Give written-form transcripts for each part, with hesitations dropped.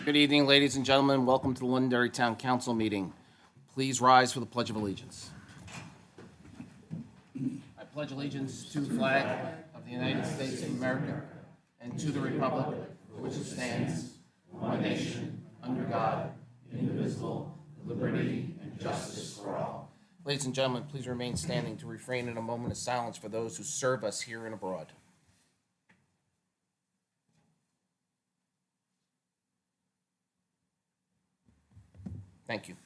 Good evening, ladies and gentlemen. Welcome to the Londonderry Town Council meeting. Please rise for the Pledge of Allegiance. I pledge allegiance to the flag of the United States of America and to the republic for which it stands, one nation, under God, indivisible, with liberty and justice for all. Ladies and gentlemen, please remain standing to refrain in a moment of silence for those who serve us here and abroad. Thank you.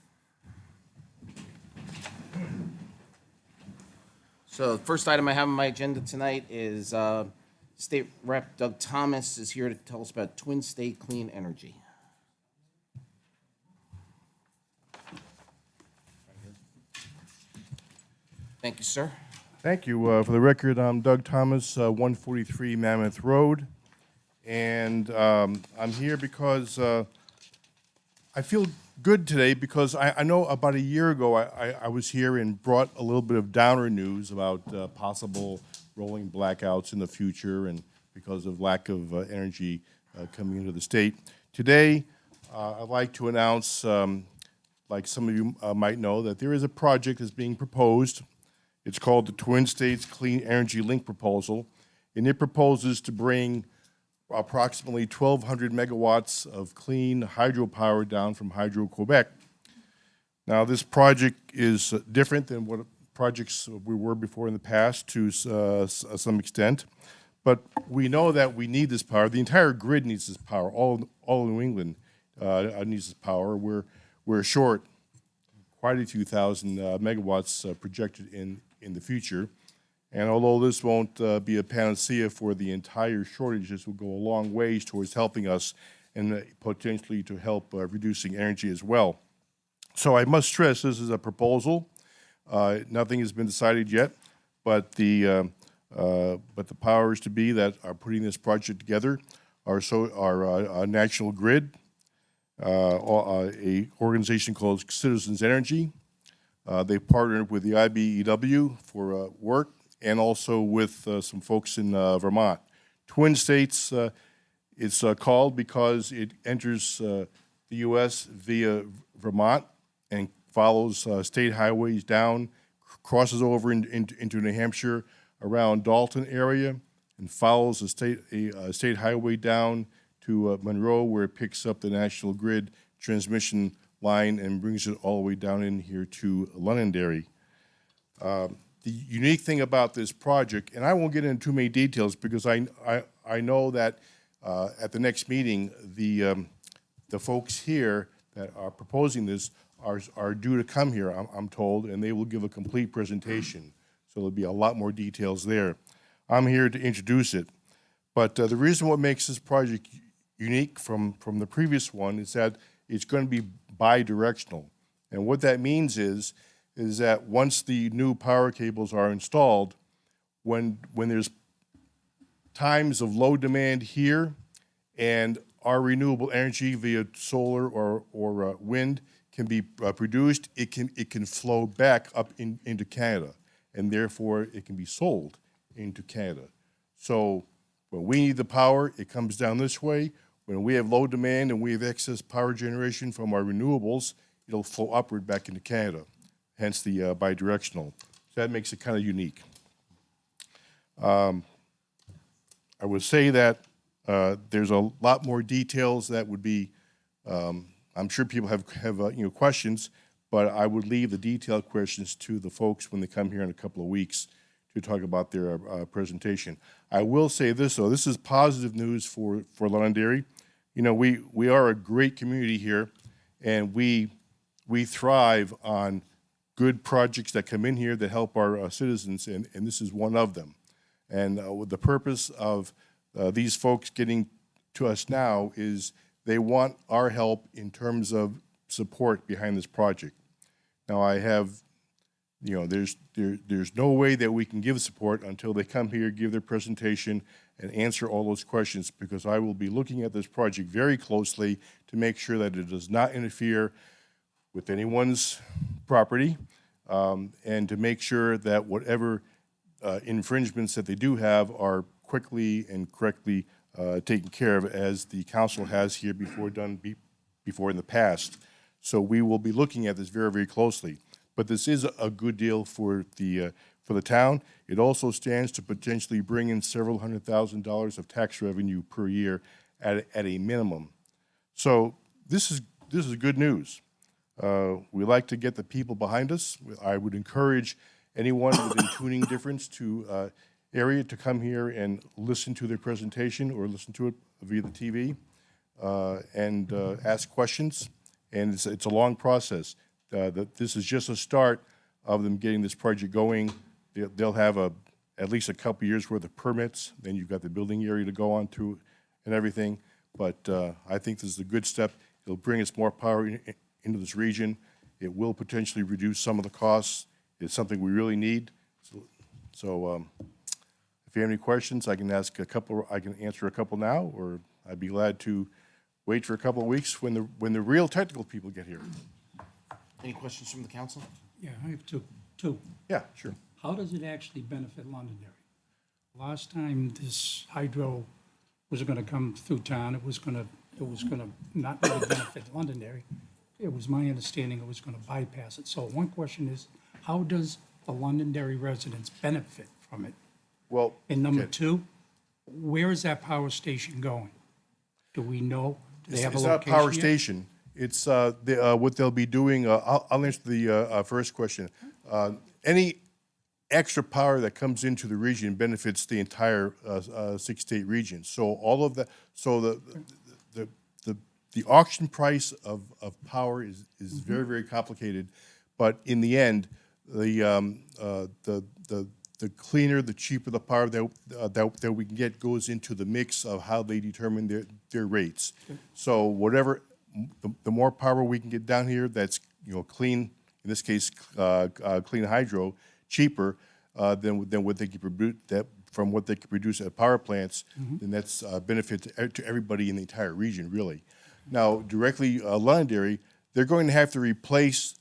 So the first item I have on my agenda tonight is State Rep Doug Thomas is here to tell us about Twin State Clean Energy. Thank you, sir. Thank you. For the record, I'm Doug Thomas, 143 Mammoth Road, and I'm here because I feel good today because I know about a year ago I was here and brought a little bit of downer news about possible rolling blackouts in the future and because of lack of energy coming into the state. Today, I'd like to announce, like some of you might know, that there is a project that's being proposed. It's called the Twin States Clean Energy Link Proposal, and it proposes to bring approximately 1,200 megawatts of clean hydropower down from Hydro-Quebec. Now, this project is different than what projects we were before in the past to some extent, but we know that we need this power. The entire grid needs this power. All of New England needs this power. We're short quite a few thousand megawatts projected in the future. And although this won't be a panacea for the entire shortage, this will go a long ways towards helping us and potentially to help reducing energy as well. So I must stress this is a proposal. Nothing has been decided yet, but the powers to be that are putting this project together are National Grid, a organization called Citizens Energy. They partnered with the IBEW for work, and also with some folks in Vermont. Twin States, it's called because it enters the U.S. via Vermont and follows state highways down, crosses over into New Hampshire around Dalton area, and follows a state highway down to Monroe, where it picks up the National Grid transmission line and brings it all the way down in here to Londonderry. The unique thing about this project, and I won't get into too many details because I know that at the next meeting, the folks here that are proposing this are due to come here, I'm told, and they will give a complete presentation. So there'll be a lot more details there. I'm here to introduce it. But the reason what makes this project unique from the previous one is that it's going to be bi-directional. And what that means is that once the new power cables are installed, when there's times of low demand here and our renewable energy via solar or wind can be produced, it can flow back up into Canada, and therefore it can be sold into Canada. So when we need the power, it comes down this way. When we have low demand and we have excess power generation from our renewables, it'll flow upward back into Canada. Hence the bidirectional. So that makes it kind of unique. I would say that there's a lot more details that would be, I'm sure people have questions, but I would leave the detailed questions to the folks when they come here in a couple of weeks to talk about their presentation. I will say this, though, this is positive news for Londonderry. You know, we are a great community here, and we thrive on good projects that come in here that help our citizens, and this is one of them. And with the purpose of these folks getting to us now is they want our help in terms of support behind this project. Now I have, there's no way that we can give support until they come here, give their presentation, and answer all those questions, because I will be looking at this project very closely to make sure that it does not interfere with anyone's property, and to make sure that whatever infringements that they do have are quickly and correctly taken care of, as the council has here before in the past. So we will be looking at this very, very closely. But this is a good deal for the town. It also stands to potentially bring in several $100,000 of tax revenue per year at a minimum. So this is good news. We like to get the people behind us. I would encourage anyone with a tuning difference to area to come here and listen to their presentation or listen to it via the TV and ask questions. And it's a long process. This is just a start of them getting this project going. They'll have at least a couple years worth of permits. Then you've got the building area to go on through and everything. But I think this is a good step. It'll bring us more power into this region. It will potentially reduce some of the costs. It's something we really need. So if you have any questions, I can answer a couple now, or I'd be glad to wait for a couple of weeks when the real technical people get here. Any questions from the council? Yeah, I have two. Yeah, sure. How does it actually benefit Londonderry? Last time this hydro was gonna come through town, it was gonna not really benefit Londonderry. It was my understanding it was gonna bypass it. So one question is, how does the Londonderry residents benefit from it? Well, And number okay. two, where is that power station going? Do we know? Do they have a It's not a location power yet? station. It's what they'll be doing. I'll answer the first question. Any extra power that comes into the region benefits the entire six-state region. So all of that. So the auction price of power is very, very complicated, but in the end, the cleaner, the cheaper the power that we can get goes into the mix of how they determine their rates. So whatever, the more power we can get down here, that's clean. In this case, clean hydro, cheaper than what they can produce from what they can produce at power plants. Then that's a benefit to everybody in the entire region, really. Now, directly Londonderry, they're going to have to replace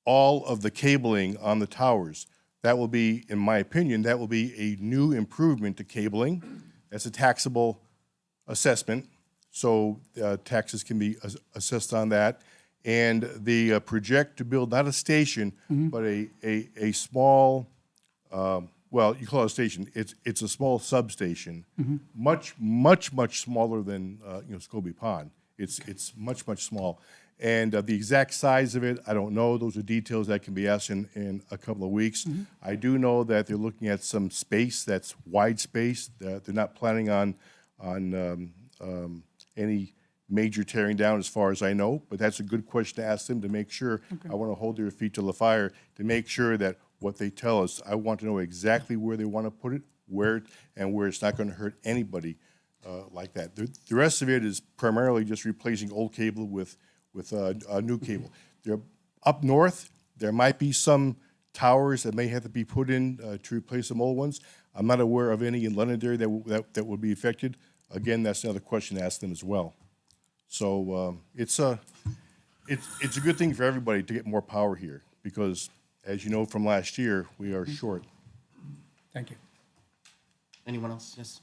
all of the cabling on the towers. That will be, in my opinion, that will be a new improvement to cabling. That's a taxable assessment, so taxes can be assessed on that. And they project to build not a station, but a small, well, you call it a station. It's a small substation, much smaller than Scobie Pond. It's much small. And the exact size of it, I don't know. Those are details that can be asked in a couple of weeks. I do know that they're looking at some space that's wide space. They're not planning on any major tearing down, as far as I know. But that's a good question to ask them to make sure. I want to hold their feet to the fire to make sure that what they tell us, I want to know exactly where they want to put it, where it's not going to hurt anybody like that. The rest of it is primarily just replacing old cable with a new cable. They're up north. There might be some towers that may have to be put in to replace some old ones. I'm not aware of any in Londonderry that would be affected. Again, that's another question to ask them as well. So it's a good thing for everybody to get more power here because, as you know from last year, we are short. Thank you. Anyone else? Yes.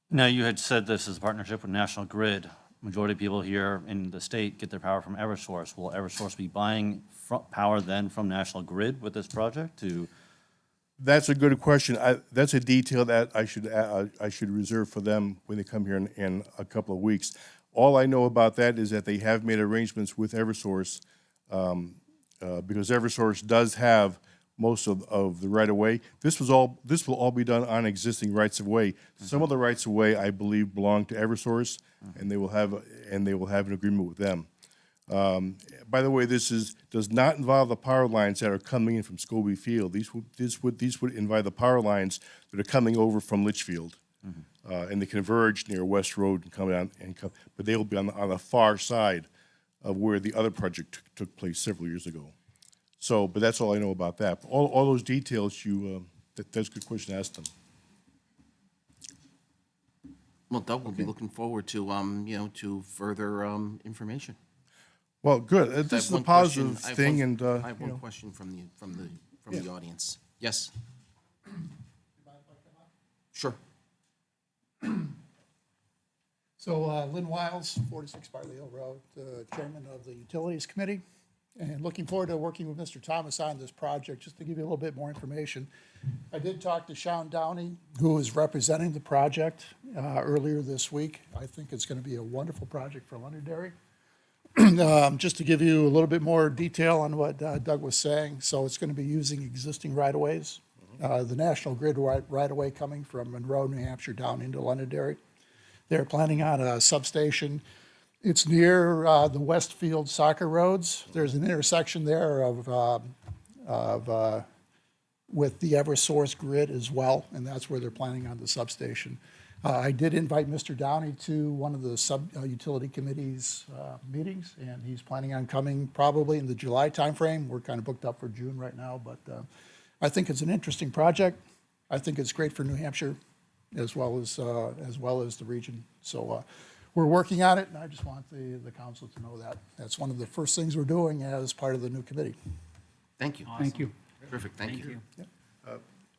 Now, you had said this is a partnership with National Grid. Majority of people here in the state get their power from Eversource. Will Eversource be buying power then from National Grid with this project? That's a good question. That's a detail that I should reserve for them when they come here in a couple of weeks. All I know about that is that they have made arrangements with Eversource because Eversource does have most of the right-of-way. This will all be done on existing rights-of-way. Some of the rights-of-way, I believe, belong to Eversource, and they will have an agreement with them. By the way, this does not involve the power lines that are coming in from Scobie Field. These would involve the power lines that are coming over from Litchfield, and they converge near West Road and come down but they will be on the far side of where the other project took place several years ago. So, but that's all I know about that. All those details, that's a good question to ask them. Well, Doug, we'll be looking forward to to further information. Well, good. I This is have a one positive question. thing, and I have one question from the audience. Yes. Sure. So Lynn Wiles, 46 Barley Hill Road, Chairman of the Utilities Committee, and looking forward to working with Mr. Thomas on this project. Just to give you a little bit more information, I did talk to Sean Downey, who is representing the project earlier this week. I think it's going to be a wonderful project for Londonderry. Just to give you a little bit more detail on what Doug was saying, so it's going to be using existing right-of-ways. The National Grid right-of-way coming from Monroe, New Hampshire, down into Londonderry. They're planning on a substation. It's near the Westfield soccer roads. There's an intersection there with the Eversource grid as well, and that's where they're planning on the substation. I did invite Mr. Downey to one of the utility committee's meetings, and he's planning on coming probably in the July timeframe. We're kind of booked up for June right now, but I think it's an interesting project. I think it's great for New Hampshire as well as the region. So we're working on it, and I just want the council to know that. That's one of the first things we're doing as part of the new committee. Thank you. Thank you. Terrific, thank you.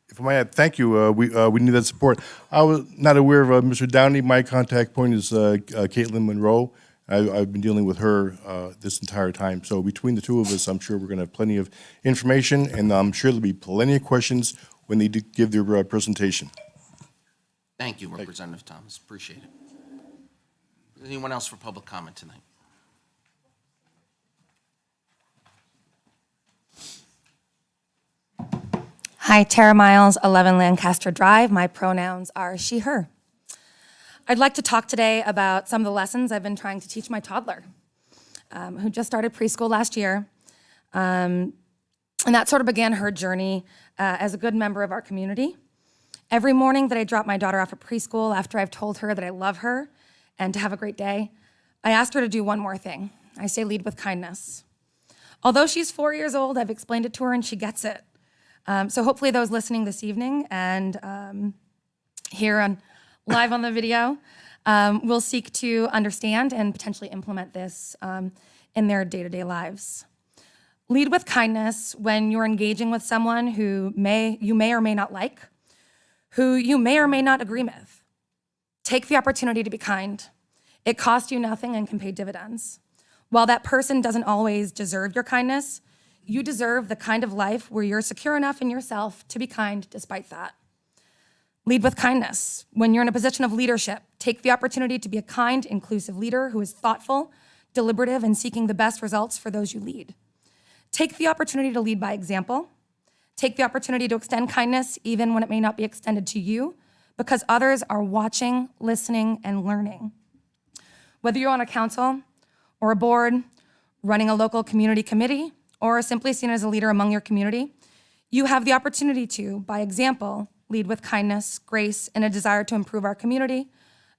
If I might add, thank you. We need that support. I was not aware of Mr. Downey. My contact point is Caitlin Monroe. I've been dealing with her this entire time. So between the two of us, I'm sure we're going to have plenty of information, and I'm sure there'll be plenty of questions when they do give their presentation. Thank you, Representative Thomas, appreciate it. Anyone else for public comment tonight? Hi, Tara Miles, 11 Lancaster Drive. My pronouns are she, her. I'd like to talk today about some of the lessons I've been trying to teach my toddler, who just started preschool last year. And that sort of began her journey as a good member of our community. Every morning that I drop my daughter off at preschool, after I've told her that I love her and to have a great day, I asked her to do one more thing. I say lead with kindness. Although she's 4 years old, I've explained it to her and she gets it. So hopefully those listening this evening and here live on the video will seek to understand and potentially implement this in their day-to-day lives. Lead with kindness when you're engaging with someone who you may or may not like, who you may or may not agree with. Take the opportunity to be kind. It costs you nothing and can pay dividends. While that person doesn't always deserve your kindness, you deserve the kind of life where you're secure enough in yourself to be kind despite that. Lead with kindness. When you're in a position of leadership, take the opportunity to be a kind, inclusive leader who is thoughtful, deliberative, and seeking the best results for those you lead. Take the opportunity to lead by example. Take the opportunity to extend kindness even when it may not be extended to you, because others are watching, listening, and learning. Whether you're on a council or a board, running a local community committee, or simply seen as a leader among your community, you have the opportunity to, by example, lead with kindness, grace, and a desire to improve our community,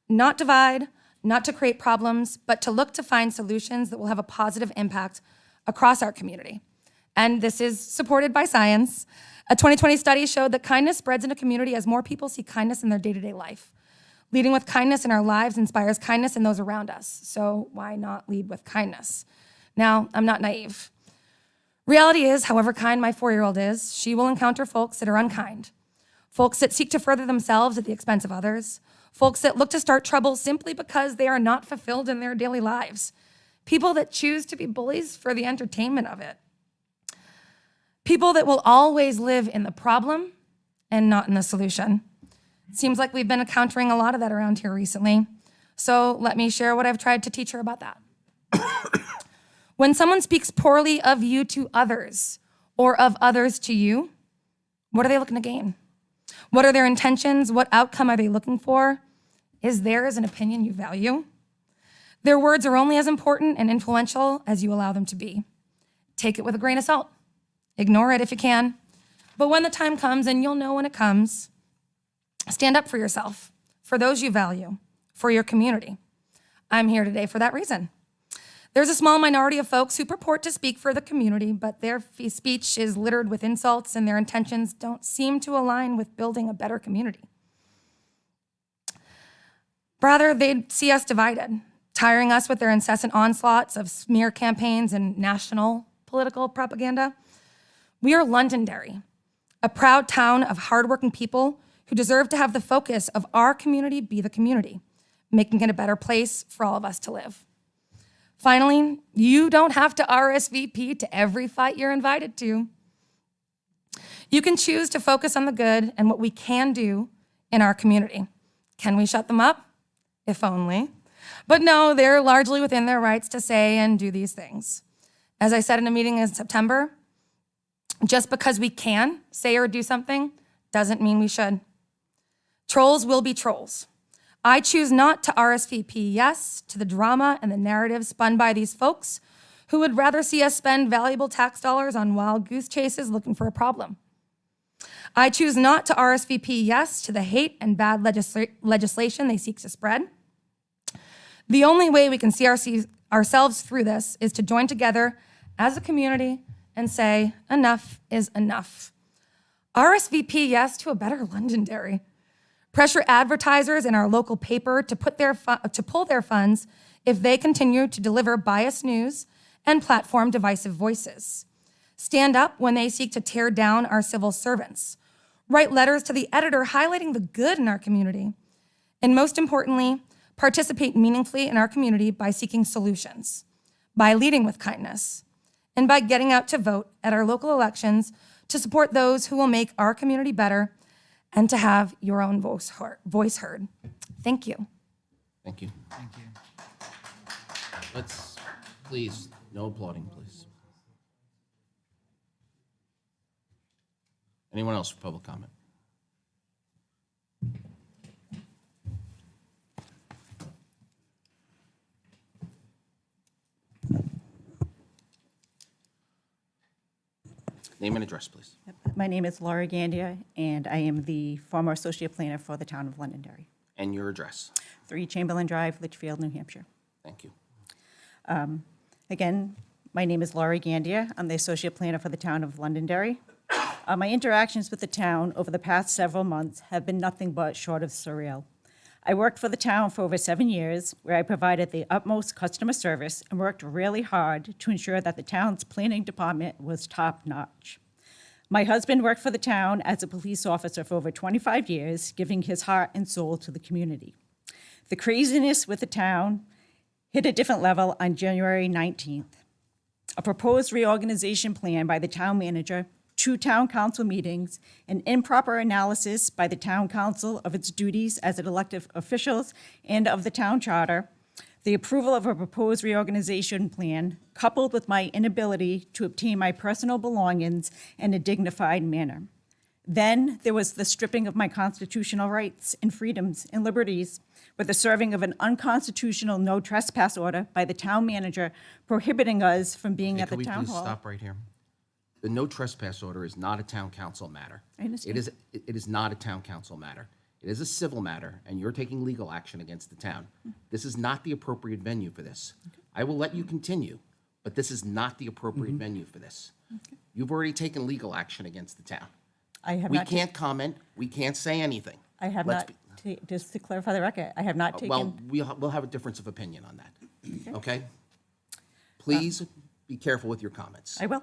not divide, not to create problems, but to look to find solutions that will have a positive impact across our community. And this is supported by science. A 2020 study showed that kindness spreads in a community as more people see kindness in their day-to-day life. Leading with kindness in our lives inspires kindness in those around us. So why not lead with kindness? Now, I'm not naive. Reality is, however kind my 4-year-old is, she will encounter folks that are unkind, folks that seek to further themselves at the expense of others, folks that look to start trouble simply because they are not fulfilled in their daily lives, people that choose to be bullies for the entertainment of it, people that will always live in the problem and not in the solution. It seems like we've been encountering a lot of that around here recently, so let me share what I've tried to teach her about that. When someone speaks poorly of you to others or of others to you, what are they looking to gain? What are their intentions? What outcome are they looking for? Is theirs an opinion you value? Their words are only as important and influential as you allow them to be. Take it with a grain of salt. Ignore it if you can. But when the time comes, and you'll know when it comes, stand up for yourself, for those you value, for your community. I'm here today for that reason. There's a small minority of folks who purport to speak for the community, but their speech is littered with insults and their intentions don't seem to align with building a better community. Rather, they'd see us divided, tiring us with their incessant onslaughts of smear campaigns and national political propaganda. We are Londonderry, a proud town of hardworking people who deserve to have the focus of our community be the community, making it a better place for all of us to live. Finally, you don't have to RSVP to every fight you're invited to. You can choose to focus on the good and what we can do in our community. Can we shut them up? If only. But no, they're largely within their rights to say and do these things. As I said in a meeting in September, just because we can say or do something doesn't mean we should. Trolls will be trolls. I choose not to RSVP yes to the drama and the narrative spun by these folks who would rather see us spend valuable tax dollars on wild goose chases looking for a problem. I choose not to RSVP yes to the hate and bad legislation they seek to spread. The only way we can see ourselves through this is to join together as a community and say, enough is enough. RSVP yes to a better Londonderry. Pressure advertisers in our local paper to pull their funds if they continue to deliver biased news and platform divisive voices. Stand up when they seek to tear down our civil servants. Write letters to the editor highlighting the good in our community. And most importantly, participate meaningfully in our community by seeking solutions, by leading with kindness, and by getting out to vote at our local elections to support those who will make our community better and to have your own voice heard. Thank you. Thank you. Thank you. Let's, please, no applauding, please. Anyone else for public comment? Name and address, please. My name is Laura Gandia, and I am the former associate planner for the town of Londonderry. And your address. 3 Chamberlain Drive, Litchfield, New Hampshire. Thank you. Again, my name is Laura Gandia. I'm the associate planner for the town of Londonderry. My interactions with the town over the past several months have been nothing but short of surreal. I worked for the town for over 7 years, where I provided the utmost customer service and worked really hard to ensure that the town's planning department was top-notch. My husband worked for the town as a police officer for over 25 years, giving his heart and soul to the community. The craziness with the town hit a different level on January 19th. A proposed reorganization plan by the town manager, 2 town council meetings, an improper analysis by the town council of its duties as elected officials and of the town charter, the approval of a proposed reorganization plan, coupled with my inability to obtain my personal belongings in a dignified manner. Then there was the stripping of my constitutional rights and freedoms and liberties with the serving of an unconstitutional no trespass order by the town manager prohibiting us from being at the town Can we please hall. stop right here? The no trespass order is not a town council matter. I understand. It is not a town council matter. It is a civil matter, and you're taking legal action against the town. This is not the appropriate venue for this. I will let you continue, but this is not the appropriate venue for this. You've already taken legal action against the town. I have We not. can't comment, we can't say anything. I have Let's not. Just to clarify the record, I have not taken. Well, we'll have a difference of opinion on that, okay? Please be careful with your comments. I will.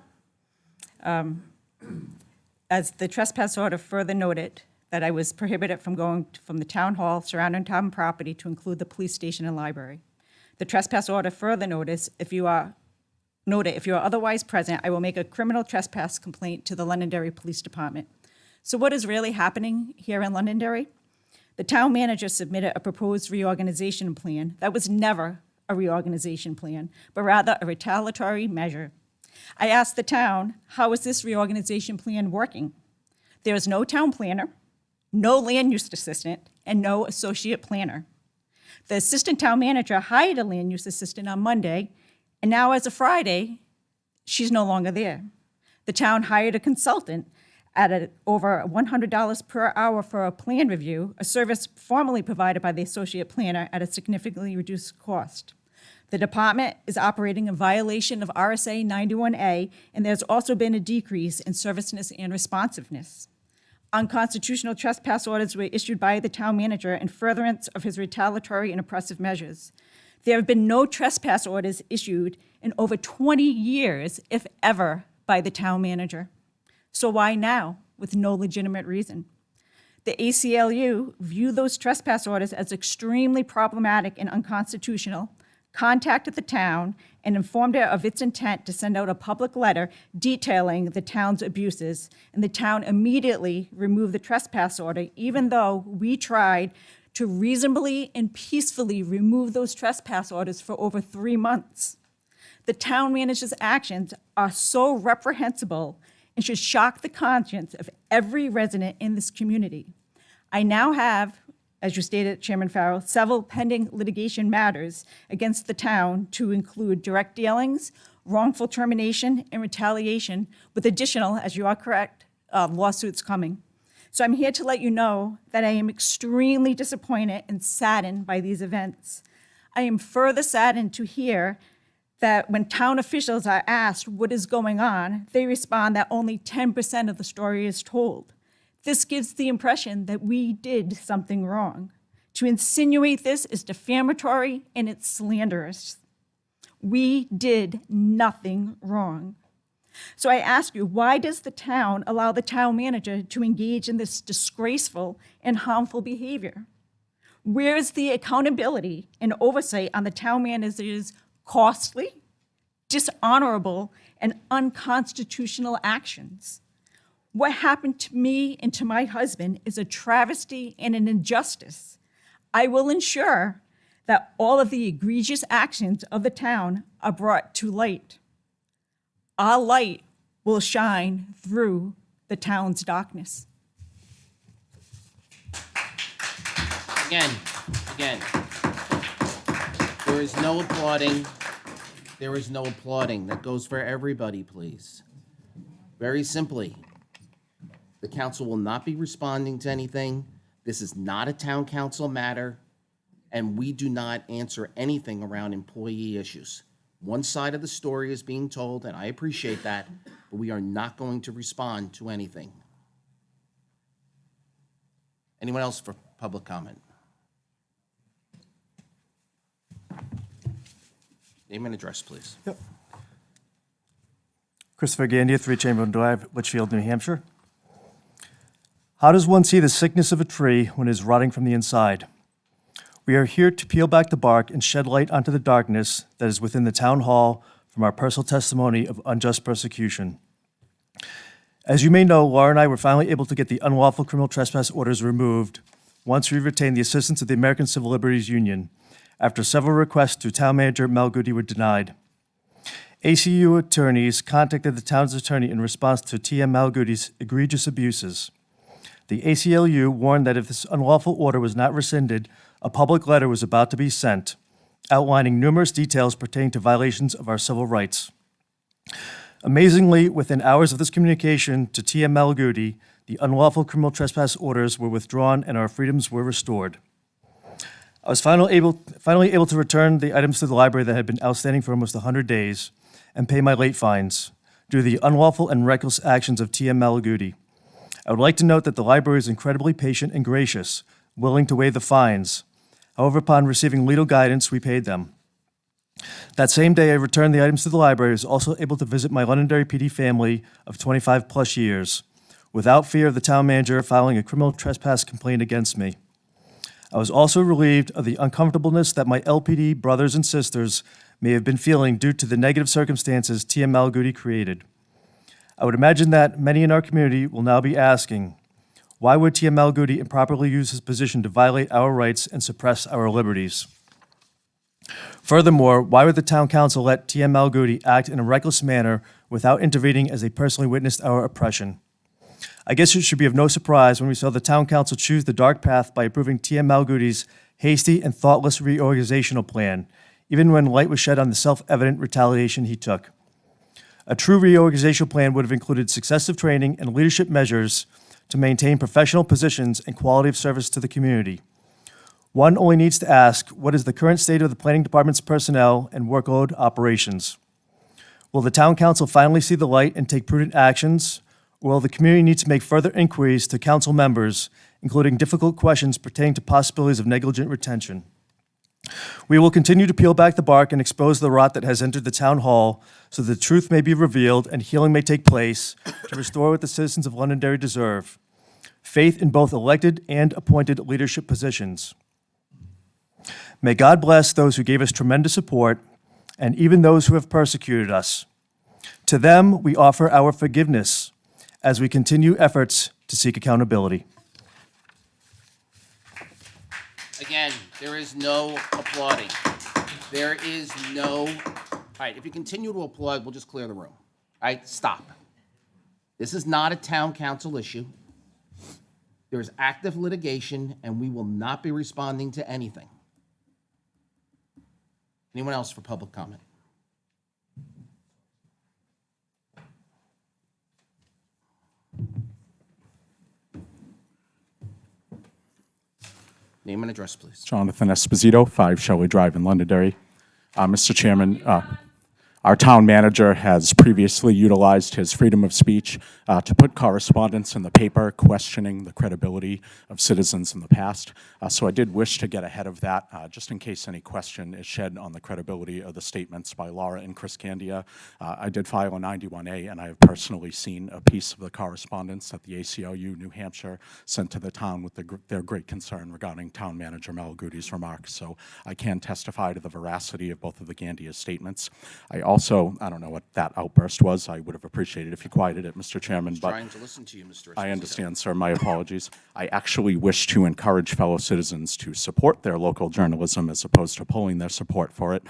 As the trespass order further noted, that I was prohibited from going from the town hall surrounding town property to include the police station and library. The trespass order further notice, if you are otherwise present, I will make a criminal trespass complaint to the Londonderry Police Department. So what is really happening here in Londonderry? The town manager submitted a proposed reorganization plan that was never a reorganization plan, but rather a retaliatory measure. I asked the town, how is this reorganization plan working? There is no town planner, no land use assistant, and no associate planner. The assistant town manager hired a land use assistant on Monday, and now as of Friday, she's no longer there. The town hired a consultant at over $100 per hour for a plan review, a service formerly provided by the associate planner at a significantly reduced cost. The department is operating in violation of RSA 91A, and there's also been a decrease in serviceness and responsiveness. Unconstitutional trespass orders were issued by the town manager in furtherance of his retaliatory and oppressive measures. There have been no trespass orders issued in over 20 years, if ever, by the town manager. So why now, with no legitimate reason? The ACLU viewed those trespass orders as extremely problematic and unconstitutional, contacted the town, and informed it of its intent to send out a public letter detailing the town's abuses, and the town immediately removed the trespass order, even though we tried to reasonably and peacefully remove those trespass orders for over 3 months. The town manager's actions are so reprehensible and should shock the conscience of every resident in this community. I now have, as you stated, Chairman Farrell, several pending litigation matters against the town to include direct dealings, wrongful termination, and retaliation, with additional, as you are correct, lawsuits coming. So I'm here to let you know that I am extremely disappointed and saddened by these events. I am further saddened to hear that when town officials are asked what is going on, they respond that only 10% of the story is told. This gives the impression that we did something wrong. To insinuate this is defamatory and it's slanderous. We did nothing wrong. So I ask you, why does the town allow the town manager to engage in this disgraceful and harmful behavior? Where is the accountability and oversight on the town manager's costly, dishonorable, and unconstitutional actions? What happened to me and to my husband is a travesty and an injustice. I will ensure that all of the egregious actions of the town are brought to light. Our light will shine through the town's darkness. Again, there is no applauding. There is no applauding. That goes for everybody, please. Very simply, the council will not be responding to anything. This is not a town council matter, and we do not answer anything around employee issues. One side of the story is being told, and I appreciate that, but we are not going to respond to anything. Anyone else for public comment? Name and address, please. Christopher Gandia, 3 Chamberlain Drive, Litchfield, New Hampshire. How does one see the sickness of a tree when it is rotting from the inside? We are here to peel back the bark and shed light onto the darkness that is within the town hall from our personal testimony of unjust persecution. As you may know, Laura and I were finally able to get the unlawful criminal trespass orders removed once we retained the assistance of the American Civil Liberties Union, after several requests to town manager Mel Goody were denied. ACU attorneys contacted the town's attorney in response to TM Mel Goody's egregious abuses. The ACLU warned that if this unlawful order was not rescinded, a public letter was about to be sent, outlining numerous details pertaining to violations of our civil rights. Amazingly, within hours of this communication to TM Mel Goody, the unlawful criminal trespass orders were withdrawn and our freedoms were restored. I was finally able to return the items to the library that had been outstanding for almost 100 days and pay my late fines due to the unlawful and reckless actions of TM Mel Goody. I would like to note that the library is incredibly patient and gracious, willing to waive the fines. However, upon receiving legal guidance, we paid them. That same day I returned the items to the library, I was also able to visit my Londonderry PD family of 25 plus years, without fear of the town manager filing a criminal trespass complaint against me. I was also relieved of the uncomfortableness that my LPD brothers and sisters may have been feeling due to the negative circumstances TM Mel Goody created. I would imagine that many in our community will now be asking, why would TM Mel Goody improperly use his position to violate our rights and suppress our liberties? Furthermore, why would the town council let TM Mel Goody act in a reckless manner without intervening as they personally witnessed our oppression? I guess it should be of no surprise when we saw the town council choose the dark path by approving TM Mel Goody's hasty and thoughtless reorganizational plan, even when light was shed on the self-evident retaliation he took. A true reorganizational plan would have included successive training and leadership measures to maintain professional positions and quality of service to the community. One only needs to ask, what is the current state of the planning department's personnel and workload operations? Will the town council finally see the light and take prudent actions, or will the community need to make further inquiries to council members, including difficult questions pertaining to possibilities of negligent retention? We will continue to peel back the bark and expose the rot that has entered the town hall so the truth may be revealed and healing may take place to restore what the citizens of Londonderry deserve. faith in both elected and appointed leadership positions. May God bless those who gave us tremendous support and even those who have persecuted us. To them, we offer our forgiveness as we continue efforts to seek accountability. Again, there is no applauding. There is no, all right, if you continue to applaud, we'll just clear the room. All right, stop. This is not a town council issue. There's active litigation, and we will not be responding to anything. Anyone else for public comment? Name and address, please. Jonathan Esposito, 5 Shelley Drive in Londonderry. Mr. Chairman, our town manager has previously utilized his freedom of speech to put correspondence in the paper questioning the credibility of citizens in the past. So I did wish to get ahead of that, just in case any question is shed on the credibility of the statements by Laura and Chris Candia. I did file a 91A, and I have personally seen a piece of the correspondence that the ACLU New Hampshire sent to the town with their great concern regarding town manager Malaguti's remarks. So I can testify to the veracity of both of the Gandia statements. I don't know what that outburst was. I would have appreciated if you quieted it, Mr. Chairman. But Trying to listen to you, Mr. I Esposito. understand, sir. My apologies. I actually wish to encourage fellow citizens to support their local journalism as opposed to pulling their support for it.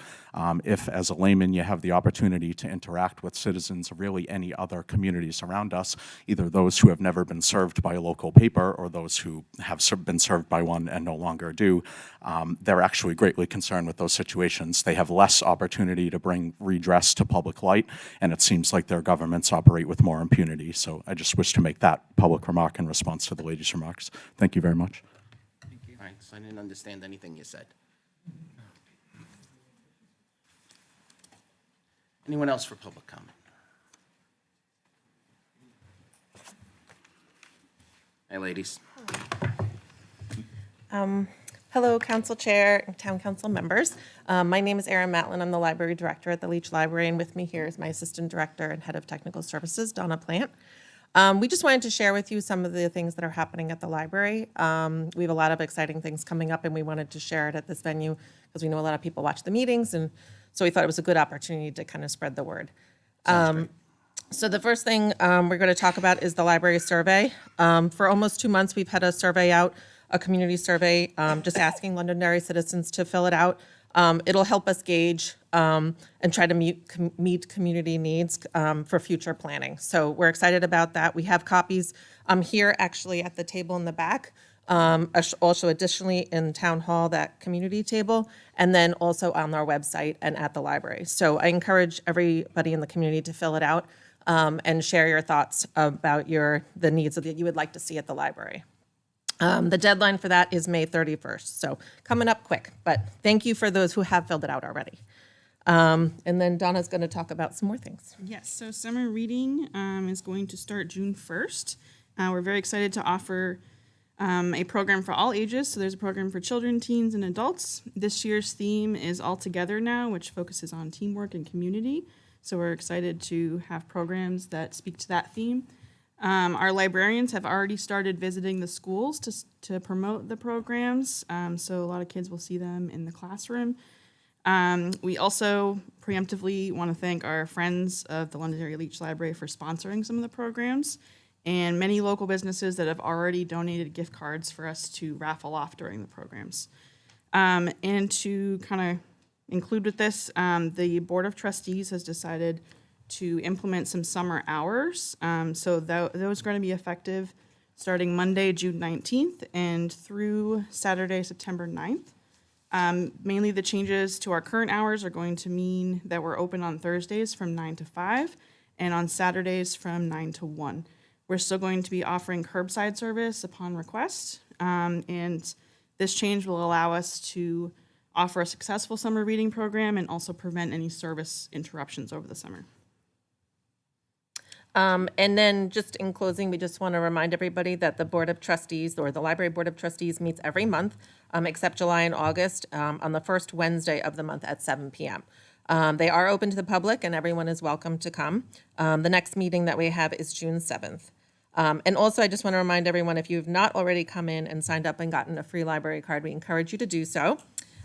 If, as a layman, you have the opportunity to interact with citizens of really any other communities around us, either those who have never been served by a local paper or those who have been served by one and no longer do, they're actually greatly concerned with those situations. They have less opportunity to bring redress to public light, and it seems like their governments operate with more impunity. So I just wish to make that public remark in response to the lady's remarks. Thank you very much. All right, so I didn't understand anything you said. Anyone else for public comment? Hey, ladies. Hello, Council Chair and Town Council members. My name is Erin Matlin. I'm the Library Director at the Leach Library, and with me here is my Assistant Director and Head of Technical Services, Donna Plant. We just wanted to share with you some of the things that are happening at the library. We have a lot of exciting things coming up, and we wanted to share it at this venue because we know a lot of people watch the meetings, and so we thought it was a good opportunity to kind of spread the word. So the first thing we're going to talk about is the library survey. For almost 2 months, we've had a survey out, a community survey, just asking Londonderry citizens to fill it out. It'll help us gauge and try to meet community needs for future planning. So we're excited about that. We have copies here actually at the table in the back. Also additionally in Town Hall, that community table, and then also on our website and at the library. So I encourage everybody in the community to fill it out and share your thoughts about the needs that you would like to see at the library. The deadline for that is May 31st, so coming up quick, but thank you for those who have filled it out already. And then Donna's going to talk about some more things. Yes, so summer reading is going to start June 1st. We're very excited to offer a program for all ages. So there's a program for children, teens, and adults. This year's theme is All Together Now, which focuses on teamwork and community. So we're excited to have programs that speak to that theme. Our librarians have already started visiting the schools to promote the programs. So a lot of kids will see them in the classroom. We also preemptively want to thank our friends of the Londonderry Leach Library for sponsoring some of the programs, and many local businesses that have already donated gift cards for us to raffle off during the programs. And to kind of include with this, the Board of Trustees has decided to implement some summer hours. So those are going to be effective starting Monday, June 19th, and through Saturday, September 9th. Mainly the changes to our current hours are going to mean that we're open on Thursdays from 9 to 5 and on Saturdays from 9 to 1. We're still going to be offering curbside service upon request, and this change will allow us to offer a successful summer reading program and also prevent any service interruptions over the summer. And then just in closing, we just want to remind everybody that the Board of Trustees, or the Library Board of Trustees, meets every month, except July and August, on the first Wednesday of the month at 7 p.m. They are open to the public, and everyone is welcome to come. The next meeting that we have is June 7th. And also, I just want to remind everyone, if you've not already come in and signed up and gotten a free library card, we encourage you to do so.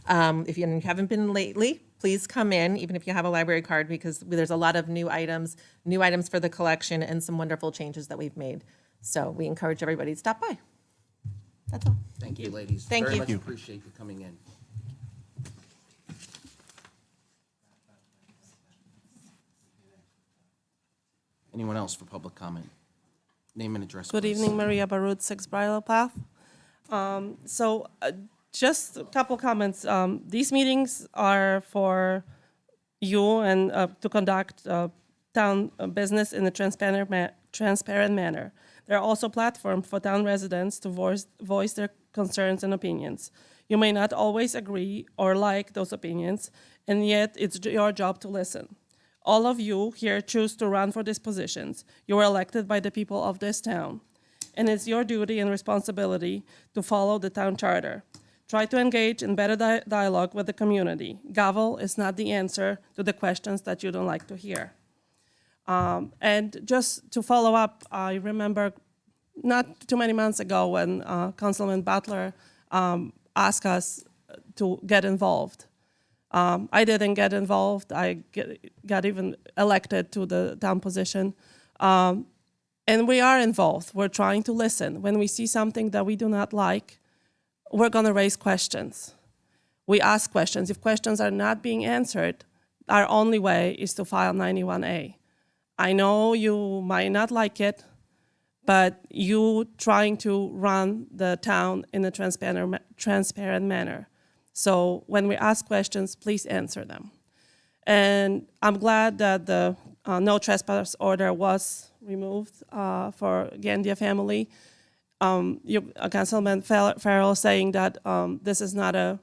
If you haven't been lately, please come in, even if you have a library card, because there's a lot of new items for the collection, and some wonderful changes that we've made. So we encourage everybody to stop by. That's all. Thank you, ladies. Thank Very you. much appreciate you coming in. Anyone else for public comment? Name and address, Good please. evening, Maria Barut, 6 Bridle Path. Just a couple comments. These meetings are for you and to conduct town business in a transparent manner. They're also a platform for town residents to voice their concerns and opinions. You may not always agree or like those opinions, and yet it's your job to listen. All of you here choose to run for these positions. You were elected by the people of this town, and it's your duty and responsibility to follow the town charter. Try to engage in better dialogue with the community. Gavel is not the answer to the questions that you don't like to hear. And just to follow up, I remember not too many months ago when Councilman Butler asked us to get involved. I didn't get involved. I got even elected to the town position. And we are involved. We're trying to listen. When we see something that we do not like, we're going to raise questions. We ask questions. If questions are not being answered, our only way is to file 91A. I know you might not like it, but you trying to run the town in a transparent manner. So when we ask questions, please answer them. And I'm glad that the no trespass order was removed for Gandia family. Councilman Farrell saying that this is not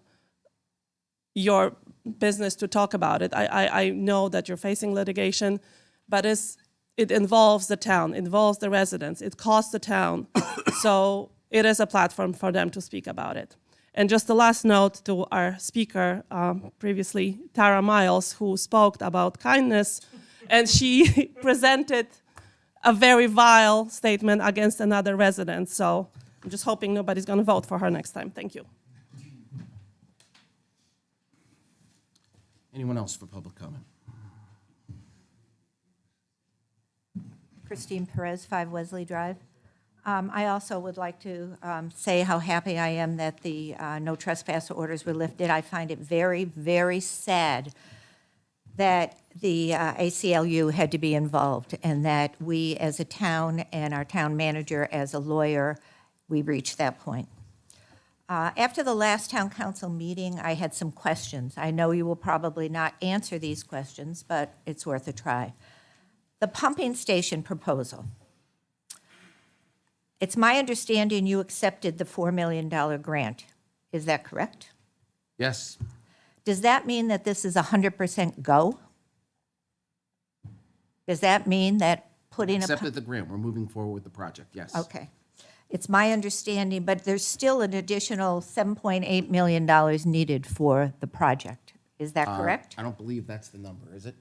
your business to talk about it. I know that you're facing litigation, but it involves the town, it involves the residents, it costs the town. So it is a platform for them to speak about it. And just the last note to our speaker previously, Tara Miles, who spoke about kindness, and she presented a very vile statement against another resident. So I'm just hoping nobody's going to vote for her next time. Thank you. Anyone else for public comment? Christine Perez, 5 Wesley Drive. I also would like to say how happy I am that the no trespass orders were lifted. I find it very, very sad that the ACLU had to be involved, and that we as a town and our town manager as a lawyer, we reached that point. After the last town council meeting, I had some questions. I know you will probably not answer these questions, but it's worth a try. The pumping station proposal. It's my understanding you accepted the $4 million grant. Is that correct? Yes. Does that mean that this is 100% go? Does that mean that putting a... Accepted the grant. We're moving forward with the project, yes. Okay. It's my understanding, but there's still an additional $7.8 million needed for the project. Is that correct? I don't believe that's the number, is it?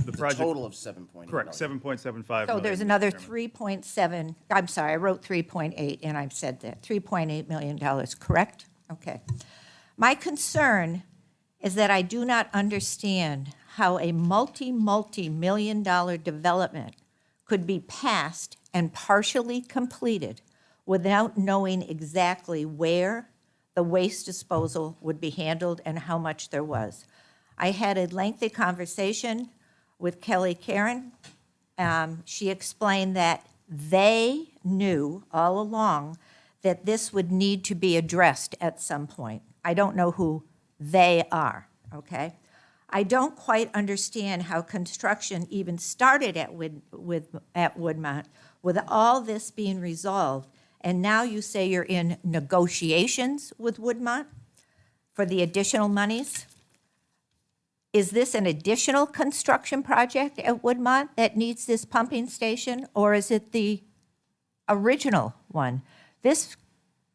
The The project, total of 7.8 correct, million. 7.75 So there's million, another Mr. Chairman. 3.7, I'm sorry, I wrote 3.8 and I've said that, $3.8 million, correct? Okay. My concern is that I do not understand how a multi-million-dollar development could be passed and partially completed without knowing exactly where the waste disposal would be handled and how much there was. I had a lengthy conversation with Kelly Karen. She explained that they knew all along that this would need to be addressed at some point. I don't know who they are, okay? I don't quite understand how construction even started at Woodmont with all this being resolved, and now you say you're in negotiations with Woodmont for the additional monies? Is this an additional construction project at Woodmont that needs this pumping station, or is it the original one? This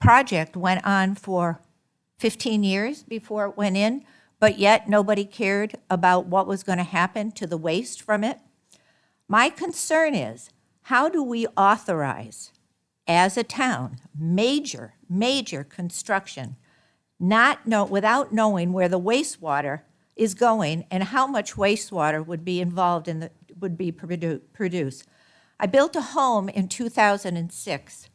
project went on for 15 years before it went in, but yet nobody cared about what was going to happen to the waste from it. My concern is, How do we authorize, as a town, major construction, without knowing where the wastewater is going and how much wastewater would be involved would be produced? I built a home in 2006.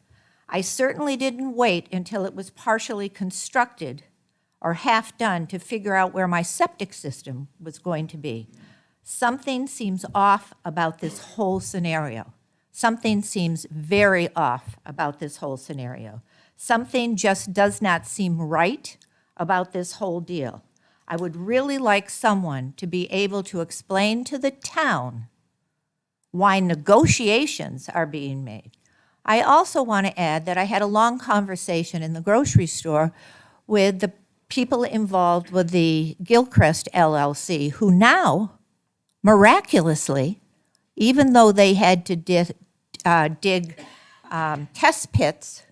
I certainly didn't wait until it was partially constructed or half done to figure out where my septic system was going to be. Something seems off about this whole scenario. Something seems very off about this whole scenario. Something just does not seem right about this whole deal. I would really like someone to be able to explain to the town why negotiations are being made. I also want to add that I had a long conversation in the grocery store with the people involved with the Gilchrist LLC, who now, miraculously, even though they had to dig test pits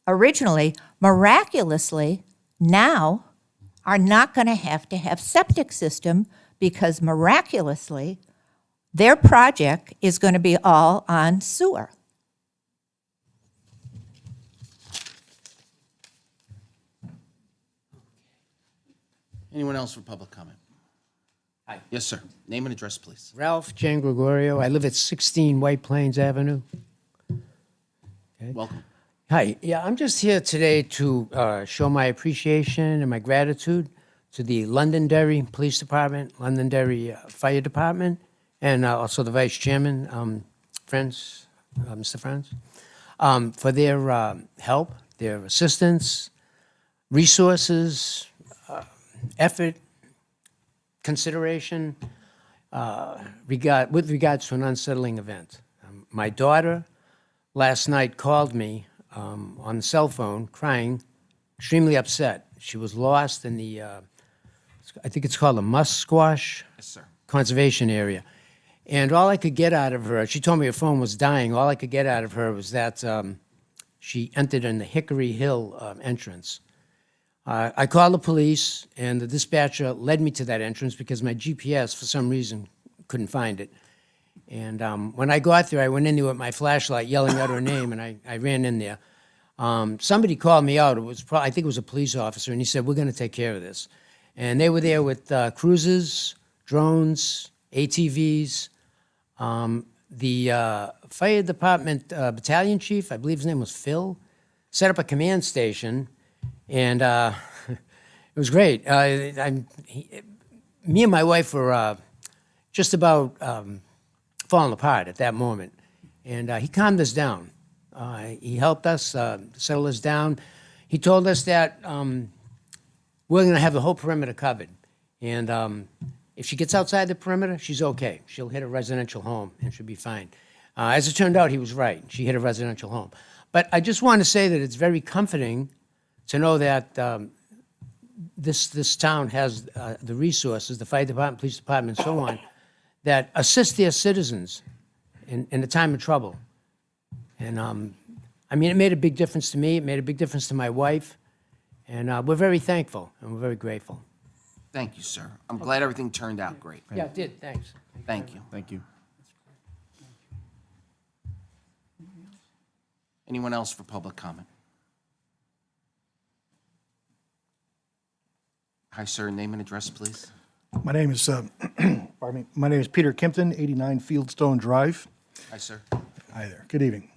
originally, miraculously now are not going to have septic system because miraculously their project is going to be all on sewer. Anyone else for public comment? Hi. Yes, sir. Name and address, please. Ralph Jan Gregorio. I live at 16 White Plains Avenue. Welcome. Hi. Yeah, I'm just here today to show my appreciation and my gratitude to the Londonderry Police Department, Londonderry Fire Department, and also the Vice Chairman, Mr. Friends, for their help, their assistance, resources, effort, consideration with regards to an unsettling event. My daughter last night called me on the cell phone, crying, extremely upset. She was lost in the, I think it's called the Musquash Yes, sir. Conservation Area. And all I could get out of her, she told me her phone was dying. All I could get out of her was that she entered in the Hickory Hill entrance. I called the police, and the dispatcher led me to that entrance because my GPS, for some reason, couldn't find it. And when I got there, I went in there with my flashlight, yelling out her name, and I ran in there. Somebody called me out. It was I think it was a police officer, and he said, "We're going to take care of this." And they were there with cruisers, drones, ATVs. The fire department battalion chief, I believe his name was Phil, set up a command station, and it was great. Me and my wife were just about falling apart at that moment, and he calmed us down. He helped us settle us down. He told us that we're going to have the whole perimeter covered, and if she gets outside the perimeter, she's okay. She'll hit a residential home and she'll be fine. As it turned out, he was right. She hit a residential home. But I just want to say that it's very comforting to know that this town has the resources, the fire department, police department, and so on, that assist their citizens in a time of trouble. And I mean, it made a big difference to me. It made a big difference to my wife. And we're very thankful and we're very grateful. Thank you, sir. I'm glad everything turned out great. Yeah, it did. Thanks. Thank you. Thank you. Anyone else for public comment? Hi, sir. Name and address, please. My name is, pardon me. My name is Peter Kimpton, 89 Fieldstone Drive. Hi, sir. Hi there. Good evening.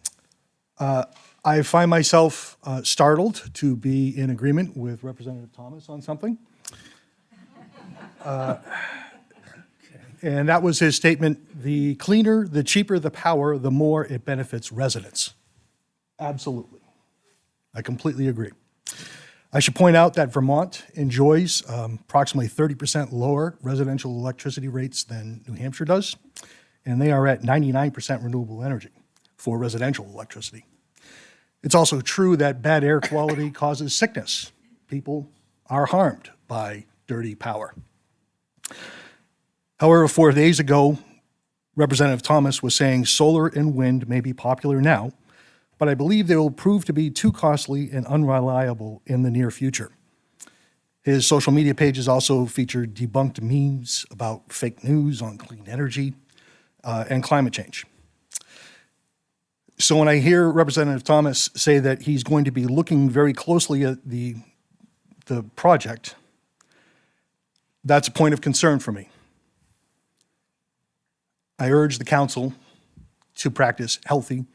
I find myself startled to be in agreement with Representative Thomas on something. And that was his statement: the cleaner, the cheaper the power, the more it benefits residents. Absolutely. I completely agree. I should point out that Vermont enjoys approximately 30% lower residential electricity rates than New Hampshire does, and they are at 99% renewable energy for residential electricity. It's also true that bad air quality causes sickness. People are harmed by dirty power. However, 4 days ago, Representative Thomas was saying solar and wind may be popular now, but I believe they will prove to be too costly and unreliable in the near future. His social media pages also featured debunked memes about fake news on clean energy and climate change. So when I hear Representative Thomas say that he's going to be looking very closely at the project, that's a point of concern for me. I urge the council to practice healthy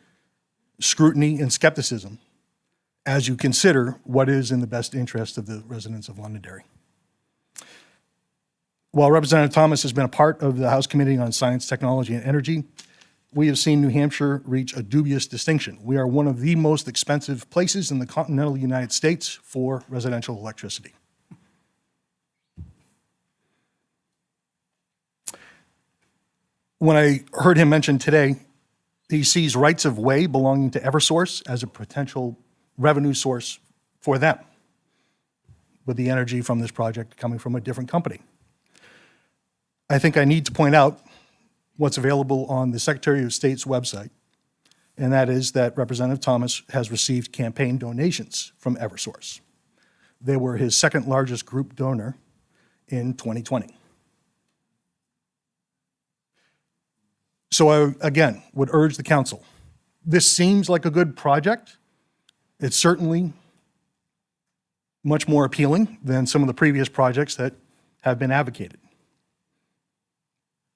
scrutiny and skepticism as you consider what is in the best interest of the residents of Londonderry. While Representative Thomas has been a part of the House Committee on Science, Technology, and Energy, we have seen New Hampshire reach a dubious distinction. We are one of the most expensive places in the continental United States for residential electricity. When I heard him mention today, he sees rights of way belonging to Eversource as a potential revenue source for them, with the energy from this project coming from a different company. I think I need to point out what's available on the Secretary of State's website, and that is that Representative Thomas has received campaign donations from Eversource. They were his second largest group donor in 2020. So I, again, would urge the council. This seems like a good project. It's certainly much more appealing than some of the previous projects that have been advocated.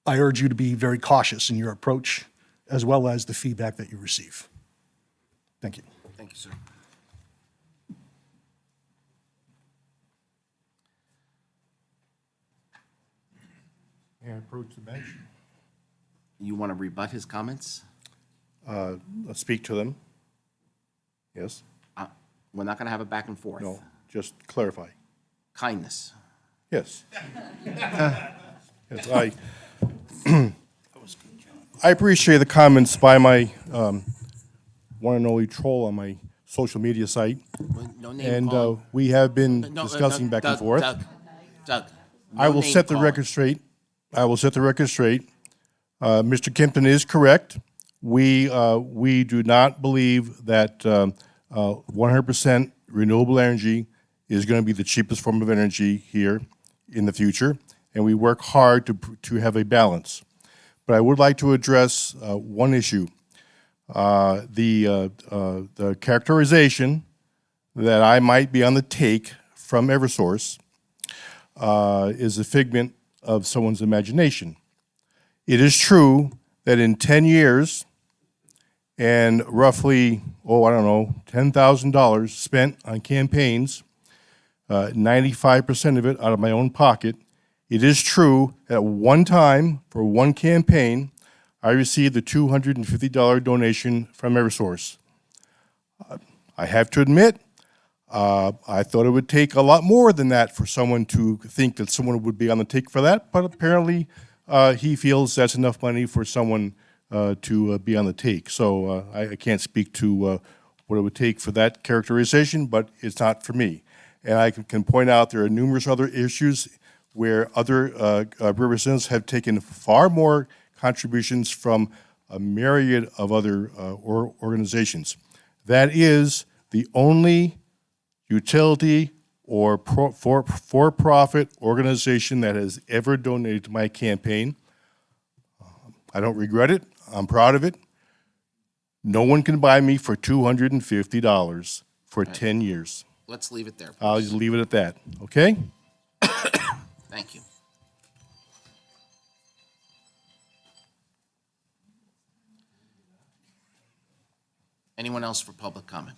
I urge you to be very cautious in your approach, as well as the feedback that you receive. Thank you. Thank you, sir. May I approach the bench? You want to rebut his comments? Speak to them? Yes? We're not going to have a back and forth. No? Just clarify. Kindness. Yes. Yes, I appreciate the comments by my one and only troll on my social media site. No name And calling. we have been No, discussing back and Doug, forth. Doug, I will set the record straight. I will set the record straight. Mr. Kempton is correct. We do not believe that 100% renewable energy is going to be the cheapest form of energy here in the future, and we work hard to have a balance. But I would like to address one issue. The characterization that I might be on the take from Eversource is a figment of someone's imagination. It is true that in 10 years and roughly, $10,000 spent on campaigns, 95% of it out of my own pocket, it is true at one time, for one campaign, I received a $250 donation from Eversource. I have to admit, I thought it would take a lot more than that for someone to think that someone would be on the take for that, but apparently he feels that's enough money for someone to be on the take. So I can't speak to what it would take for that characterization, but it's not for me. And I can point out there are numerous other issues where other representatives have taken far more contributions from a myriad of other organizations. That is the only utility or for-profit organization that has ever donated to my campaign. I don't regret it. I'm proud of it. No one can buy me for $250 for 10 years. Let's leave it there. I'll just leave it at that, okay? Thank you. Anyone else for public comment?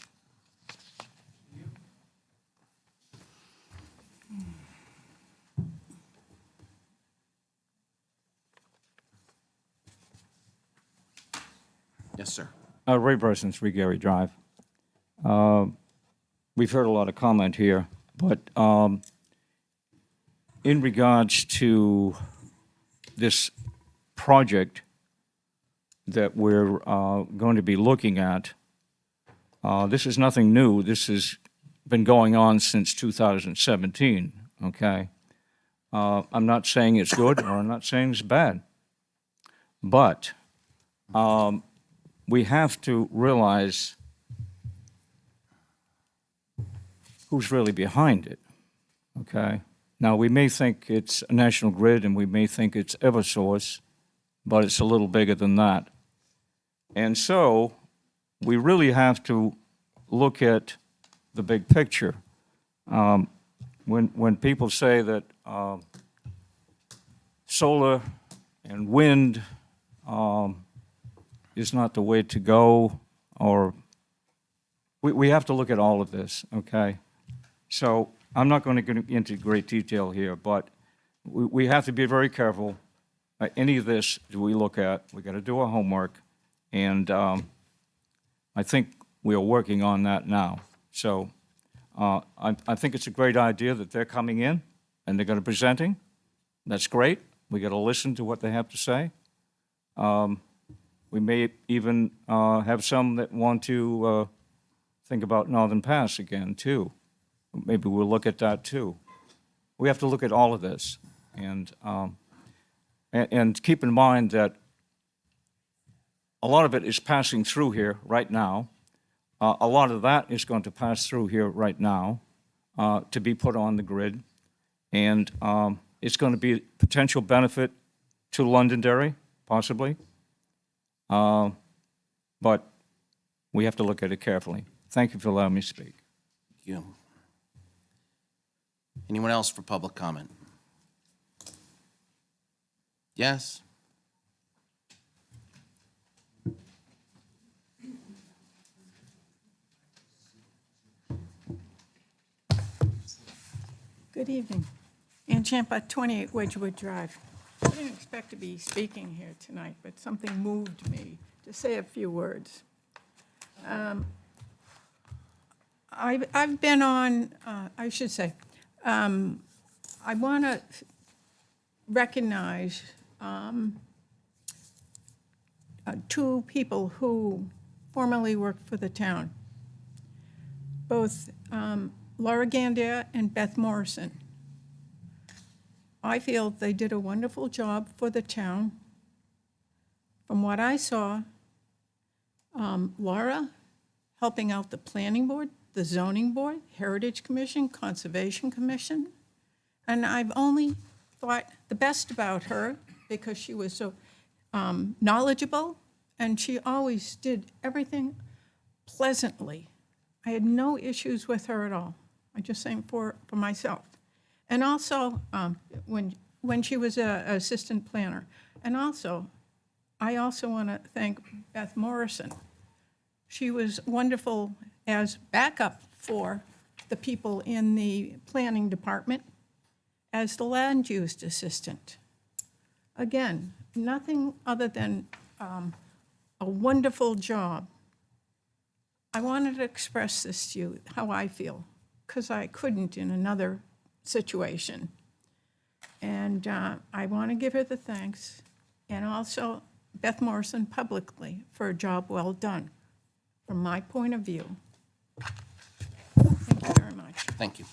Yes, sir. Ray Burson, 3 Gary Drive. We've heard a lot of comment here, but in regards to this project that we're going to be looking at, this is nothing new. This has been going on since 2017, okay? I'm not saying it's good or I'm not saying it's bad, but we have to realize who's really behind it, okay? Now, we may think it's National Grid and we may think it's Eversource, but it's a little bigger than that. And so, we really have to look at the big picture. When people say that solar and wind is not the way to go, or we have to look at all of this, okay? So I'm not going to get into great detail here, but we have to be very careful. Any of this do we look at, we got to do our homework, and I think we are working on that now. So I think it's a great idea that they're coming in and they're going to be presenting. That's great. We got to listen to what they have to say. We may even have some that want to think about Northern Pass again, too. Maybe we'll look at that, too. We have to look at all of this. And keep in mind that a lot of it is passing through here right now. A lot of that is going to pass through here right now to be put on the grid. And it's going to be a potential benefit to Londonderry, possibly. But we have to look at it carefully. Thank you for allowing me to speak. Thank you. Anyone else for public comment? Yes? Good evening. Ann Champa, 28 Wedgewood Drive. I didn't expect to be speaking here tonight, but something moved me to say a few words. I've been on, I should say, I want to recognize two people who formerly worked for the town, both Laura Gandia and Beth Morrison. I feel they did a wonderful job for the town. From what I saw, Laura helping out the planning board, the zoning board, Heritage Commission, Conservation Commission, and I've only thought the best about her because she was so knowledgeable and she always did everything pleasantly. I had no issues with her at all. I'm just saying for myself. And also, when she was an assistant planner. And also, I also want to thank Beth Morrison. She was wonderful as backup for the people in the planning department as the land use assistant. Again, nothing other than a wonderful job. I wanted to express this to you, how I feel, because I couldn't in another situation. And I want to give her the thanks, and also Beth Morrison publicly for a job well done, from my point of view. Thank you very much. Thank you.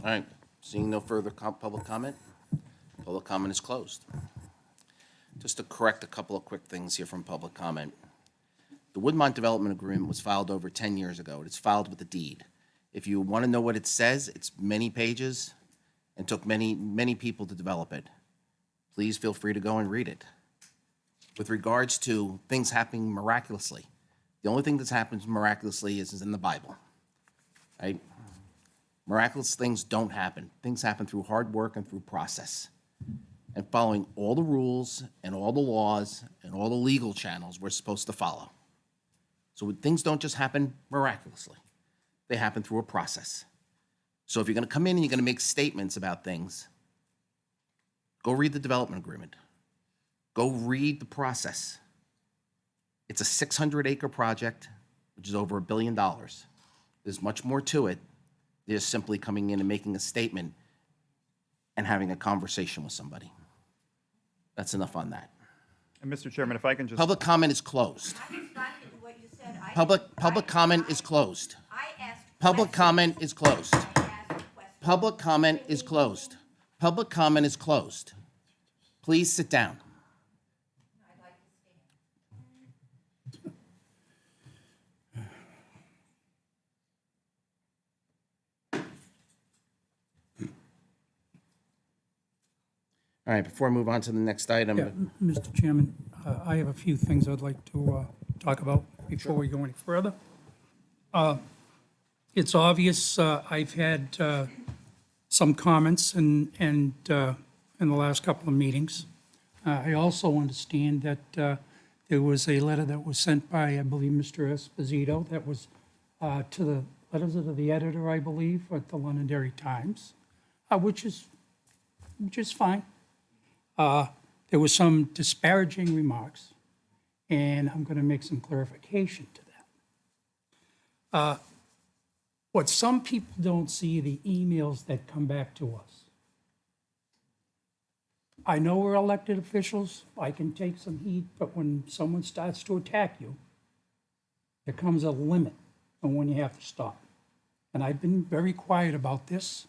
All right, seeing no further public comment is closed. Just to correct a couple of quick things here from public comment. The Woodmont Development Agreement was filed over 10 years ago. It's filed with the deed. If you want to know what it says, it's many pages and took many, many people to develop it. Please feel free to go and read it. With regards to things happening miraculously, the only thing that happens miraculously is in the Bible, right? Miraculous things don't happen. Things happen through hard work and through process and following all the rules and all the laws and all the legal channels we're supposed to follow. So things don't just happen miraculously. They happen through a process. So if you're going to come in and you're going to make statements about things, go read the development agreement. Go read the process. It's a 600-acre project, which is over $1 billion. There's much more to it. There's simply coming in and making a statement and having a conversation with somebody. That's enough on that. And Mr. Chairman, if I can just... Public comment is closed. Public comment is closed. Public comment is closed. Public comment is closed. Public comment is closed. Please sit down. All All right, before I move on to the next item. Yeah, Mr. Chairman, I have a few things I'd like to talk about before we go any further. It's obvious, I've had some comments in the last couple of meetings. I also understand that there was a letter that was sent by, I believe, Mr. Esposito, that was to the letters of the editor, I believe, at the Londonderry Times, which is fine. There was some disparaging remarks, and I'm going to make some clarification to that. What some people don't see, the emails that come back to us. I know we're elected officials, I can take some heat, but when someone starts to attack you, there comes a limit on when you have to stop. And I've been very quiet about this.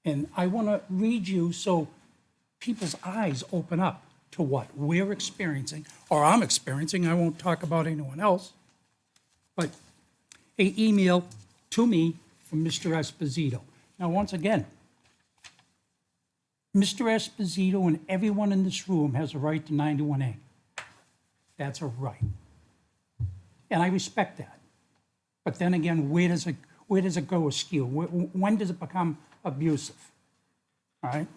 And I want to read you so people's eyes open up to what we're experiencing, or I'm experiencing. I won't talk about anyone else. But an email to me from Mr. Esposito. Now, once again, Mr. Esposito and everyone in this room has a right to 91A. That's a right. And I respect that. But then again, where does it go askew? When does it become abusive? All right?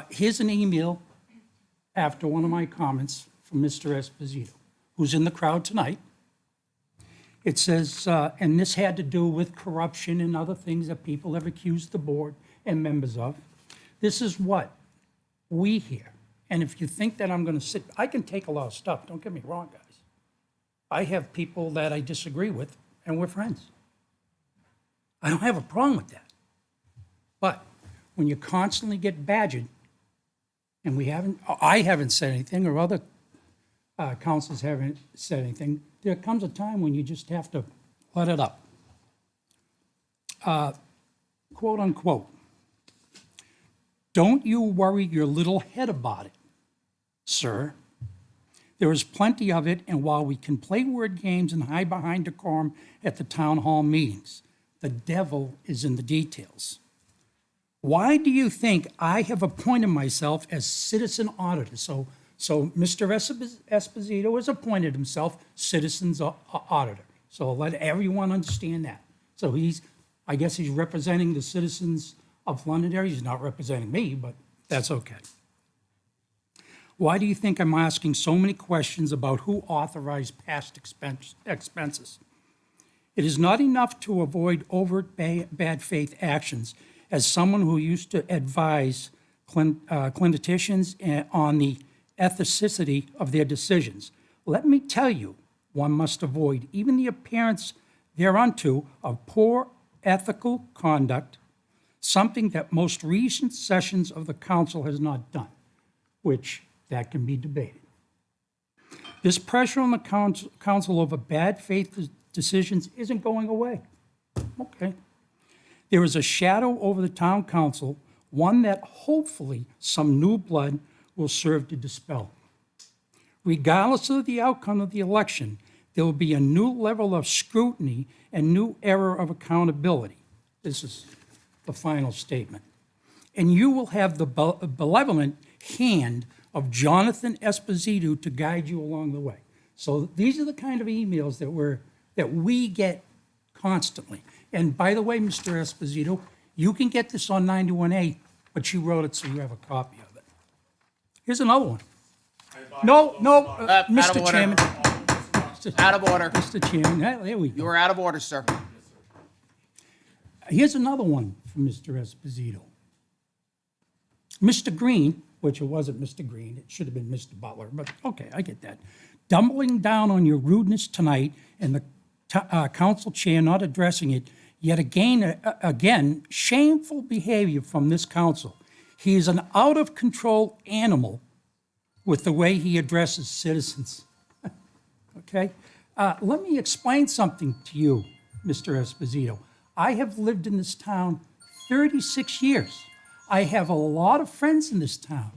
Here's an email after one of my comments from Mr. Esposito, who's in the crowd tonight. It says, and this had to do with corruption and other things that people have accused the board and members of. This is what we hear. And if you think that I'm going to sit, I can take a lot of stuff, don't get me wrong, guys. I have people that I disagree with, and we're friends. I don't have a problem with that. But when you constantly get badgered, and I haven't said anything, or other councils haven't said anything, there comes a time when you just have to let it up. Quote unquote, don't you worry your little head about it, sir. There is plenty of it, and while we can play word games and hide behind decorum at the town hall meetings, the devil is in the details. Why do you think I have appointed myself as citizen auditor? So Mr. Esposito has appointed himself citizen's auditor. So let everyone understand that. So I guess he's representing the citizens of Londonderry. He's not representing me, but that's okay. Why do you think I'm asking so many questions about who authorized past expenses? It is not enough to avoid overt bad faith actions. As someone who used to advise clinicians on the ethicity of their decisions, let me tell you, one must avoid even the appearance thereunto of poor ethical conduct, something that most recent sessions of the council has not done, which that can be debated. This pressure on the council over bad faith decisions isn't going away. Okay. There is a shadow over the town council, one that hopefully some new blood will serve to dispel. Regardless of the outcome of the election, there will be a new level of scrutiny and new era of accountability. This is the final statement. And you will have the benevolent hand of Jonathan Esposito to guide you along the way. So these are the kind of emails that we get constantly. And by the way, Mr. Esposito, you can get this on 91A, but you wrote it so you have a copy of it. Here's another one. No, Mr. Chairman. Out of order. Mr. Chairman, there we go. You are out of order, sir. Here's another one from Mr. Esposito. Mr. Green, which it wasn't Mr. Green, it should have been Mr. Butler, but okay, I get that. Doubling down on your rudeness tonight and the council chair not addressing it, yet again, shameful behavior from this council. He is an out-of-control animal with the way he addresses citizens. Okay? Let me explain something to you, Mr. Esposito. I have lived in this town 36 years. I have a lot of friends in this town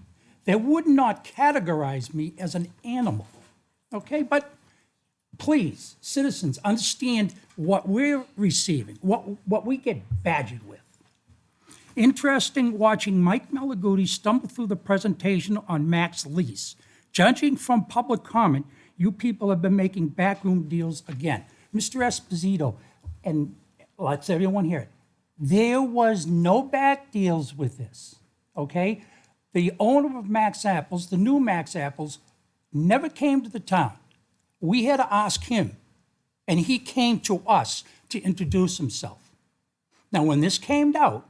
that would not categorize me as an animal. Okay? But please, citizens, understand what we're receiving, what we get badgered with. Interesting watching Mike Malaguti stumble through the presentation on Mac's lease. Judging from public comment, you people have been making backroom deals again. Mr. Esposito, and let's everyone hear it, there was no back deals with this, okay? The owner of Max Apples, the new Max Apples, never came to the town. We had to ask him, and he came to us to introduce himself. Now, when this came out,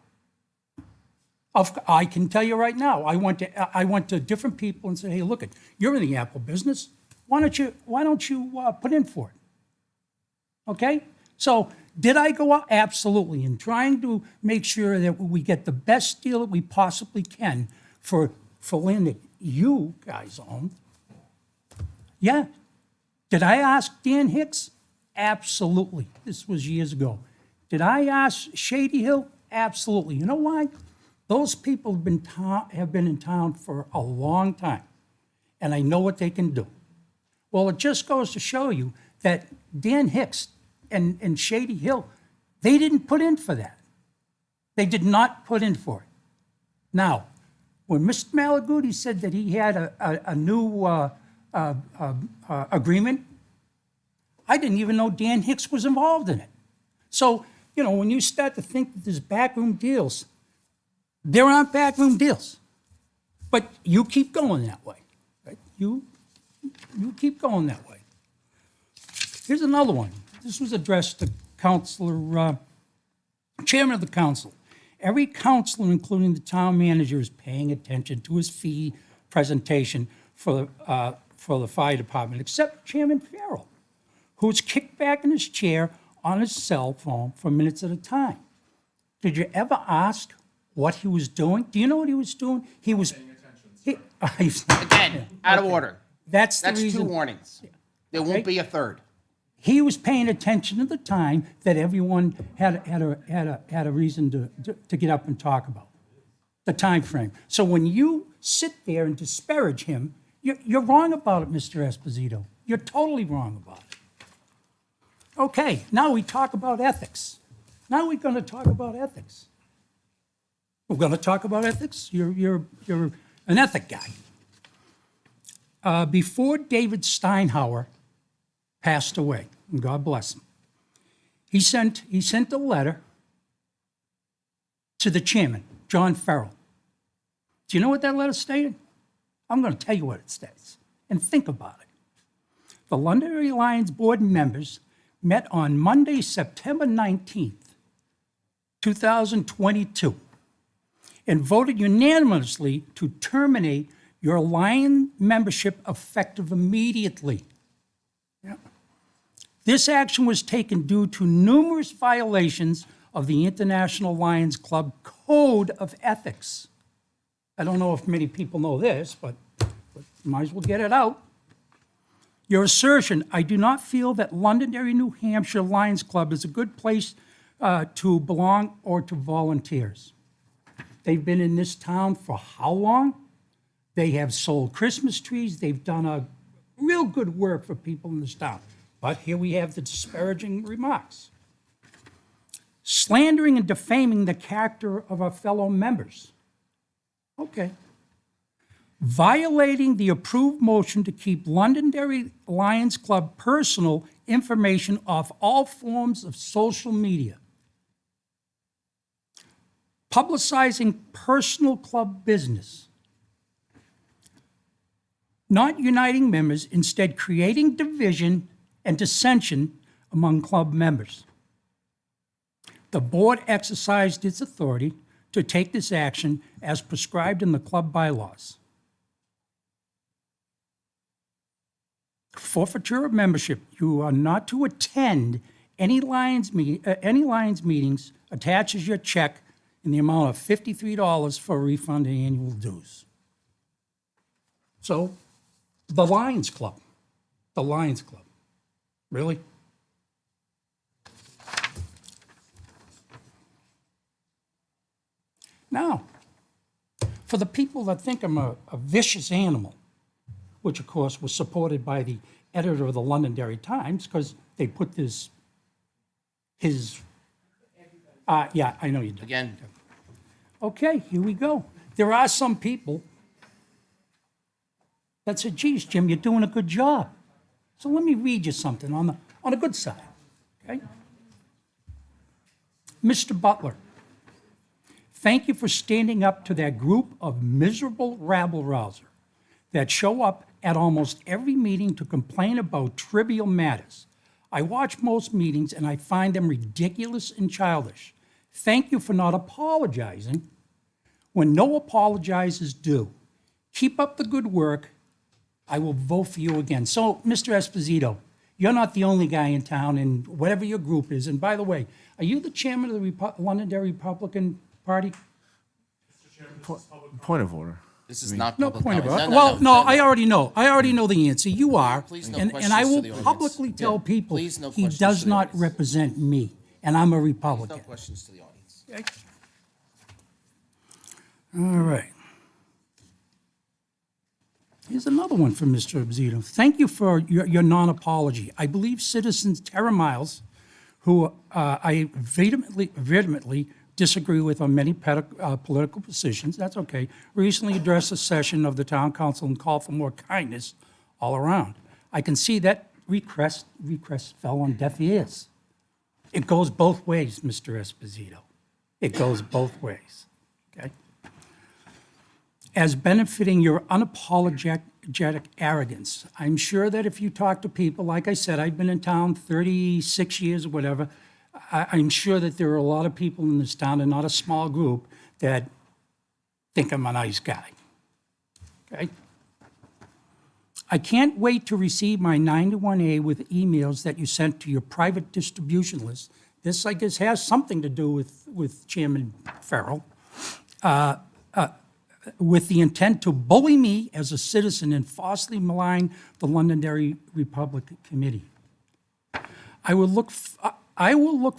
I can tell you right now, I went to different people and said, hey, look, you're in the apple business. Why don't you put in for it? Okay? So did I go out? Absolutely. In trying to make sure that we get the best deal that we possibly can for land that you guys own. Yeah. Did I ask Dan Hicks? Absolutely. This was years ago. Did I ask Shady Hill? Absolutely. You know why? Those people have been in town for a long time, and I know what they can do. Well, it just goes to show you that Dan Hicks and Shady Hill, they didn't put in for that. They did not put in for it. Now, when Mr. Malaguti said that he had a new agreement, I didn't even know Dan Hicks was involved in it. So, you know, when you start to think that there's backroom deals, there aren't backroom deals. But you keep going that way. Right? You keep going that way. Here's another one. This was addressed to Councilor, Chairman of the Council. Every councilor, including the town manager, is paying attention to his fee presentation for the fire department, except Chairman Farrell, who's kicked back in his chair on his cell phone for minutes at a time. Did you ever ask what he was doing? Do you know what he was doing? He was paying attention. Again, out of order. That's the That's reason. 2 warnings. There won't be a third. He was paying attention at the time that everyone had a reason to get up and talk about, the time frame. So when you sit there and disparage him, you're wrong about it, Mr. Esposito. You're totally wrong about it. Okay, now we talk about ethics. Now we're going to talk about ethics. We're going to talk about ethics? You're an ethic guy. Before David Steinhauer passed away, and God bless him, he sent a letter to the chairman, John Farrell. Do you know what that letter stated? I'm going to tell you what it states, and think about it. The Londonderry Lions board members met on Monday, September 19th, 2022, and voted unanimously to terminate your Lion membership effective immediately. Yep. This action was taken due to numerous violations of the International Lions Club Code of Ethics. I don't know if many people know this, but might as well get it out. Your assertion, I do not feel that Londonderry, New Hampshire Lions Club is a good place to belong or to volunteers. They've been in this town for how long? They have sold Christmas trees. They've done a real good work for people in this town. But here we have the disparaging remarks. Slandering and defaming the character of our fellow members. Okay. Violating the approved motion to keep Londonderry Lions Club personal information off all forms of social media. Publicizing personal club business. Not uniting members, instead creating division and dissension among club members. The board exercised its authority to take this action as prescribed in the club bylaws. Forfeiture of membership. You are not to attend any Lions meetings, attaches your check in the amount of $53 for a refund of annual dues. So, the Lions Club. Really? Now, for the people that think I'm a vicious animal, which of course was supported by the editor of the Londonderry Times, because they put yeah, I know you did. Again, Okay, here we go. There are some people that said, geez, Jim, you're doing a good job. So let me read you something on the good side, okay? Mr. Butler, thank you for standing up to that group of miserable rabble-rouser that show up at almost every meeting to complain about trivial matters. I watch most meetings and I find them ridiculous and childish. Thank you for not apologizing when no apologies is due. Keep up the good work. I will vote for you again. So, Mr. Esposito, you're not the only guy in town, and whatever your group is. And by the way, are you the chairman of the Londonderry Republican Party? Point of order. This is not No public point of comment. order. Well, no, I already know. I already know the answer. You are. Please, no And I questions to will the audience. publicly tell Yeah, people please, no he questions does to the not audience. represent me, and I'm a No Republican. questions to the audience. Okay? All right. Here's another one from Mr. Esposito. Thank you for your non-apology. I believe citizens Tara Miles, who I vehemently disagree with on many political positions, that's okay, recently addressed a session of the town council and called for more kindness all around. I can see that request fell on deaf ears. It goes both ways, Mr. Esposito. It goes both ways, okay? As benefiting your unapologetic arrogance. I'm sure that if you talk to people, like I said, I've been in town 36 years or whatever, I'm sure that there are a lot of people in this town, and not a small group, that think I'm a nice guy, okay? I can't wait to receive my 91A with emails that you sent to your private distribution list. This, I guess, has something to do with Chairman Farrell. With the intent to bully me as a citizen and falsely malign the Londonderry Republic Committee. I will look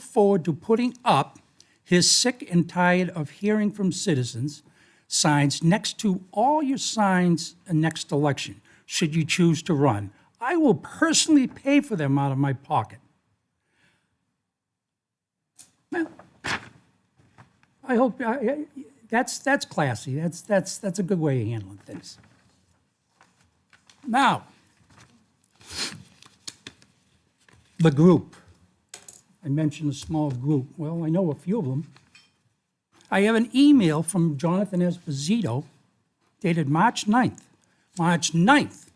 forward to putting up his sick and tired of hearing from citizens signs next to all your signs next election, should you choose to run. I will personally pay for them out of my pocket. Well, I hope, that's classy. That's a good way of handling things. Now, the group. I mentioned a small group. Well, I know a few of them. I have an email from Jonathan Esposito dated March 9th. March 9th,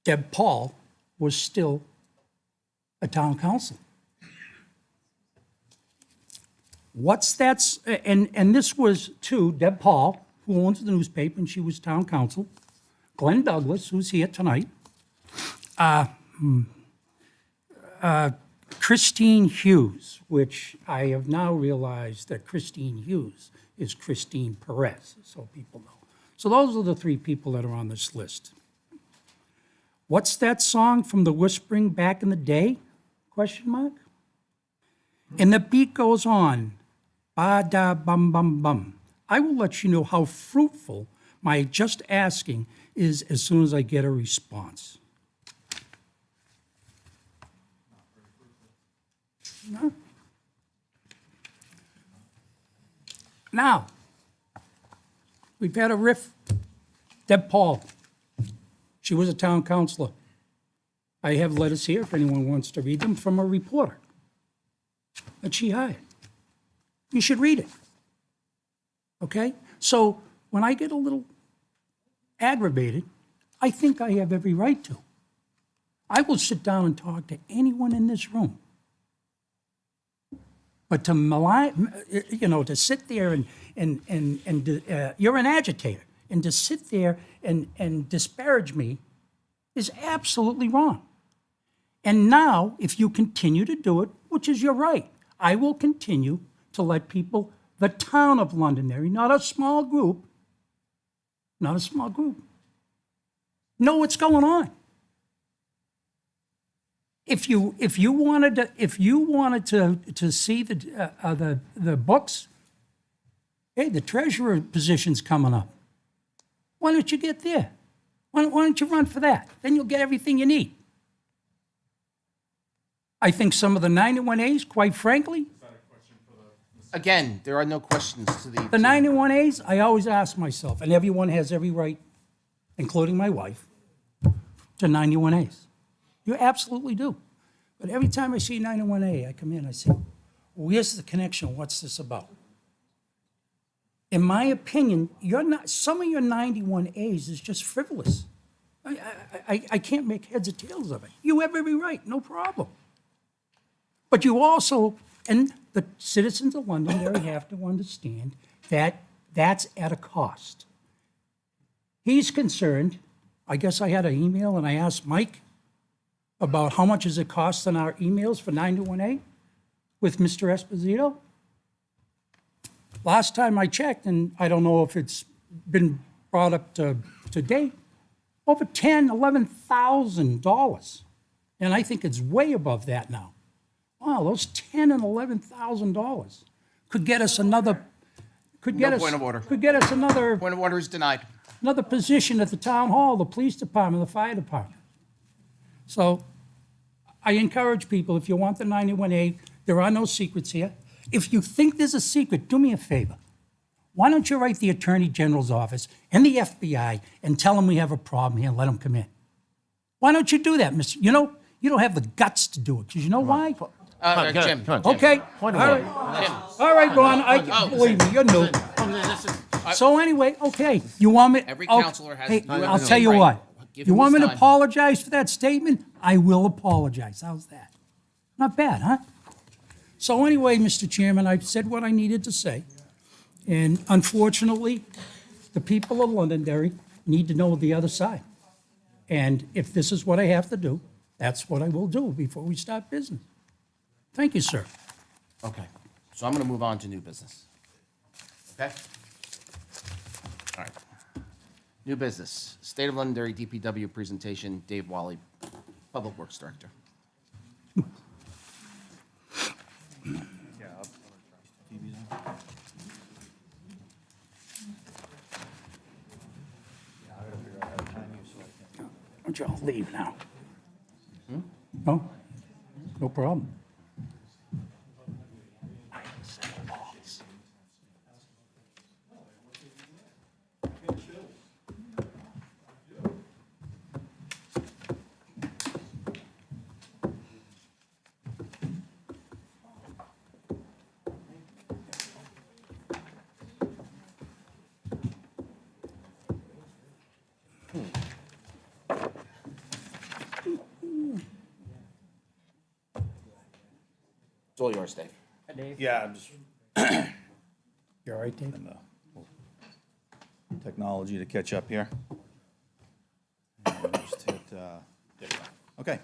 Deb Paul was still a town council. What's that, and this was to Deb Paul, who owns the newspaper, and she was town council, Glenn Douglas, who's here tonight, Christine Hughes, which I have now realized that Christine Hughes is Christine Perez, so people know. So those are the three people that are on this list. What's that song from the Whispering back in the day? Question mark. And the beat goes on. Ba-da, bum, bum, bum. I will let you know how fruitful my just asking is as soon as I get a response. No. Now, we've had a riff. Deb Paul, she was a town councilor. I have letters here, if anyone wants to read them, from a reporter that she hired. You should read it. Okay? So when I get a little aggravated, I think I have every right to. I will sit down and talk to anyone in this room. But to malign, to sit there and you're an agitator, and to sit there and disparage me is absolutely wrong. And now, if you continue to do it, which is your right, I will continue to let people, the town of Londonderry, not a small group, know what's going on. If you wanted to see the books, hey, the treasurer position's coming up. Why don't you get there? Why don't you run for that? Then you'll get everything you need. I think some of the 91As, quite frankly. Is that a question for Again, there are no questions to the. The 91As, I always ask myself, and everyone has every right, including my wife, to 91As. You absolutely do. But every time I see 91A, I come in, I say, where's the connection? What's this about? In my opinion, some of your 91As is just frivolous. I can't make heads or tails of it. You have every right, no problem. But you also, and the citizens of Londonderry have to understand that that's at a cost. He's concerned, I guess I had an email and I asked Mike about how much does it cost on our emails for 91A with Mr. Esposito. Last time I checked, and I don't know if it's been brought up to date, over $10,000, $11,000. And I think it's way above that now. Wow, those $10,000 and $11,000 could get us another, No point of order. could get us another, Point of order is denied. another position at the town hall, the police department, the fire department. So I encourage people, if you want the 91A, there are no secrets here. If you think there's a secret, do me a favor. Why don't you write the Attorney General's office and the FBI and tell them we have a problem here and let them come in? Why don't you do that, Mr.? You know, you don't have the guts to do it, because you know why? Jim. Okay, all right. All right, Ron, believe me, you're new. Listen, So anyway, okay, you want me? Every okay, counselor has- Hey, you have I'll the tell you right. what. Give You him want me his to time. apologize for that statement? I will apologize. How's that? Not bad, huh? So anyway, Mr. Chairman, I've said what I needed to say. And unfortunately, the people of Londonderry need to know the other side. And if this is what I have to do, that's what I will do before we start business. Thank you, sir. Okay, so I'm going to move on to new business. Okay? All right. New business, State of Londonderry DPW presentation, Dave Wally, Public Works Director. Why don't you all leave now? No? No problem. It's all yours, Dave. Yeah, I'm just You all right, Dave? technology to catch up here. And just hit, there we go. Okay.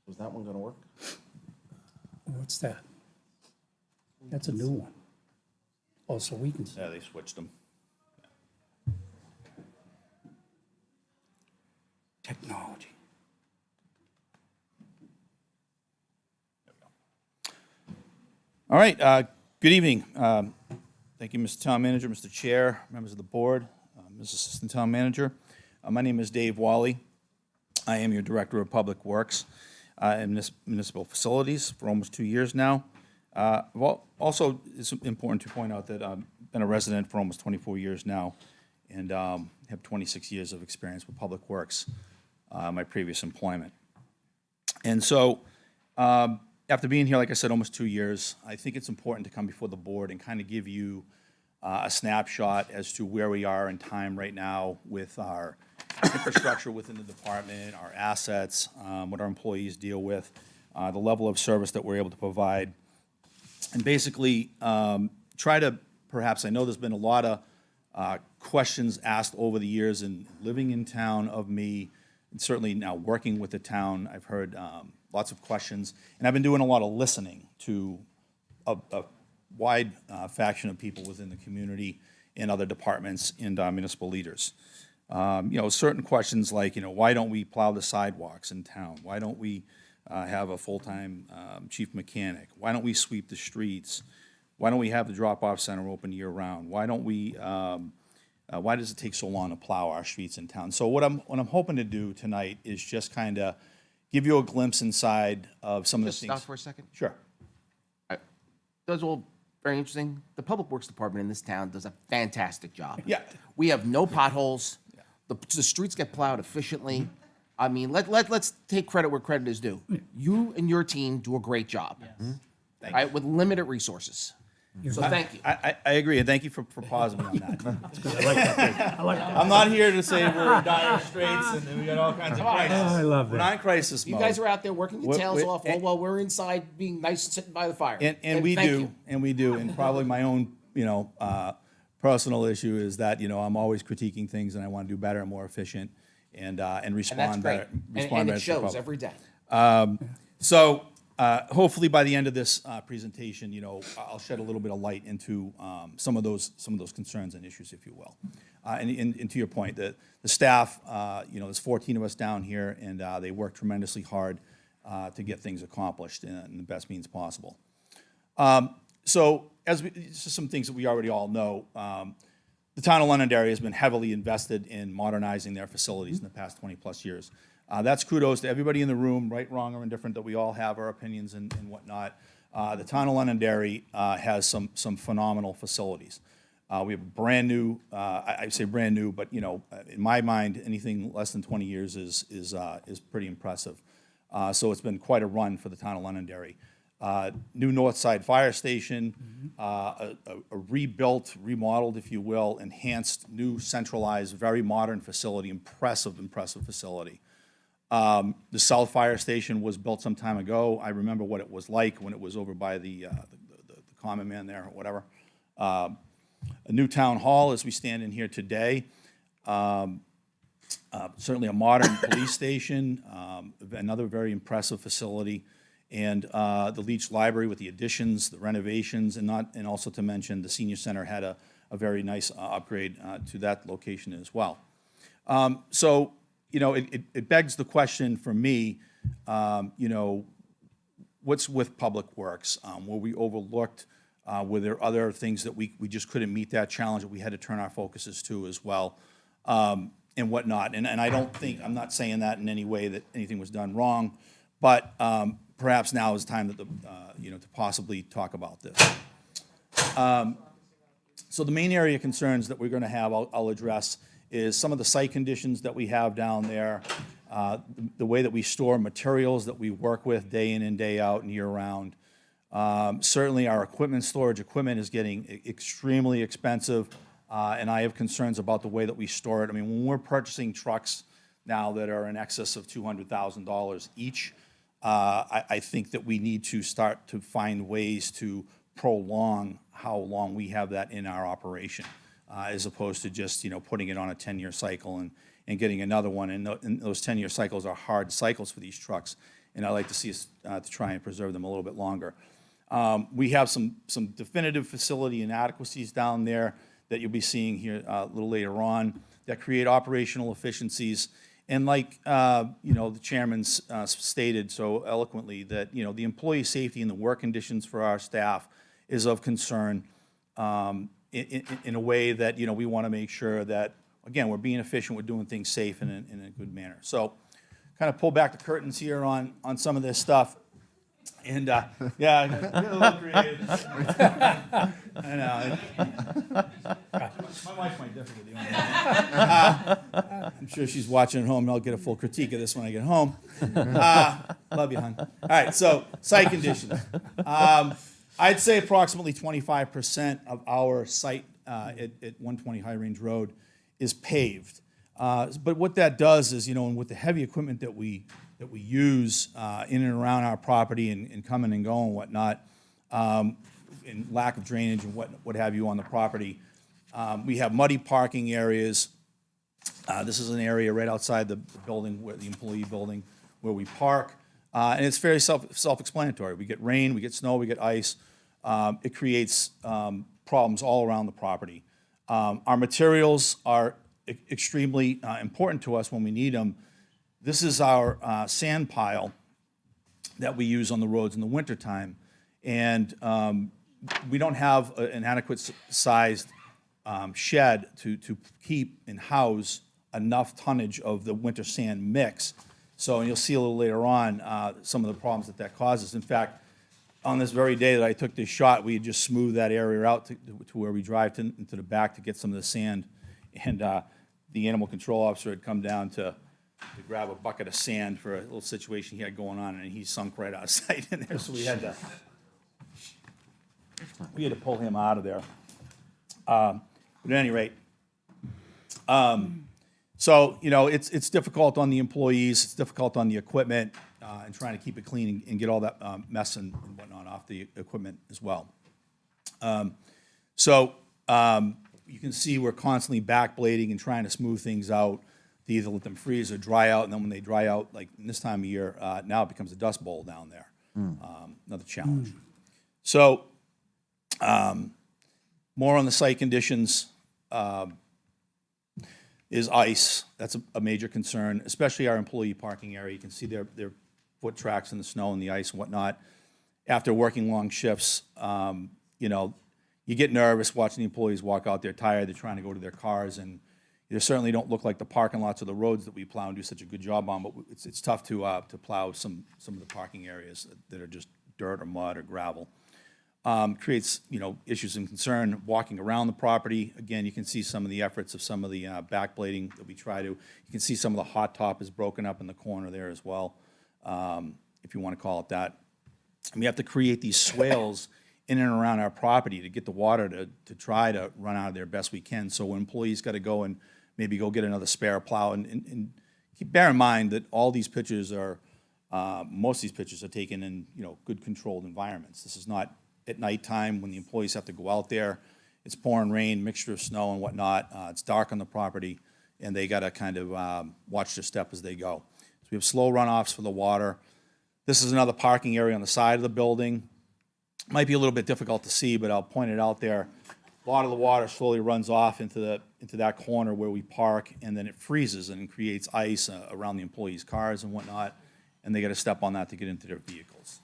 Was that one going to work? What's that? That's a new one. Oh, so we can, Yeah, they switched them. technology. All right, good evening. Thank you, Mr. Town Manager, Mr. Chair, members of the board, Ms. Assistant Town Manager. My name is Dave Wally. I am your Director of Public Works and Municipal Facilities for almost 2 years now. Well, also, it's important to point out that I've been a resident for almost 24 years now and have 26 years of experience with Public Works, my previous employment. And so, after being here, like I said, almost 2 years, I think it's important to come before the board and kind of give you a snapshot as to where we are in time right now with our infrastructure within the department, our assets, what our employees deal with, the level of service that we're able to provide, and basically try to perhaps, I know there's been a lot of questions asked over the years and living in town of me, and certainly now working with the town, I've heard lots of questions, and I've been doing a lot of listening to a wide faction of people within the community and other departments and municipal leaders. Certain questions like, why don't we plow the sidewalks in town? Why don't we have a full-time chief mechanic? Why don't we sweep the streets? Why don't we have the drop-off center open year-round? Why don't we? Why does it take so long to plow our streets in town? So what I'm hoping to do tonight is just kind of give you a glimpse inside of some of the Just things. stop for a second. Sure. The does all very interesting. The Public Works Department in this town does a fantastic job. Yeah. We have no potholes. The streets get plowed efficiently. I mean, let's take credit where credit is due. You and your team do a great job. Thank Right, with limited resources. So thank you. I agree, and thank you for pausing me on that. I like that. I like that. I'm not here to say we're in dire straits and we got all kinds of crises. I love We're that. not in crisis You mode. guys are out there working your We're- tails we're- off, all while we're inside being nice and sitting by the fire. And we thank do, you. and we do, and probably my own, personal issue is that, I'm always critiquing things and I want to do better and more efficient and respond And that's great. better. And respond it better to the shows public. every day. So hopefully by the end of this presentation, I'll shed a little bit of light into some of those concerns and issues, if you will. And to your point, the staff, there's 14 of us down here, and they work tremendously hard to get things accomplished in the best means possible. So just some things that we already all know. The town of Londonderry has been heavily invested in modernizing their facilities in the past 20-plus years. That's kudos to everybody in the room, right, wrong, or indifferent, that we all have our opinions and whatnot. The town of Londonderry has some phenomenal facilities. We have brand new, I say brand new, but in my mind, anything less than 20 years is pretty impressive. So it's been quite a run for the town of Londonderry. New North Side Fire Station, a rebuilt, remodeled, if you will, enhanced, new, centralized, very modern facility, impressive facility. The South Fire Station was built some time ago. I remember what it was like when it was over by the common man there, or whatever. A new town hall as we stand in here today. Certainly a modern police station, another very impressive facility. And the Leach Library with the additions, the renovations, and also to mention the senior center had a very nice upgrade to that location as well. So, it begs the question for me, what's with Public Works? Were we overlooked? Were there other things that we just couldn't meet that challenge that we had to turn our focuses to as well, and whatnot? And I don't think, I'm not saying that in any way that anything was done wrong, but perhaps now is the time that to possibly talk about this. So the main area of concerns that we're going to have, I'll address, is some of the site conditions that we have down there, the way that we store materials that we work with day in and day out and year round. Certainly our storage equipment is getting extremely expensive, and I have concerns about the way that we store it. I mean, when we're purchasing trucks now that are in excess of $200,000 each, I think that we need to start to find ways to prolong how long we have that in our operation, as opposed to just, putting it on a 10-year cycle and getting another one. And those 10-year cycles are hard cycles for these trucks, and I like to see us to try and preserve them a little bit longer. We have some definitive facility inadequacies down there that you'll be seeing here a little later on that create operational efficiencies. And like, the chairman stated so eloquently, that, the employee safety and the work conditions for our staff is of concern in a way that, we want to make sure that, again, we're being efficient, we're doing things safe in a good manner. So kind of pull back the curtains here on some of this stuff. And, yeah, get a little creative. I know. My wife might differ with you on that. I'm sure she's watching at home, and I'll get a full critique of this when I get home. Love you, hon. All right, so site conditions. I'd say approximately 25% of our site at 120 High Range Road is paved. But what that does is, and with the heavy equipment that we use in and around our property and coming and going and whatnot, and lack of drainage and what have you on the property, we have muddy parking areas. This is an area right outside the building, the employee building, where we park. And it's very self-explanatory. We get rain, we get snow, we get ice. It creates problems all around the property. Our materials are extremely important to us when we need them. This is our sand pile that we use on the roads in the wintertime. And we don't have an adequate sized shed to keep and house enough tonnage of the winter sand mix. So, and you'll see a little later on some of the problems that causes. In fact, on this very day that I took this shot, we had just smoothed that area out to where we drive into the back to get some of the sand. And the animal control officer had come down to grab a bucket of sand for a little situation he had going on, and he sunk right out of sight in there, so we had to pull him out of there. But at any rate, so, you know, it's difficult on the employees, it's difficult on the equipment, and trying to keep it clean and get all that mess and whatnot off the equipment as well. You can see we're constantly backblading and trying to smooth things out to either let them freeze or dry out, and then when they dry out, like this time of year, now it becomes a dust bowl down there. Another challenge. So, more on the site conditions. Is ice. That's a major concern, especially our employee parking area. You can see their foot tracks in the snow and the ice and whatnot. After working long shifts, you know, you get nervous watching the employees walk out there tired. They're trying to go to their cars, and they certainly don't look like the parking lots or the roads that we plow and do such a good job on. But it's tough to plow some of the parking areas that are just dirt or mud or gravel. Creates, you know, issues and concern walking around the property. Again, you can see some of the efforts of some of the backblading that we try to. You can see some of the hot top is broken up in the corner there as well, if you want to call it that. And we have to create these swales in and around our property to get the water to try to run out of there best we can. So when employees got to go and maybe go get another spare plow, and bear in mind that all these pictures are, most of these pictures are taken in, you know, good controlled environments. This is not at nighttime when the employees have to go out there. It's pouring rain, mixture of snow and whatnot. It's dark on the property, and they got to kind of watch their step as they go. So we have slow runoffs for the water. This is another parking area on the side of the building. Might be a little bit difficult to see, but I'll point it out there. A lot of the water slowly runs off into that corner where we park, and then it freezes and creates ice around the employees' cars and whatnot, and they got to step on that to get into their vehicles.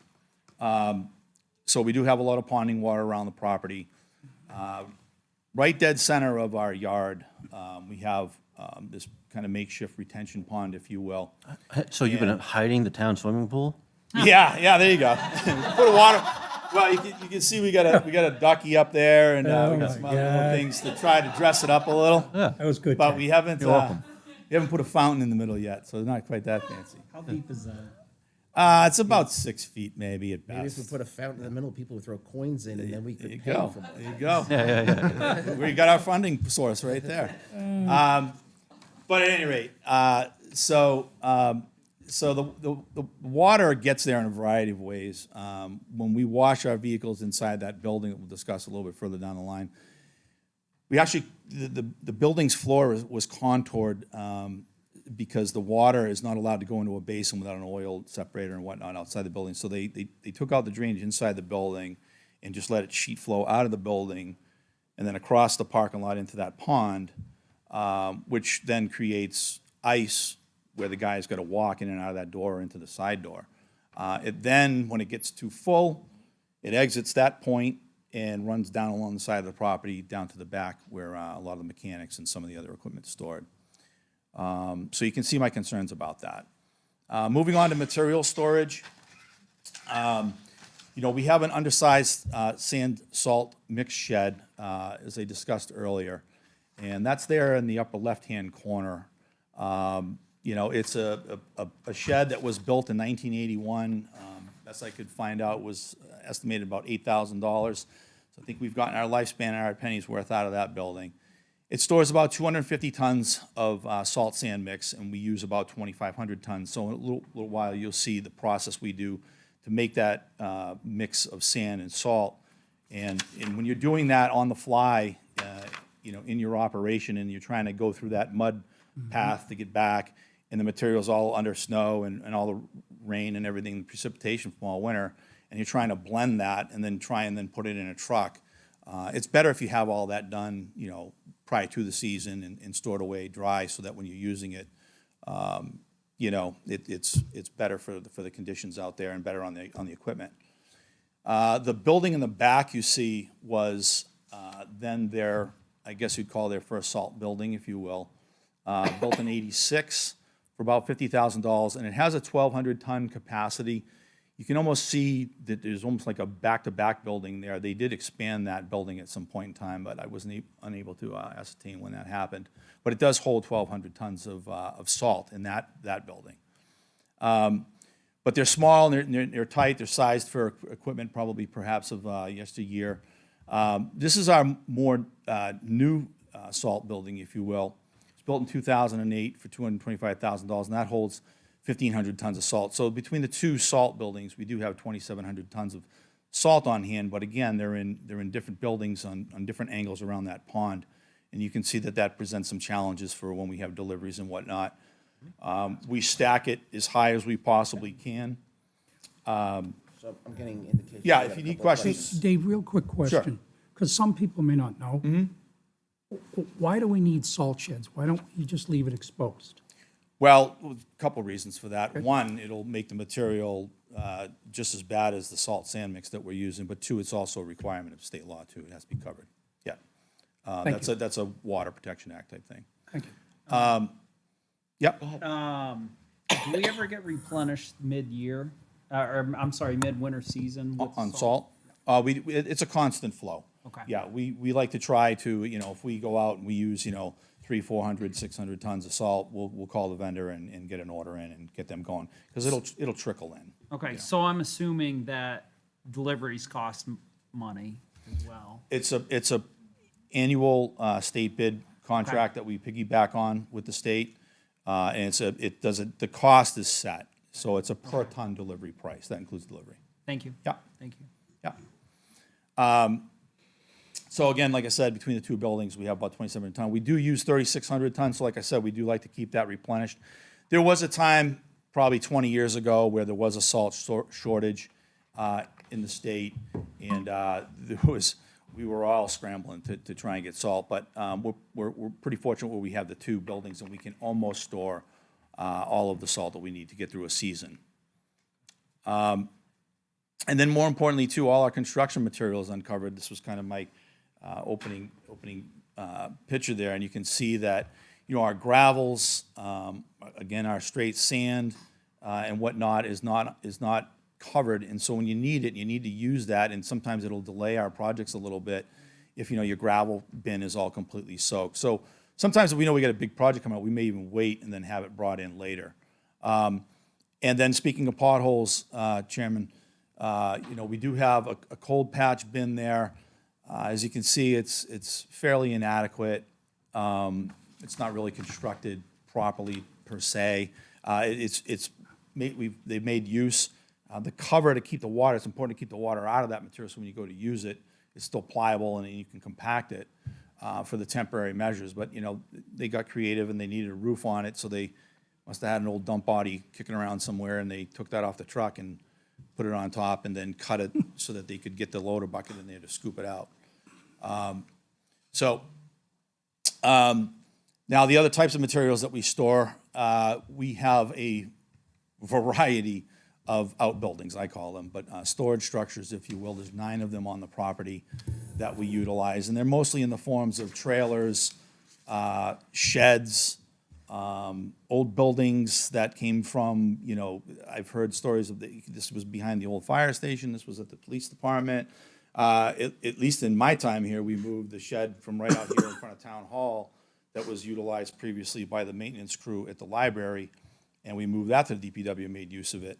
So we do have a lot of ponding water around the property. Right dead center of our yard, we have this kind of makeshift retention pond, if you will. So you've been hiding the town swimming pool? Yeah, there you go. Put a water. Well, you can see we got a ducky up there, and we got some other little things to try to dress it up a little. That was good. But Ted. we haven't You're welcome. put a fountain in the middle yet, so it's not quite that fancy. How deep is that? It's about 6 feet, maybe at Maybe if we best. put a fountain in the middle, people would throw coins in, and then we There you could pay go. for There you go. Yeah. We got our funding source right there. But at any rate, so the water gets there in a variety of ways. When we wash our vehicles inside that building, that we'll discuss a little bit further down the line, we actually, the building's floor was contoured because the water is not allowed to go into a basin without an oil separator and whatnot outside the building. So they took out the drainage inside the building and just let it sheet flow out of the building and then across the parking lot into that pond, which then creates ice where the guy's got to walk in and out of that door or into the side door. It then, when it gets too full, it exits that point and runs down along the side of the property down to the back where a lot of the mechanics and some of the other equipment is stored. So you can see my concerns about that. Moving on to material storage. You know, we have an undersized sand salt mix shed, as I discussed earlier, and that's there in the upper left-hand corner. You know, it's a shed that was built in 1981. Best I could find out was estimated about $8,000. So I think we've gotten our lifespan and our penny's worth out of that building. It stores about 250 tons of salt sand mix, and we use about 2,500 tons. So in a little while, you'll see the process we do to make that mix of sand and salt. And when you're doing that on the fly, you know, in your operation, and you're trying to go through that mud path to get back, and the material's all under snow and all the rain and everything, precipitation from all winter, and you're trying to blend that and then put it in a truck. It's better if you have all that done, you know, prior to the season and stored away dry, so that when you're using it, you know, it's better for the conditions out there and better on the equipment. The building in the back you see was then their, I guess you'd call their first salt building, if you will, built in '86 for about $50,000, and it has a 1,200 ton capacity. You can almost see that there's almost like a back-to-back building there. They did expand that building at some point in time, but I wasn't unable to ascertain when that happened. But it does hold 1,200 tons of salt in that building. But they're small, and they're tight, they're sized for equipment probably perhaps of yesteryear. This is our more new salt building, if you will. It's built in 2008 for $225,000, and that holds 1,500 tons of salt. So between the two salt buildings, we do have 2,700 tons of salt on hand, but again, they're in different buildings on different angles around that pond. And you can see that that presents some challenges for when we have deliveries and whatnot. We stack it as high as we possibly can. So I'm getting indications. Yeah, you if got you a need couple of questions. Dave, real quick question, because some people may not know. Why do we need salt sheds? Why don't we just leave it exposed? Well, a couple reasons for that. One, it'll make the material just as bad as the salt sand mix that we're using, but two, it's also a requirement of state law too. It has to be covered. Yeah. Thank you. That's a Water Protection Act type thing. Thank you. Yep. Do we ever get replenished mid-year, or I'm sorry, mid-winter season with On salt? It's a constant flow. Okay. Yeah, we like to try to, if we go out and we use, 300, 400, 600 tons of salt, we'll call the vendor and get an order in and get them going, because it'll trickle in. Okay, so I'm assuming that deliveries cost money as well. It's a annual state bid contract that we piggyback on with the state, and the cost is set, so it's a per ton delivery price. That includes delivery. Thank you. Yeah. Thank you. Yeah. So again, like I said, between the two buildings, we have about 2,700 tons. We do use 3,600 tons, so like I said, we do like to keep that replenished. There was a time, probably 20 years ago, where there was a salt shortage in the state, and we were all scrambling to try and get salt, but we're pretty fortunate where we have the two buildings, and we can almost store all of the salt that we need to get through a season. And then more importantly, too, all our construction material is uncovered. This was kind of my opening picture there, and you can see that, our gravels, again, our straight sand and whatnot is not covered, and so when you need it, you need to use that, and sometimes it'll delay our projects a little bit if, your gravel bin is all completely soaked. So sometimes if we know we got a big project coming out, we may even wait and then have it brought in later. And then speaking of potholes, Chairman, we do have a cold patch bin there. As you can see, it's fairly inadequate. It's not really constructed properly per se. They've made use. The cover to keep the water, it's important to keep the water out of that material, so when you go to use it, it's still pliable and you can compact it for the temporary measures. But, they got creative and they needed a roof on it, so they must have had an old dump body kicking around somewhere, and they took that off the truck and put it on top and then cut it so that they could get the loader bucket in there to scoop it out. Now the other types of materials that we store, we have a variety of outbuildings, I call them, but storage structures, if you will. There's 9 of them on the property that we utilize, and they're mostly in the forms of trailers, sheds, old buildings that came from, I've heard stories of this was behind the old fire station, this was at the police department. At least in my time here, we moved the shed from right out here in front of Town Hall that was utilized previously by the maintenance crew at the library, and we moved that to the DPW and made use of it.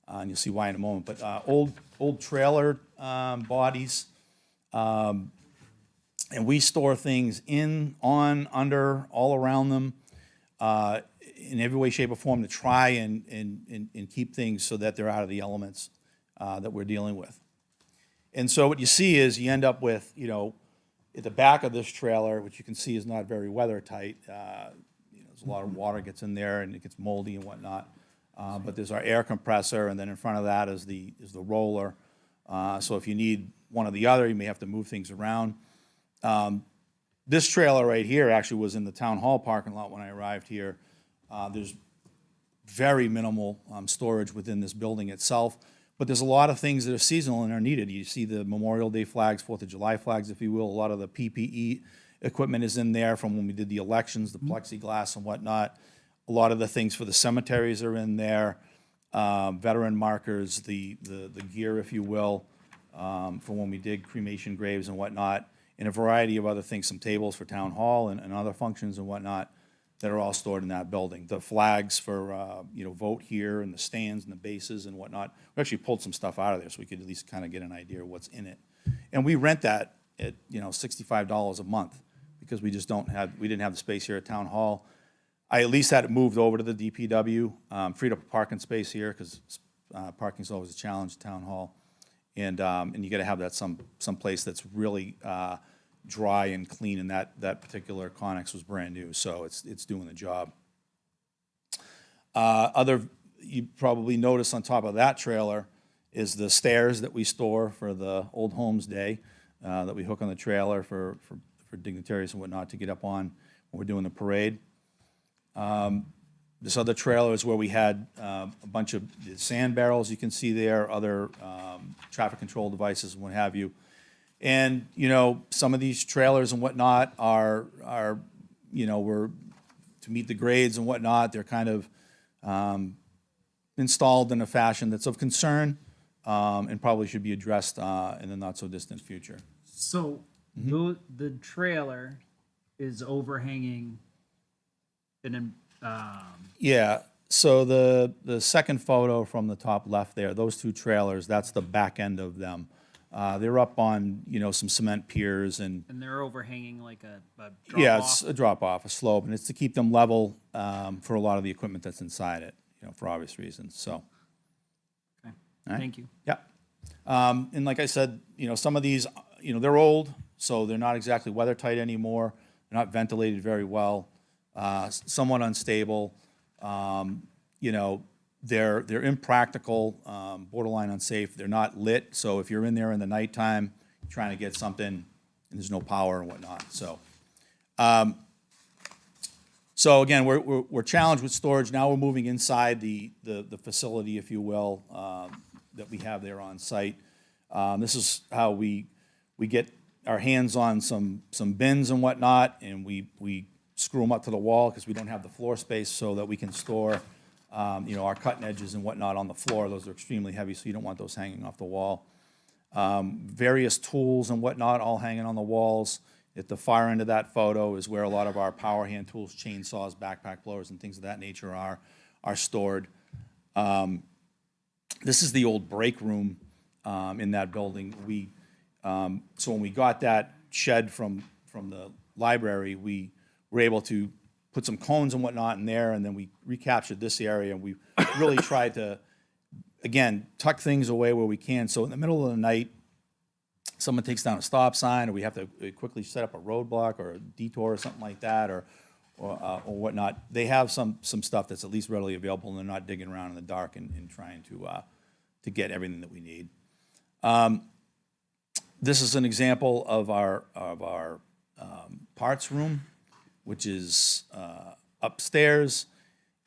And you'll see why in a moment. But old trailer bodies, and we store things in, on, under, all around them, in every way, shape, or form to try and keep things so that they're out of the elements that we're dealing with. And so what you see is you end up with, at the back of this trailer, which you can see is not very weather tight, there's a lot of water gets in there and it gets moldy and whatnot. But there's our air compressor, and then in front of that is the roller. So if you need one or the other, you may have to move things around. This trailer right here actually was in the Town Hall parking lot when I arrived here. There's very minimal storage within this building itself, but there's a lot of things that are seasonal and are needed. You see the Memorial Day flags, 4th of July flags, if you will. A lot of the PPE equipment is in there from when we did the elections, the plexiglass and whatnot. A lot of the things for the cemeteries are in there. veteran markers, the gear, if you will, for when we dig cremation graves and whatnot, and a variety of other things, some tables for town hall and other functions and whatnot that are all stored in that building. The flags for, vote here and the stands and the bases and whatnot. We actually pulled some stuff out of there so we could at least kind of get an idea of what's in it. And we rent that at, $65 a month because we didn't have the space here at town hall. I at least had it moved over to the DPW, freed up a parking space here because parking's always a challenge at town hall. And you got to have that some place that's really dry and clean, and that particular Connex was brand new, so it's doing the job. You probably notice on top of that trailer is the stairs that we store for the Old Homes Day that we hook on the trailer for dignitaries and whatnot to get up on when we're doing the parade. This other trailer is where we had a bunch of sand barrels you can see there, other traffic control devices and what have you. And, some of these trailers and whatnot are were to meet the grades and whatnot. They're kind of installed in a fashion that's of concern and probably should be addressed in the not-so-distant future. So the trailer is overhanging Yeah, so the second photo from the top left there, those two trailers, that's the back end of them. They're up on, some cement piers and they're overhanging like a drop yeah, off. it's a drop off, a slope, and it's to keep them level for a lot of the equipment that's inside it, for obvious reasons, so. Okay. All right? Thank you. Yeah. And like I said, some of these, they're old, so they're not exactly weather tight anymore. They're not ventilated very well, somewhat unstable. They're impractical, borderline unsafe. They're not lit, so if you're in there in the nighttime trying to get something and there's no power and whatnot, so. So again, we're challenged with storage. Now we're moving inside the facility, if you will, that we have there on site. This is how we get our hands on some bins and whatnot, and we screw them up to the wall because we don't have the floor space so that we can store our cutting edges and whatnot on the floor. Those are extremely heavy, so you don't want those hanging off the wall. Various tools and whatnot all hanging on the walls. At the far end of that photo is where a lot of our power hand tools, chainsaws, backpack blowers, and things of that nature are stored. This is the old break room in that building. So when we got that shed from the library, we were able to put some cones and whatnot in there, and then we recaptured this area, and we really tried to, again, tuck things away where we can. So in the middle of the night, someone takes down a stop sign, or we have to quickly set up a roadblock or a detour or something like that, or whatnot. They have some stuff that's at least readily available, and they're not digging around in the dark and trying to get everything that we need. This is an example of our parts room, which is upstairs,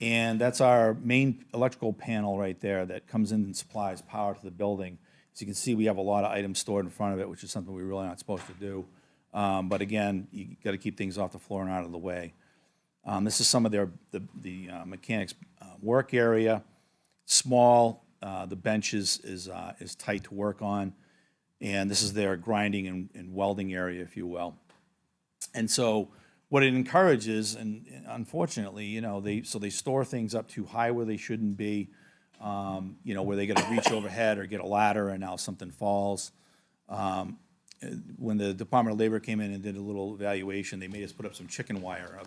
and that's our main electrical panel right there that comes in and supplies power to the building. As you can see, we have a lot of items stored in front of it, which is something we're really not supposed to do. But again, you got to keep things off the floor and out of the way. This is some of the mechanics' work area. Small, the bench is tight to work on, and this is their grinding and welding area, if you will. And so what it encourages, and unfortunately, they store things up too high where they shouldn't be, where they got to reach overhead or get a ladder and now something falls. When the Department of Labor came in and did a little evaluation, they made us put up some chicken wire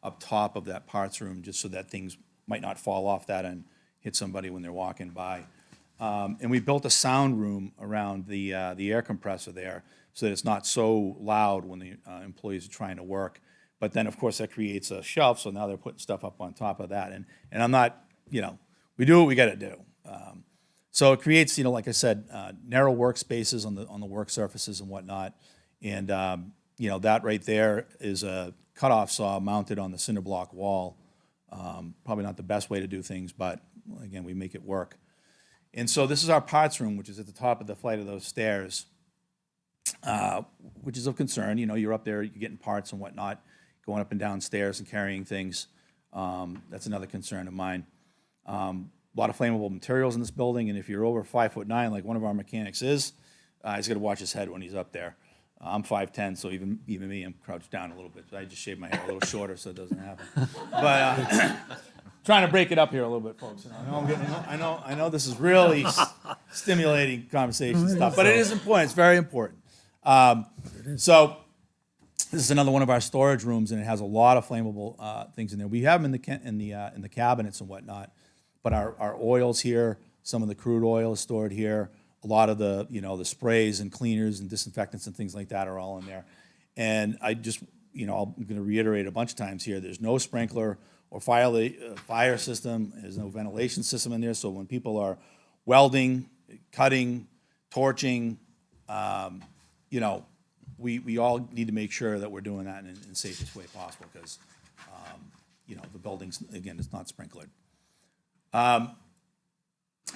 up top of that parts room just so that things might not fall off that and hit somebody when they're walking by. And we built a sound room around the air compressor there so that it's not so loud when the employees are trying to work. But then, of course, that creates a shelf, so now they're putting stuff up on top of that. And I'm not, we do what we got to do. So it creates, like I said, narrow workspaces on the work surfaces and whatnot. And, that right there is a cutoff saw mounted on the cinder block wall. Probably not the best way to do things, but again, we make it work. And so this is our parts room, which is at the top of the flight of those stairs, which is of concern. You're up there, you're getting parts and whatnot, going up and down stairs and carrying things. That's another concern of mine. lot of flammable materials in this building, and if you're over 5'9", like one of our mechanics is, he's got to watch his head when he's up there. I'm 5'10", so even me, I'm crouched down a little bit. I just shaved my hair a little shorter so it doesn't happen. But trying to break it up here a little bit, folks. I know this is really stimulating conversation stuff, but it is important. It's very important. So this is another one of our storage rooms, and it has a lot of flammable things in there. We have them in the cabinets and whatnot, but our oils here, some of the crude oil is stored here. A lot of the the sprays and cleaners and disinfectants and things like that are all in there. And I just I'm going to reiterate a bunch of times here. There's no sprinkler or fire system. There's no ventilation system in there. So when people are welding, cutting, torching, we all need to make sure that we're doing that in the safest way possible because, the buildings, again, it's not sprinklered. Now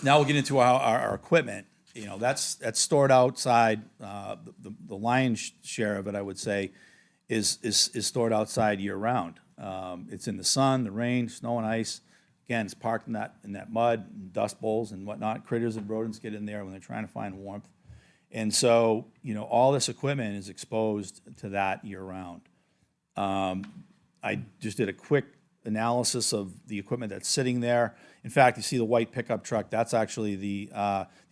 we'll get into our equipment. That's stored outside. The lion's share of it, I would say, is stored outside year round. It's in the sun, the rain, snow and ice. Again, it's parked in that mud, and dust bowls and whatnot. Critters and rodents get in there when they're trying to find warmth. And so, all this equipment is exposed to that year round. I just did a quick analysis of the equipment that's sitting there. In fact, you see the white pickup truck. That's actually the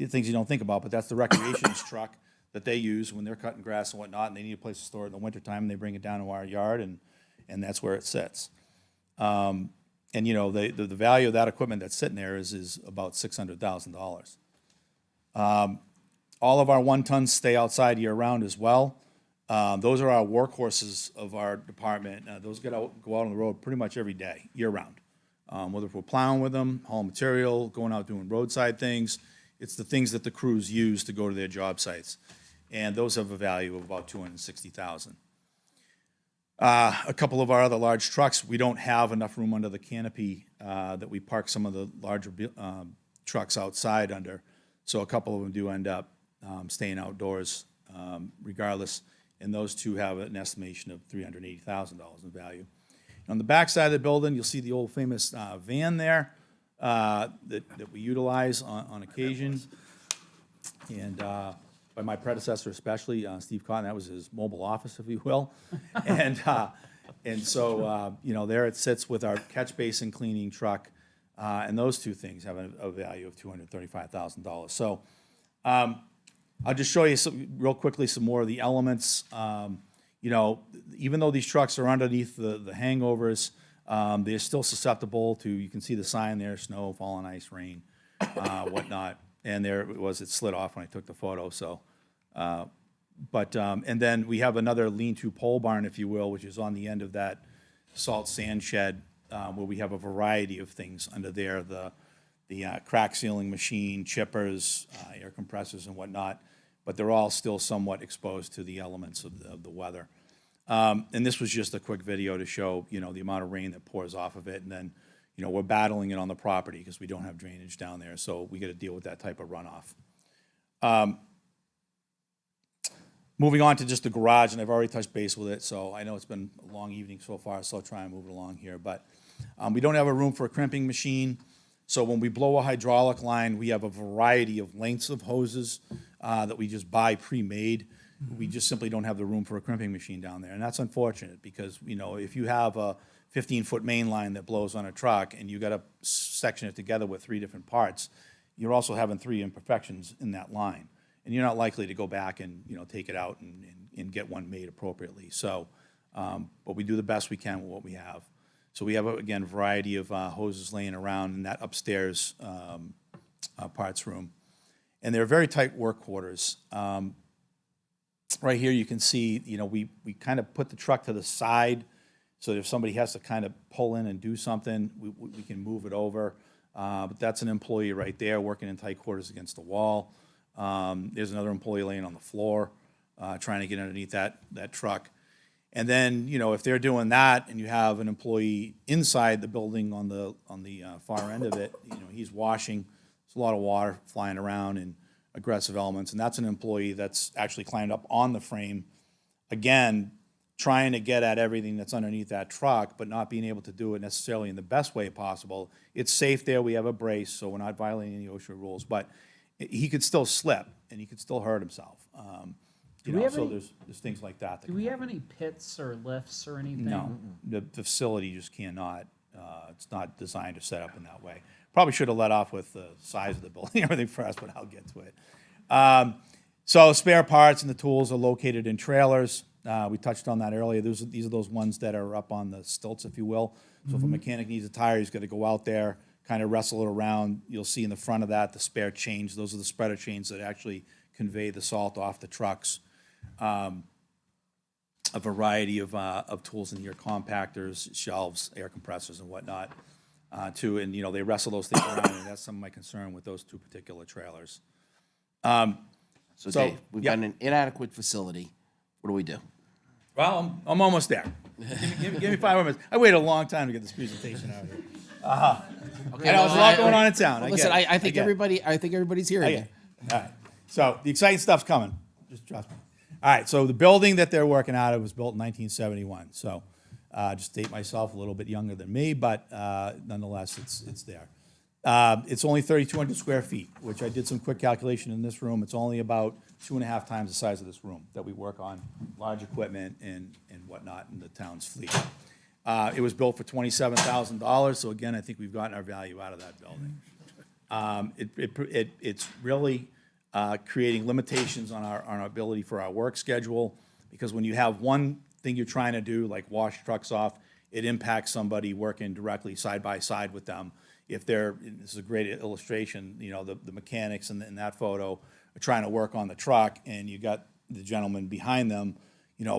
things you don't think about, but that's the recreationist truck that they use when they're cutting grass and whatnot, and they need a place to store it in the wintertime, and they bring it down to our yard, and that's where it sits. And the value of that equipment that's sitting there is about $600,000. All of our 1-tons stay outside year-round as well. Those are our workhorses of our department. Those go out on the road pretty much every day, year-round. Whether we're plowing with them, hauling material, going out doing roadside things, it's the things that the crews use to go to their job sites. And those have a value of about $260,000. A couple of our other large trucks, we don't have enough room under the canopy that we park some of the larger trucks outside under. So a couple of them do end up staying outdoors regardless. And those two have an estimation of $380,000 in value. On the back side of the building, you'll see the old famous van there that we utilize on occasion. And by my predecessor especially, Steve Cotton, that was his mobile office, if you will. And so, there it sits with our catch basin cleaning truck. And those two things have a value of $235,000. So I'll just show you real quickly some more of the elements. Even though these trucks are underneath the hangovers, they're still susceptible to, you can see the sign there, snow, falling ice, rain, whatnot. And there it was, it slid off when I took the photo. So, and then we have another lean-to pole barn, if you will, which is on the end of that salt sand shed, where we have a variety of things under there, the crack sealing machine, chippers, air compressors and whatnot, but they're all still somewhat exposed to the elements of the weather. And this was just a quick video to show, the amount of rain that pours off of it. And then, we're battling it on the property because we don't have drainage down there. So we got to deal with that type of runoff. Moving on to just the garage, and I've already touched base with it. So I know it's been a long evening so far, so I'll try and move it along here. But we don't have a room for a crimping machine. So when we blow a hydraulic line, we have a variety of lengths of hoses that we just buy pre-made. We just simply don't have the room for a crimping machine down there. And that's unfortunate because, if you have a 15-foot main line that blows on a truck and you got to section it together with 3 different parts, you're also having 3 imperfections in that line. And you're not likely to go back and, take it out and get one made appropriately. So, but we do the best we can with what we have. So we have, again, a variety of hoses laying around in that upstairs parts room. And they're very tight work quarters. Right here you can see, we kind of put the truck to the side so that if somebody has to kind of pull in and do something, we can move it over. But that's an employee right there working in tight quarters against the wall. There's another employee laying on the floor trying to get underneath that truck. And then, if they're doing that and you have an employee inside the building on the far end of it, he's washing. There's a lot of water flying around and aggressive elements. And that's an employee that's actually climbed up on the frame, again, trying to get at everything that's underneath that truck, but not being able to do it necessarily in the best way possible. It's safe there, we have a brace, so we're not violating any OSHA rules, but he could still slip, and he could still hurt himself. Do we have so any- there's things like that. Do we have any pits or lifts or anything? No, the facility just cannot, it's not designed or set up in that way. Probably should have let off with the size of the building, everything first, but I'll get to it. So spare parts and the tools are located in trailers. We touched on that earlier. These are those ones that are up on the stilts, if you will. So if a mechanic needs a tire, he's got to go out there, kind of wrestle it around. You'll see in the front of that the spare chains. Those are the spreader chains that actually convey the salt off the trucks. A variety of tools in here, compactors, shelves, air compressors, and whatnot, too. And, they wrestle those things around, and that's some of my concern with those two particular trailers. So Dave, we've got an inadequate facility. What do we do? Well, I'm almost there. Give me 5 more minutes. I waited a long time to get this presentation out here. Okay, I know, there's a lot going on in town. Well, I listen, get it. I think get it. everybody's hearing Okay. you. All right. So the exciting stuff's coming. Just trust me. All right. So the building that they're working out of was built in 1971. So just date myself a little bit younger than me, but nonetheless, it's there. It's only 3,200 square feet, which I did some quick calculation in this room. It's only about 2.5 times the size of this room that we work on large equipment and whatnot in the town's fleet. It was built for $27,000. So again, I think we've gotten our value out of that building. It's really creating limitations on our ability for our work schedule, because when you have one thing you're trying to do, like wash trucks off, it impacts somebody working directly side by side with them. If this is a great illustration, the mechanics in that photo are trying to work on the truck, and you got the gentleman behind them,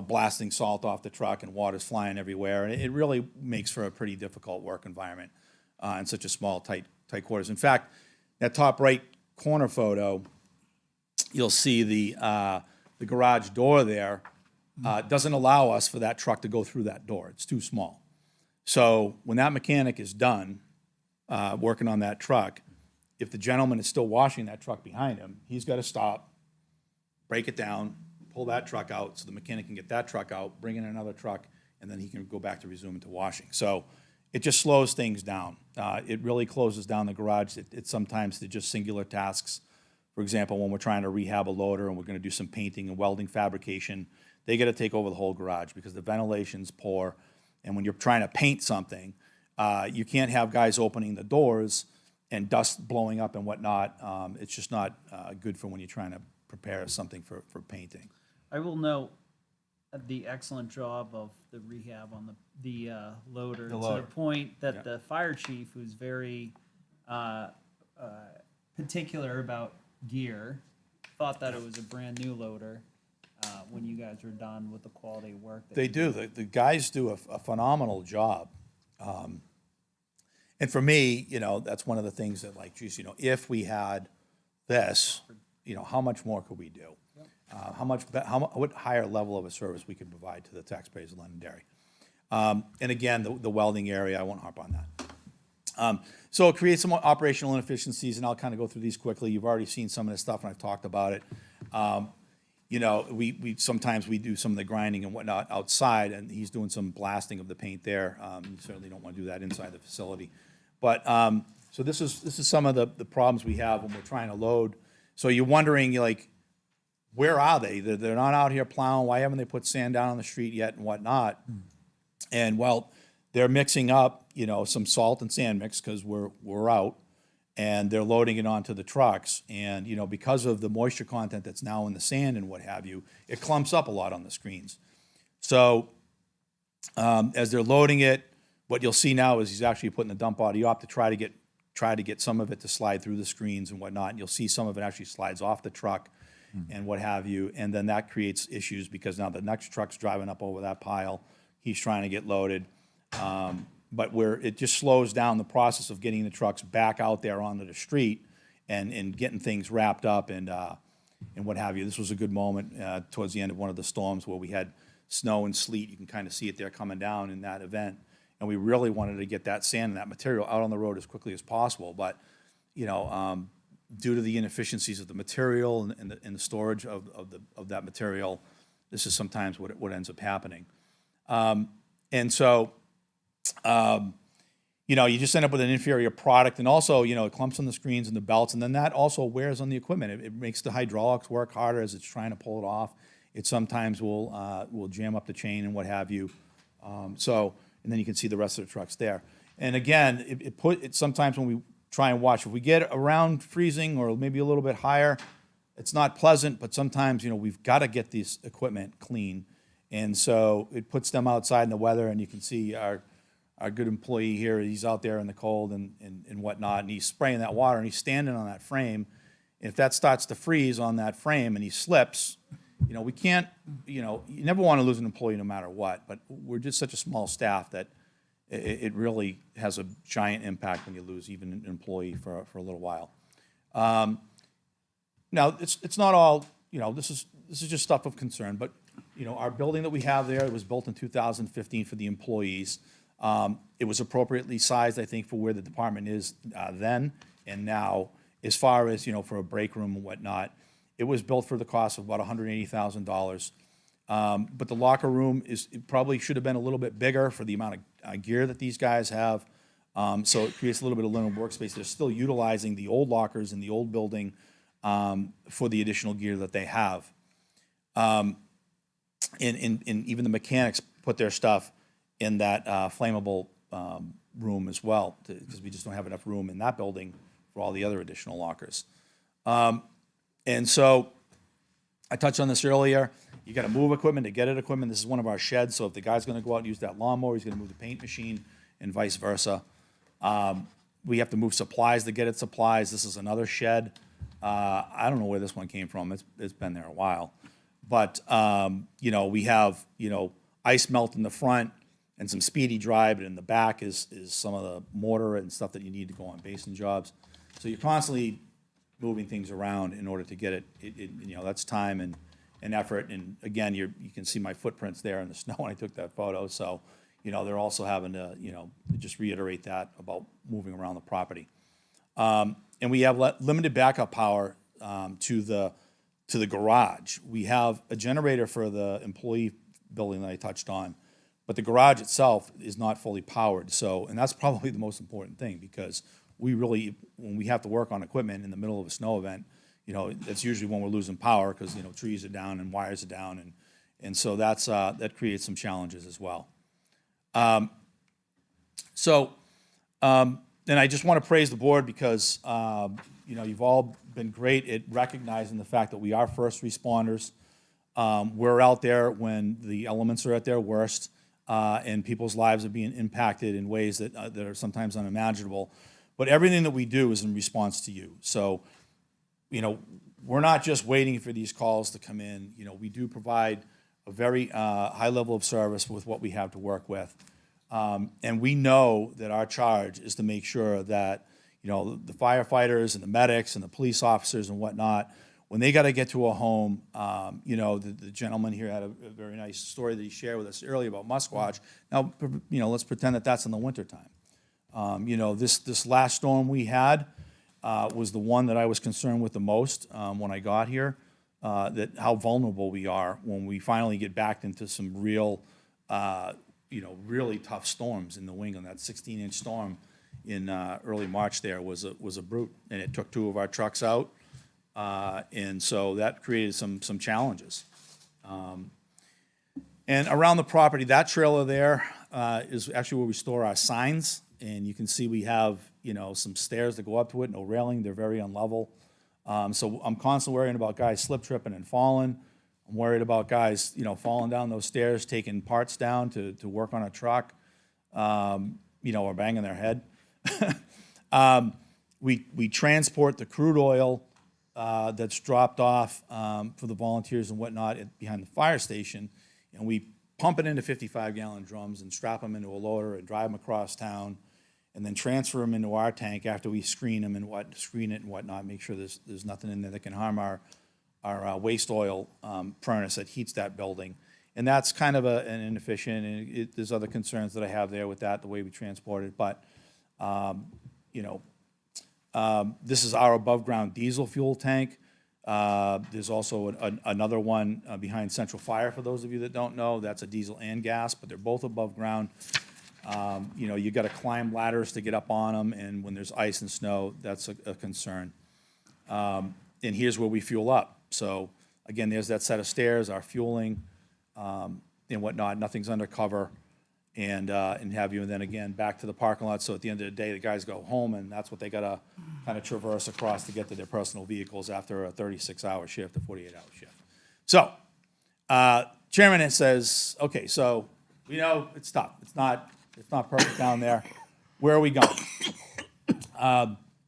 blasting salt off the truck and water's flying everywhere. And it really makes for a pretty difficult work environment in such a small, tight quarters. In fact, that top right corner photo, you'll see the garage door there doesn't allow us for that truck to go through that door. It's too small. So when that mechanic is done working on that truck, if the gentleman is still washing that truck behind him, he's got to stop, break it down, pull that truck out so the mechanic can get that truck out, bring in another truck, and then he can go back to resuming to washing. So it just slows things down. It really closes down the garage. It's sometimes to just singular tasks. For example, when we're trying to rehab a loader and we're going to do some painting and welding fabrication, they got to take over the whole garage because the ventilation's poor. And when you're trying to paint something, you can't have guys opening the doors and dust blowing up and whatnot. It's just not good for when you're trying to prepare something for painting. I will note the excellent job of the rehab on the loader, to the point that the fire chief, who's very particular about gear, thought that it was a brand new loader when you guys were done with the quality of work. They do. The guys do a phenomenal job. And for me, that's one of the things that, like, geez, if we had this, how much more could we do? What higher level of a service we could provide to the taxpayers of Londonderry? And again, the welding area, I won't harp on that. So it creates some operational inefficiencies, and I'll kind of go through these quickly. You've already seen some of this stuff, and I've talked about it. We sometimes we do some of the grinding and whatnot outside, and he's doing some blasting of the paint there. You certainly don't want to do that inside the facility. But so this is some of the problems we have when we're trying to load. So you're wondering, where are they? They're not out here plowing. Why haven't they put sand down on the street yet and whatnot? And well, they're mixing up, some salt and sand mix because we're out, and they're loading it onto the trucks. And, because of the moisture content that's now in the sand and what have you, it clumps up a lot on the screens. So as they're loading it, what you'll see now is he's actually putting the dump body up to try to get some of it to slide through the screens and whatnot. And you'll see some of it actually slides off the truck and what have you. And then that creates issues because now the next truck's driving up over that pile. He's trying to get loaded. But it just slows down the process of getting the trucks back out there onto the street and getting things wrapped up and what have you. This was a good moment towards the end of one of the storms where we had snow and sleet. You can kind of see it there coming down in that event. And we really wanted to get that sand and that material out on the road as quickly as possible. But, due to the inefficiencies of the material and the storage of that material, this is sometimes what ends up happening. And so, you just end up with an inferior product, and also, it clumps on the screens and the belts, and then that also wears on the equipment. It makes the hydraulics work harder as it's trying to pull it off. It sometimes will jam up the chain and what have you. And then you can see the rest of the trucks there. And again, it sometimes when we try and watch, if we get around freezing or maybe a little bit higher, it's not pleasant, but sometimes, we've got to get this equipment clean. And so it puts them outside in the weather, and you can see our good employee here, he's out there in the cold and whatnot, and he's spraying that water, and he's standing on that frame. And if that starts to freeze on that frame and he slips, we can't, you never want to lose an employee no matter what, but we're just such a small staff that it really has a giant impact when you lose even an employee for a little while. Now, it's not all, this is just stuff of concern, but, our building that we have there was built in 2015 for the employees. It was appropriately sized, I think, for where the department is then and now. As far as, for a break room and whatnot, it was built for the cost of about $180,000. But the locker room it probably should have been a little bit bigger for the amount of gear that these guys have. So it creates a little bit of limited workspace. They're still utilizing the old lockers in the old building for the additional gear that they have. And even the mechanics put their stuff in that flammable room as well, because we just don't have enough room in that building for all the other additional lockers. And so I touched on this earlier. You got to move equipment to get it equipment. This is one of our sheds, so if the guy's going to go out and use that lawnmower, he's going to move the paint machine and vice versa. We have to move supplies to get it supplies. This is another shed. I don't know where this one came from. It's been there a while. But, we have, ice melt in the front and some speedy dry, but in the back is some of the mortar and stuff that you need to go on basin jobs. So you're constantly moving things around in order to get it, that's time and effort. And again, you can see my footprints there in the snow when I took that photo. So, they're also having to, just reiterate that about moving around the property. And we have limited backup power to the garage. We have a generator for the employee building that I touched on, but the garage itself is not fully powered. So, and that's probably the most important thing, because we really, when we have to work on equipment in the middle of a snow event, that's usually when we're losing power, because, trees are down and wires are down. And so that creates some challenges as well. And I just want to praise the board because, you've all been great at recognizing the fact that we are first responders. We're out there when the elements are at their worst, and people's lives are being impacted in ways that are sometimes unimaginable. But everything that we do is in response to you. So, we're not just waiting for these calls to come in. We do provide a very high level of service with what we have to work with. And we know that our charge is to make sure that, the firefighters and the medics and the police officers and whatnot, when they got to get to a home, the gentleman here had a very nice story that he shared with us earlier about Musquatch. Now, let's pretend that that's in the wintertime. This last storm we had was the one that I was concerned with the most when I got here, that how vulnerable we are when we finally get backed into some real, really tough storms in New England. That 16-inch storm in early March there was a brute, and it took 2 of our trucks out, and so that created some challenges. And around the property, that trailer there is actually where we store our signs, and you can see we have some stairs that go up to it, no railing. They're very unlevel. So I'm constantly worrying about guys slip tripping and falling. I'm worried about guys, falling down those stairs, taking parts down to work on a truck, or banging their head. We transport the crude oil that's dropped off for the volunteers and whatnot behind the fire station, and we pump it into 55-gallon drums and strap them into a loader and drive them across town, and then transfer them into our tank after we screen them and screen it and whatnot, make sure there's nothing in there that can harm our waste oil furnace that heats that building. And that's kind of an inefficient, and there's other concerns that I have there with that, the way we transport it. But, this is our above-ground diesel fuel tank. There's also another one behind Central Fire, for those of you that don't know. That's a diesel and gas, but they're both above ground. You know, you got to climb ladders to get up on them, and when there's ice and snow, that's a concern. And here's where we fuel up. So again, there's that set of stairs, our fueling, and whatnot. Nothing's undercover, and have you. And then again, back to the parking lot. So at the end of the day, the guys go home, and that's what they got to kind of traverse across to get to their personal vehicles after a 36-hour shift, a 48-hour shift. So, Chairman says, okay, so we know it's tough. It's not perfect down there. Where are we going?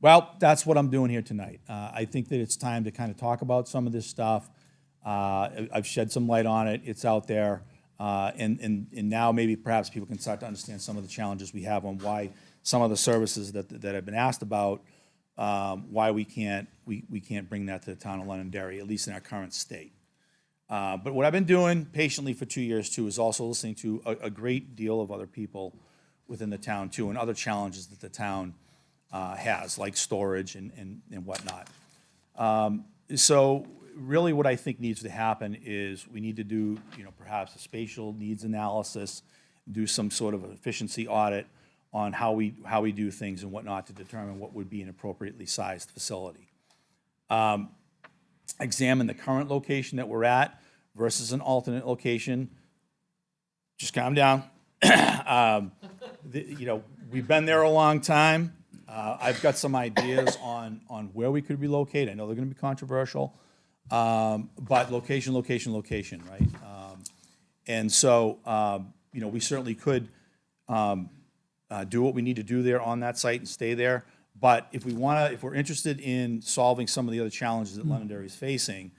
Well, that's what I'm doing here tonight. I think that it's time to kind of talk about some of this stuff. I've shed some light on it. It's out there. And now maybe perhaps people can start to understand some of the challenges we have on why some of the services that have been asked about, why we can't bring that to the town of Londonderry, at least in our current state. But what I've been doing patiently for 2 years too is also listening to a great deal of other people within the town too, and other challenges that the town has, like storage and whatnot. So really what I think needs to happen is we need to do, perhaps a spatial needs analysis, do some sort of efficiency audit on how we do things and whatnot to determine what would be an appropriately sized facility. Examine the current location that we're at versus an alternate location. Just calm down. We've been there a long time. I've got some ideas on where we could relocate. I know they're going to be controversial, but location, right? And so, we certainly could do what we need to do there on that site and stay there. But if we're interested in solving some of the other challenges that Londonderry is facing,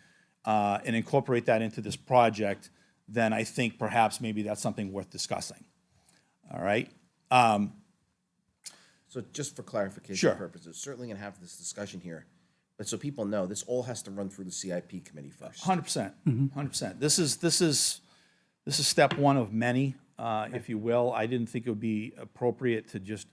and incorporate that into this project, then I think perhaps maybe that's something worth discussing. All right? So just for clarification Sure. purposes, certainly going to have this discussion here, but so people know, this all has to run through the CIP committee first. 100%. 100%. This is step one of many, if you will. I didn't think it would be appropriate to just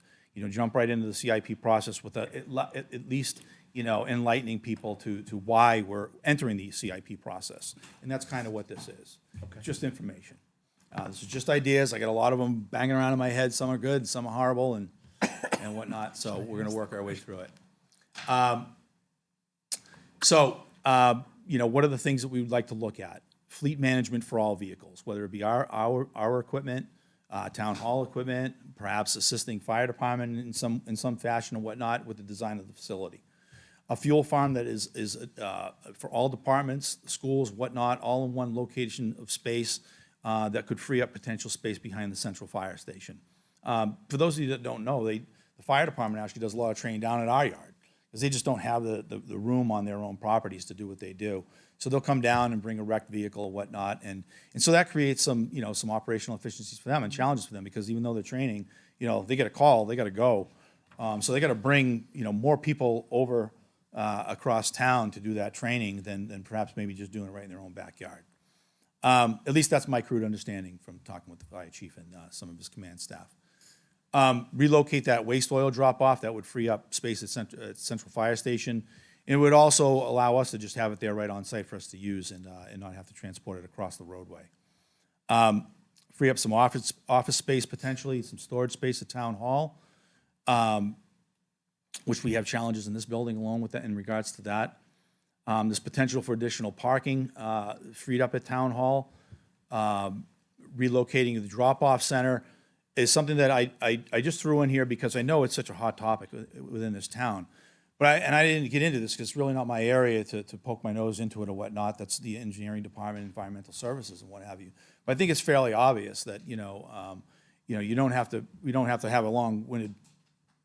jump right into the CIP process with at least enlightening people to why we're entering the CIP process, and that's kind of what this is. Okay. Just information. This is just ideas. I got a lot of them banging around in my head. Some are good, some are horrible, and whatnot. So we're going to work our way through it. What are the things that we would like to look at? Fleet management for all vehicles, whether it be our equipment, town hall equipment, perhaps assisting fire department in some fashion or whatnot with the design of the facility. A fuel farm that is for all departments, schools, whatnot, all in one location of space that could free up potential space behind the central fire station. For those of you that don't know, the fire department actually does a lot of training down at our yard because they just don't have the room on their own properties to do what they do. So they'll come down and bring a wrecked vehicle or whatnot, and so that creates some operational efficiencies for them and challenges for them because even though they're training, they get a call, they got to go, so they got to bring more people over across town to do that training than perhaps maybe just doing it right in their own backyard. At least that's my crude understanding from talking with the fire chief and some of his command staff. Relocate that waste oil drop-off. That would free up space at Central Fire Station. It would also allow us to just have it there right on site for us to use and not have to transport it across the roadway. Free up some office space potentially, some storage space at Town Hall, which we have challenges in this building along with that in regards to that. There's potential for additional parking freed up at Town Hall. Relocating the drop-off center is something that I just threw in here because I know it's such a hot topic within this town. But I didn't get into this because it's really not my area to poke my nose into it or whatnot. That's the engineering department, environmental services, and what have you. But I think it's fairly obvious that we don't have to have a long-winded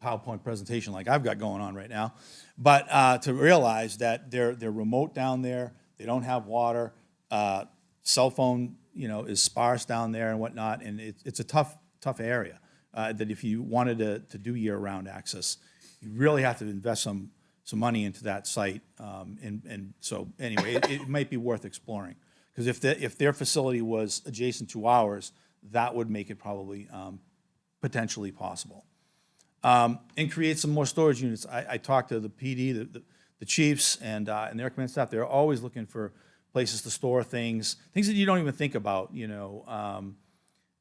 PowerPoint presentation like I've got going on right now. But to realize that they're remote down there, they don't have water, cell phone is sparse down there and whatnot, and it's a tough area that if you wanted to do year-round access, you really have to invest some money into that site. And so anyway, it might be worth exploring because if their facility was adjacent to ours, that would make it probably potentially possible. And create some more storage units. I talked to the PD, the the chiefs and their command staff, they're always looking for places to store things that you don't even think about,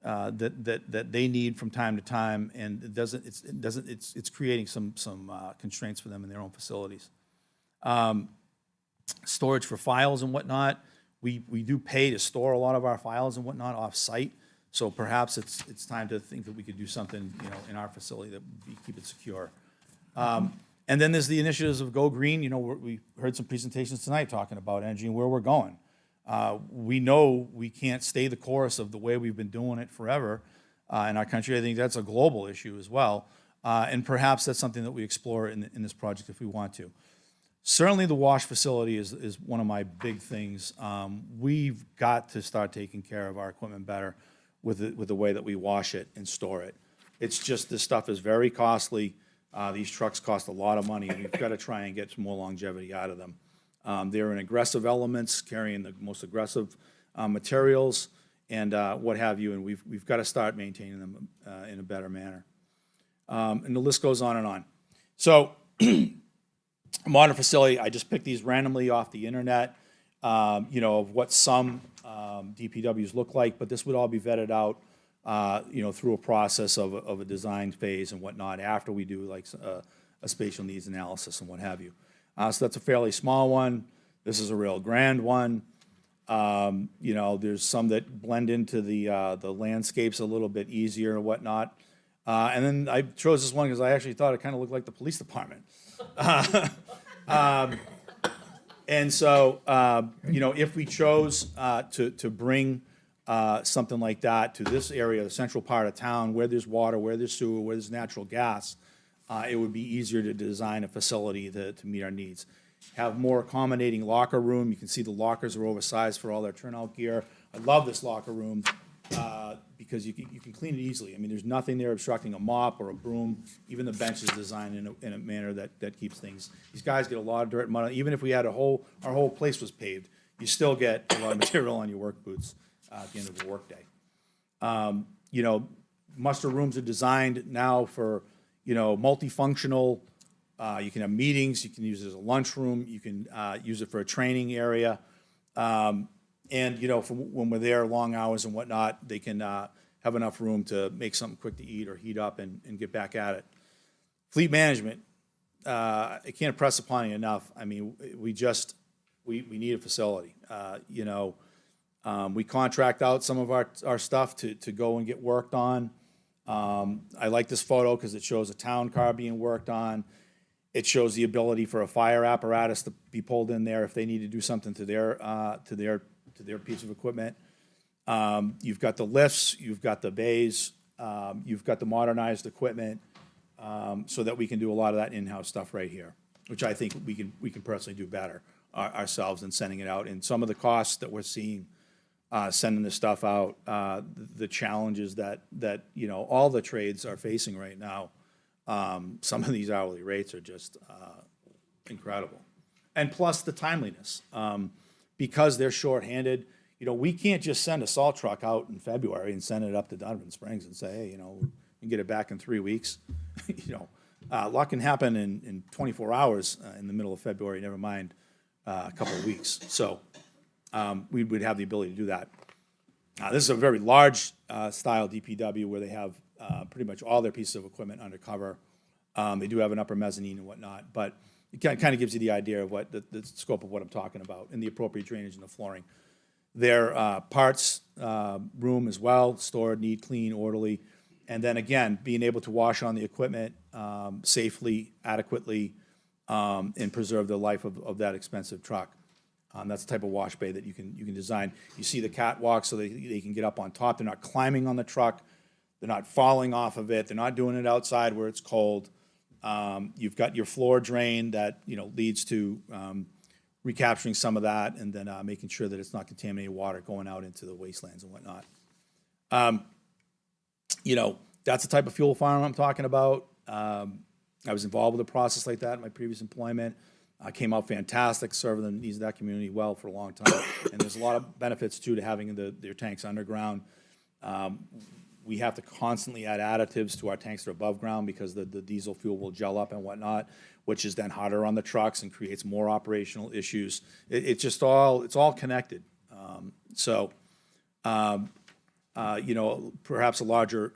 that they need from time to time, and it's creating some constraints for them in their own facilities. Storage for files and whatnot. We do pay to store a lot of our files and whatnot off-site, so perhaps it's time to think that we could do something, in our facility that would keep it secure. And then there's the initiatives of Go Green. We heard some presentations tonight talking about energy and where we're going. We know we can't stay the course of the way we've been doing it forever in our country. I think that's a global issue as well, and perhaps that's something that we explore in this project if we want to. Certainly the wash facility is one of my big things. We've got to start taking care of our equipment better with the way that we wash it and store it. It's just, this stuff is very costly. These trucks cost a lot of money, and we've got to try and get some more longevity out of them. They're in aggressive elements, carrying the most aggressive materials and what have you, and we've got to start maintaining them in a better manner. And the list goes on and on. So, modern facility, I just picked these randomly off the internet, of what some DPWs look like, but this would all be vetted out, through a process of a design phase and whatnot after we do like a spatial needs analysis and what have you. So that's a fairly small one. This is a real grand one. There's some that blend into the landscapes a little bit easier and whatnot. And then I chose this one because I actually thought it kind of looked like the police department. And so, if we chose to bring something like that to this area, the central part of town, where there's water, where there's sewer, where there's natural gas, it would be easier to design a facility to meet our needs. Have more accommodating locker room. You can see the lockers are oversized for all their turnout gear. I love this locker room because you can clean it easily. I mean, there's nothing there obstructing a mop or a broom. Even the bench is designed in a manner that keeps things. These guys get a lot of dirt and mud. Even if we had our whole place was paved, you still get a lot of material on your work boots at the end of the workday. Muster rooms are designed now for, multifunctional. You can have meetings. You can use it as a lunchroom. You can use it for a training area. And, for when we're there, long hours and whatnot, they can have enough room to make something quick to eat or heat up and get back at it. Fleet management, I can't impress upon you enough. I mean, we need a facility. We contract out some of our stuff to go and get worked on. I like this photo because it shows a town car being worked on. It shows the ability for a fire apparatus to be pulled in there if they need to do something to their piece of equipment. You've got the lifts, you've got the bays, you've got the modernized equipment, so that we can do a lot of that in-house stuff right here, which I think we can personally do better ourselves than sending it out. And some of the costs that we're seeing sending this stuff out, the challenges that all the trades are facing right now. Some of these hourly rates are just incredible. And plus the timeliness. Because they're shorthanded, we can't just send a salt truck out in February and send it up to Donovan Springs and say, hey, we can get it back in 3 weeks. A lot can happen in 24 hours in the middle of February, never mind a couple of weeks. So we would have the ability to do that. This is a very large style DPW where they have pretty much all their pieces of equipment undercover. They do have an upper mezzanine and whatnot, but it kind of gives you the idea of what the scope of what I'm talking about and the appropriate drainage in the flooring. Their parts room as well, stored, neat, clean, orderly. And then again, being able to wash on the equipment safely, adequately, and preserve the life of that expensive truck. That's the type of wash bay that you can design. You see the catwalk so they can get up on top. They're not climbing on the truck. They're not falling off of it. They're not doing it outside where it's cold. You've got your floor drain that leads to recapturing some of that and then making sure that it's not contaminated water going out into the wastelands and whatnot. That's the type of fuel farm I'm talking about. I was involved with a process like that in my previous employment. I came out fantastic, serving the needs of that community well for a long time. And there's a lot of benefits, too, to having their tanks underground. We have to constantly add additives to our tanks that are above ground because the diesel fuel will gel up and whatnot, which is then harder on the trucks and creates more operational issues. It's all connected. Perhaps a larger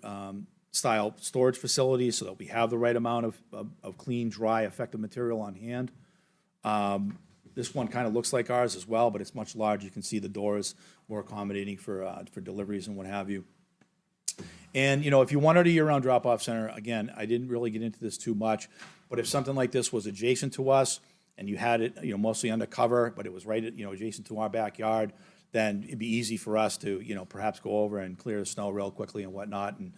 style storage facility so that we have the right amount of clean, dry, effective material on hand. This one kind of looks like ours as well, but it's much larger. You can see the doors more accommodating for deliveries and what have you. And, if you wanted a year-round drop-off center, again, I didn't really get into this too much, but if something like this was adjacent to us and you had it, mostly undercover, but it was right at, adjacent to our backyard, then it'd be easy for us to, perhaps go over and clear the snow real quickly and whatnot. And,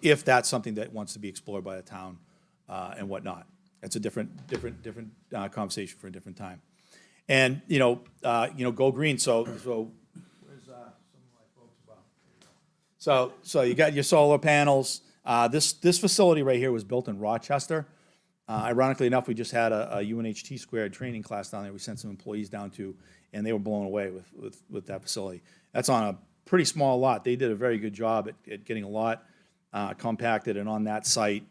if that's something that wants to be explored by the town and whatnot. That's a different conversation for a different time. And, go green. So where's some of my folks about? So you got your solar panels. This facility right here was built in Rochester. Ironically enough, we just had a UNHT squared training class down there. We sent some employees down to, and they were blown away with that facility. That's on a pretty small lot. They did a very good job at getting a lot compacted and on that site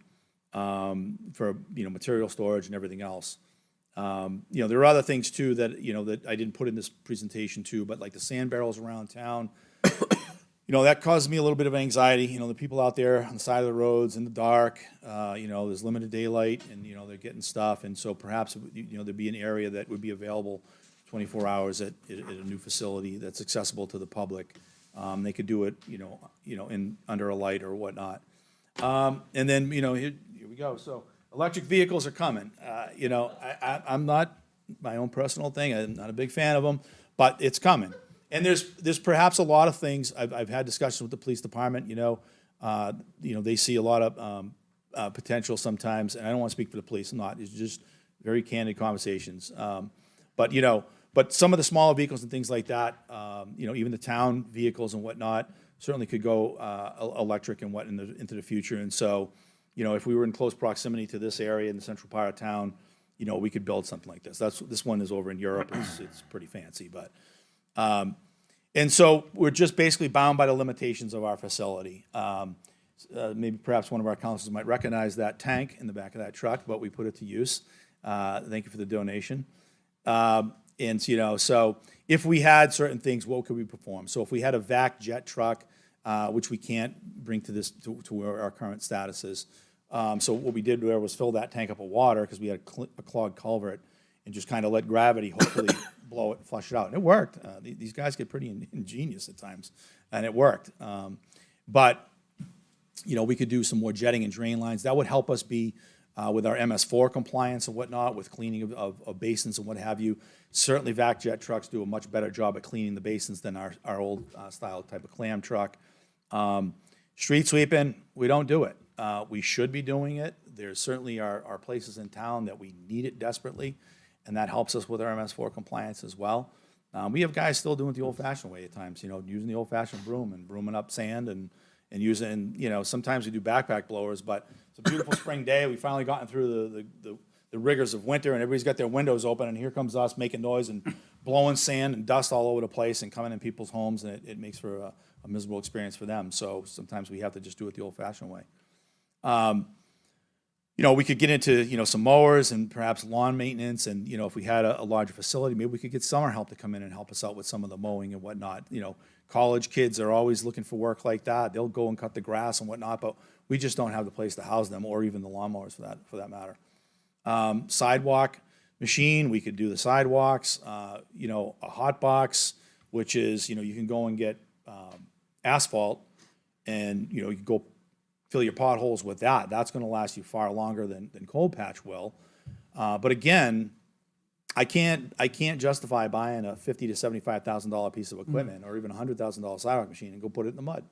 for material storage and everything else. There are other things too that that I didn't put in this presentation too, but like the sand barrels around town. That caused me a little bit of anxiety. The people out there on the side of the roads in the dark, there's limited daylight and, they're getting stuff. And so perhaps, there'd be an area that would be available 24 hours at a new facility that's accessible to the public. They could do it, in under a light or whatnot. And then, here we go. So electric vehicles are coming. I'm not, my own personal thing, I'm not a big fan of them, but it's coming. And there's perhaps a lot of things. I've had discussions with the police department. They see a lot of potential sometimes, and I don't want to speak for the police. I'm not. It's just very candid conversations. But some of the smaller vehicles and things like that, even the town vehicles and whatnot, certainly could go electric and into the future. And so, if we were in close proximity to this area in the central part of town, we could build something like this. This one is over in Europe. It's pretty fancy, but. And so we're just basically bound by the limitations of our facility. Maybe perhaps one of our councils might recognize that tank in the back of that truck, but we put it to use. Thank you for the donation. So if we had certain things, what could we perform? So if we had a vac jet truck, which we can't bring to where our current status is. So what we did there was fill that tank up with water because we had a clogged culvert and just kind of let gravity hopefully blow it and flush it out. And it worked. These guys get pretty ingenious at times, and it worked. But we could do some more jetting and drain lines. That would help us be with our MS4 compliance and whatnot, with cleaning of basins and what have you. Certainly vac jet trucks do a much better job at cleaning the basins than our old style type of clam truck. Street sweeping, we don't do it. We should be doing it. There certainly are places in town that we need it desperately, and that helps us with our MS4 compliance as well. We have guys still doing it the old-fashioned way at times, using the old-fashioned broom and brooming up sand and using, sometimes we do backpack blowers, but it's a beautiful spring day. We've finally gotten through the rigors of winter, and everybody's got their windows open, and here comes us making noise and blowing sand and dust all over the place and coming in people's homes, and it makes for a miserable experience for them. So sometimes we have to just do it the old-fashioned way. We could get into, some mowers and perhaps lawn maintenance. And, if we had a larger facility, maybe we could get summer help to come in and help us out with some of the mowing and whatnot. College kids are always looking for work like that. They'll go and cut the grass and whatnot, but we just don't have the place to house them or even the lawnmowers for that matter. Sidewalk machine, we could do the sidewalks, a hot box, which is, you can go and get asphalt and, you can go fill your potholes with that. That's going to last you far longer than cold patch will. But again, I can't justify buying a $50,000 to $75,000 piece of equipment or even a $100,000 sidewalk machine and go put it in the mud.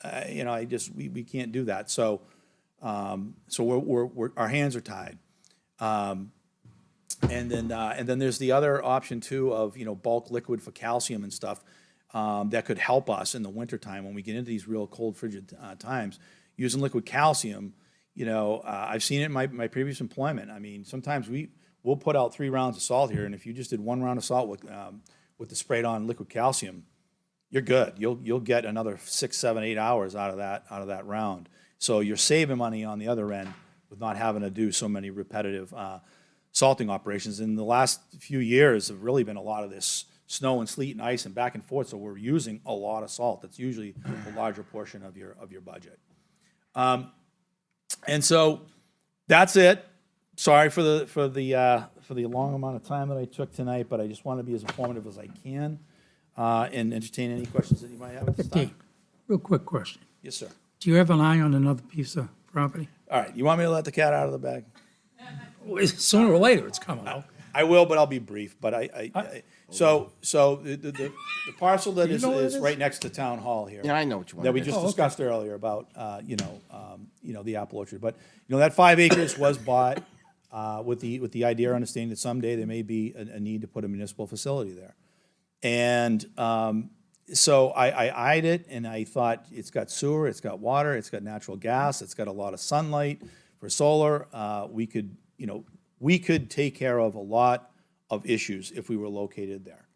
We can't do that. So we're our hands are tied. And then there's the other option too of bulk liquid for calcium and stuff that could help us in the wintertime when we get into these real cold frigid times. Using liquid calcium, I've seen it in my previous employment. I mean, sometimes we'll put out 3 rounds of salt here, and if you just did 1 round of salt with the sprayed on liquid calcium, you're good. You'll get another 6, 7, 8 hours out of that round. So you're saving money on the other end with not having to do so many repetitive salting operations. In the last few years, have really been a lot of this snow and sleet and ice and back and forth. So we're using a lot of salt. That's usually a larger portion of your budget. And so that's it. Sorry for the long amount of time that I took tonight, but I just want to be as informative as I can and entertain any questions that you might have at this time. Real quick question. Yes, sir. Do you have an eye on another piece of property? All right, you want me to let the cat out of the bag? Sooner or later, it's coming out. I will, but I'll be brief. But so the parcel that Do you know what it is is? right next to Town Hall here. Yeah, I know what you want That we to do. just Oh, okay. discussed earlier about, the apple orchard. But, that 5 acres was bought with the idea or understanding that someday there may be a need to put a municipal facility there. And so I eyed it, and I thought it's got sewer, it's got water, it's got natural gas, it's got a lot of sunlight for solar. We could take care of a lot of issues if we were located there.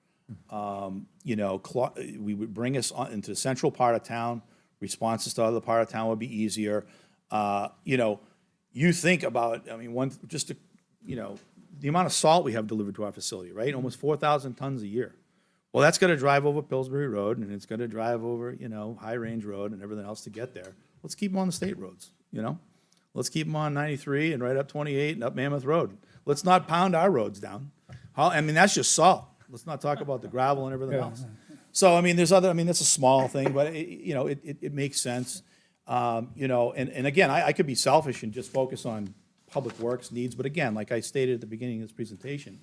We would bring us into the central part of town. Responses to other part of town would be easier. You think about, the amount of salt we have delivered to our facility, right? Almost 4,000 tons a year. Well, that's going to drive over Pillsbury Road, and it's going to drive over, High Range Road and everything else to get there. Let's keep them on the state roads, Let's keep them on 93 and right up 28 and up Mammoth Road. Let's not pound our roads down. That's just salt. Let's not talk about the gravel and everything else. So, that's a small thing, but it makes sense. And again, I could be selfish and just focus on public works needs, but again, like I stated at the beginning of this presentation,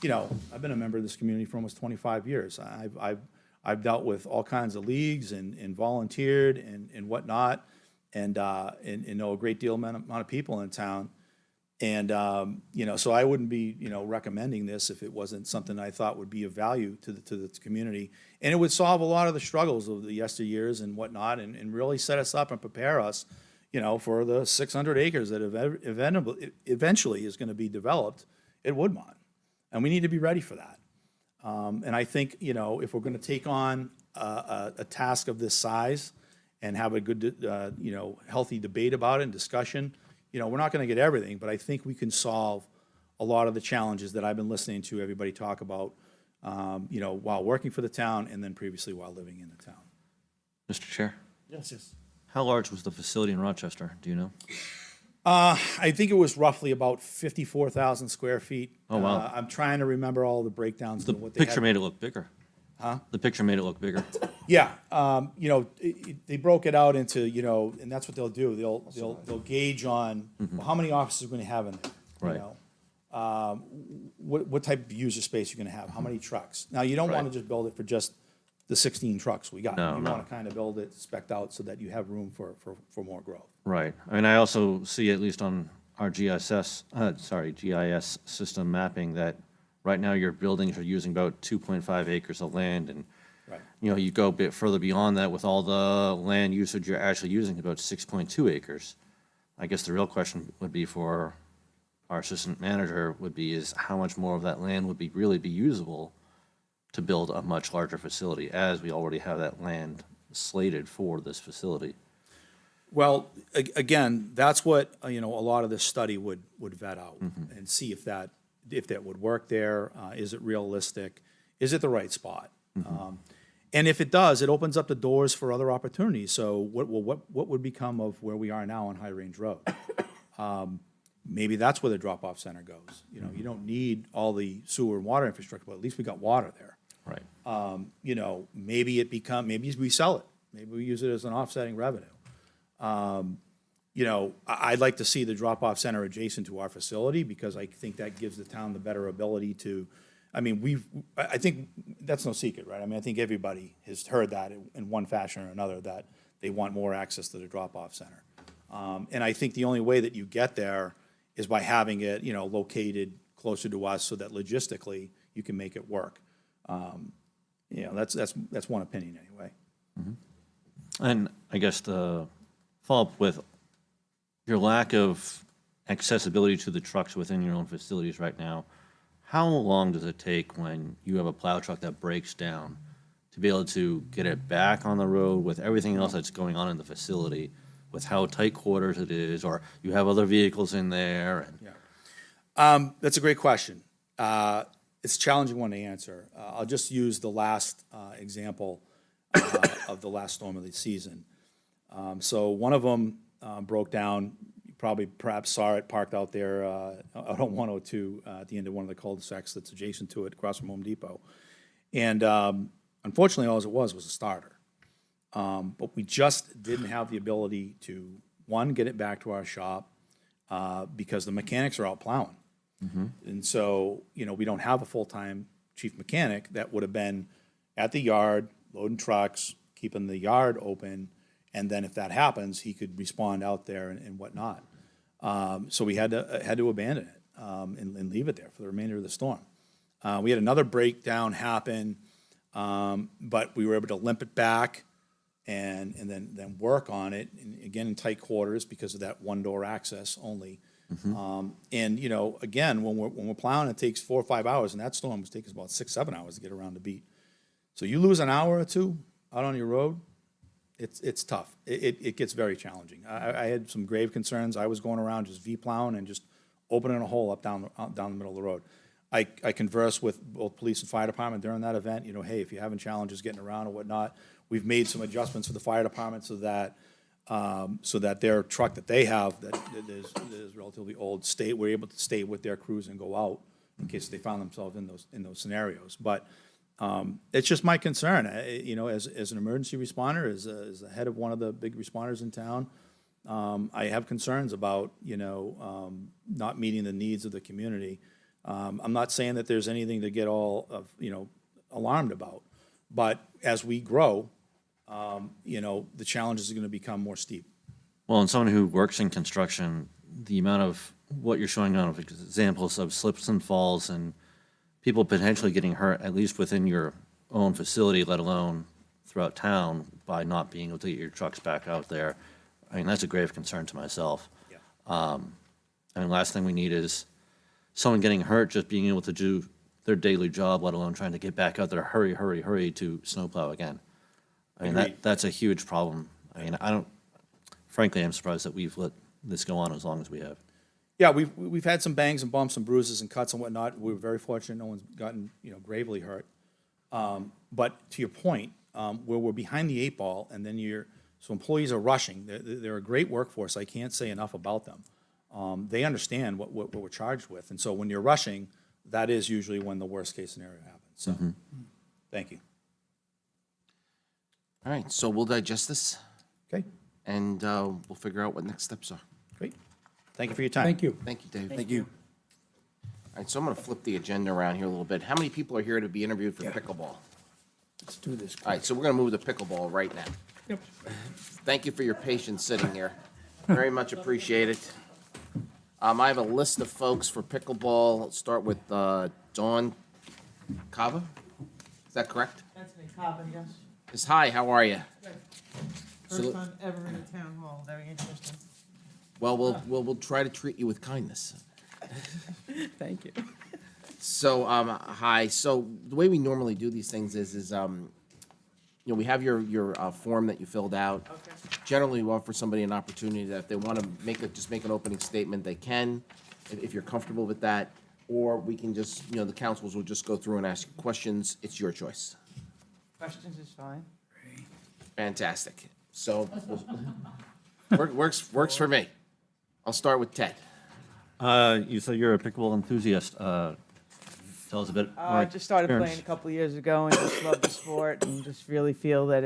I've been a member of this community for almost 25 years. I've dealt with all kinds of leagues and volunteered and whatnot, and know a great deal amount of people in town. And, so I wouldn't be, recommending this if it wasn't something I thought would be of value to the community. And it would solve a lot of the struggles of the yesteryears and whatnot, and really set us up and prepare us, for the 600 acres that eventually is going to be developed at Woodmont. And we need to be ready for that. And I think, if we're going to take on a task of this size and have a good, healthy debate about it and discussion, we're not going to get everything, but I think we can solve a lot of the challenges that I've been listening to everybody talk about, while working for the town and then previously while living in the town. Mr. Chair, Yes. how large was the facility in Rochester? Do you know? I think it was roughly about 54,000 square feet. Oh, wow. I'm trying to remember all the breakdowns. The of what they picture had. made it look bigger. Huh? The picture made it look bigger. Yeah, they broke it out into, and that's what they'll do. They'll gauge on well, how many offices we're going to have in there. Right. What type of user space you're going to have, how many trucks. Now, you don't want to just build it for just the 16 trucks we got. No, you no. want to kind of build it spec'd out so that you have room for more growth. Right. I also see, at least on our GIS system mapping, that right now your buildings are using about 2.5 acres of land, and Right. you go a bit further beyond that with all the land usage you're actually using, about 6.2 acres. I guess the real question would be for our assistant manager is how much more of that land would really be usable to build a much larger facility, as we already have that land slated for this facility. Well, again, that's what, a lot of this study would vet out and see if that would work there. Is it realistic? Is it the right spot? And if it does, it opens up the doors for other opportunities. So what would become of where we are now on High Range Road? Maybe that's where the drop-off center goes. You don't need all the sewer and water infrastructure, but at least we got water there. Right. Maybe maybe we sell it. Maybe we use it as an offsetting revenue. I'd like to see the drop-off center adjacent to our facility because I think that gives the town the better ability to, I think that's no secret, right? I think everybody has heard that in one fashion or another, that they want more access to the drop-off center. And I think the only way that you get there is by having it, located closer to us so that logistically you can make it work. That's one opinion anyway. And I guess the follow-up with your lack of accessibility to the trucks within your own facilities right now, how long does it take when you have a plow truck that breaks down to be able to get it back on the road with everything else that's going on in the facility, with how tight quarters it is, or you have other vehicles in there? And That's a great question. It's a challenging one to answer. I'll just use the last example of the last storm of the season. So one of them broke down. You probably perhaps saw it parked out there out on 102 at the end of one of the cul-de-sacs that's adjacent to it, across from Home Depot. And unfortunately, all it was a starter. But we just didn't have the ability to, one, get it back to our shop because the mechanics are out plowing. And so, you know, we don't have a full-time chief mechanic that would have been at the yard, loading trucks, keeping the yard open, and then if that happens, he could respond out there and whatnot. So we had to abandon it and leave it there for the remainder of the storm. We had another breakdown happen, but we were able to limp it back and then work on it, and again, in tight quarters because of that one-door access only. And, you know, again, when we're plowing, it takes 4 or 5 hours, and that storm was taking us about 6, 7 hours to get around the beat. So you lose an hour or two out on your road, it's tough. It gets very challenging. I had some grave concerns. I was going around just V-plowing and just opening a hole down the middle of the road. I conversed with both police and fire department during that event, you know, hey, if you're having challenges getting around or whatnot, we've made some adjustments for the fire department so that their truck that they have that is relatively old, we're able to stay with their crews and go out in case they found themselves in those scenarios. But it's just my concern, you know, as an emergency responder, as the head of one of the big responders in town, I have concerns about, you know, not meeting the needs of the community. I'm not saying that there's anything to get all of, you know, alarmed about, but as we grow, you know, the challenges are going to become more steep. Well, and someone who works in construction, the amount of what you're showing on examples of slips and falls and people potentially getting hurt, at least within your own facility, let alone throughout town, by not being able to get your trucks back out there. I mean, that's a grave concern to myself. I mean, last thing we need is someone getting hurt just being able to do their daily job, let alone trying to get back out there, hurry to snowplow again. I mean, Agreed. that's a huge problem. I mean, frankly, I'm surprised that we've let this go on as long as we have. Yeah, we've had some bangs and bumps and bruises and cuts and whatnot. We were very fortunate; no one's gotten, you know, gravely hurt. But to your point, where we're behind the 8 ball, and then so employees are rushing. They're a great workforce. I can't say enough about them. They understand what we're charged with, and so when you're rushing, that is usually when the worst case scenario happens. So, thank you. All right, so we'll digest this. Okay. And we'll figure out what next steps are. Great. Thank you for your time. Thank you. Thank you, Dave. Thank you. All right, so I'm going to flip the agenda around here a little bit. How many people are here to be interviewed for pickleball? Let's do this. All right, so we're going to move to pickleball right now. Yep. Thank you for your patience sitting here. Very much appreciate it. I have a list of folks for pickleball. Let's start with Dawn Cava. Is that correct? That's me, Cobbin, yes. Yes, hi, how are you? First time ever in a town hall, very interesting. Well, we'll try to treat you with kindness. Thank you. So, hi. So the way we normally do these things is you know, we have your form that you filled out. Okay. Generally, we offer somebody an opportunity that if they want to just make an opening statement, they can, if you're comfortable with that. Or we can just, you know, the councils will just go through and ask you questions. It's your choice. Questions is fine. Fantastic. So, works for me. I'll start with Ted. You said you're a pickleball enthusiast. Tell us a bit more. I just started experience. playing a couple of years ago and just love the sport and just really feel that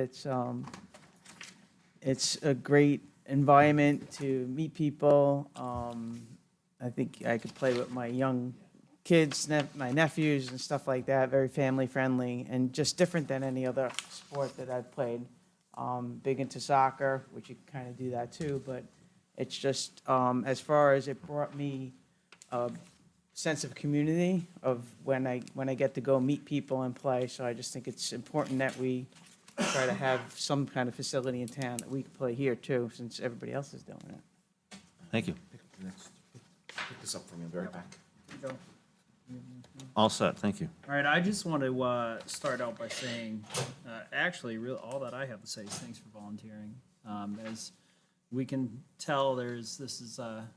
it's a great environment to meet people. I think I could play with my young kids, my nephews and stuff like that, very family friendly and just different than any other sport that I've played. Big into soccer, which you can kind of do that too, but it's just, as far as it brought me a sense of community of when I get to go meet people and play. So I just think it's important that we try to have some kind of facility in town that we can play here too, since everybody else is doing it. Thank you. Pick this up for me. I'll be right back. All set, thank you. All right, I just want to start out by saying Actually, all that I have to say is thanks for volunteering. As we can tell, this is a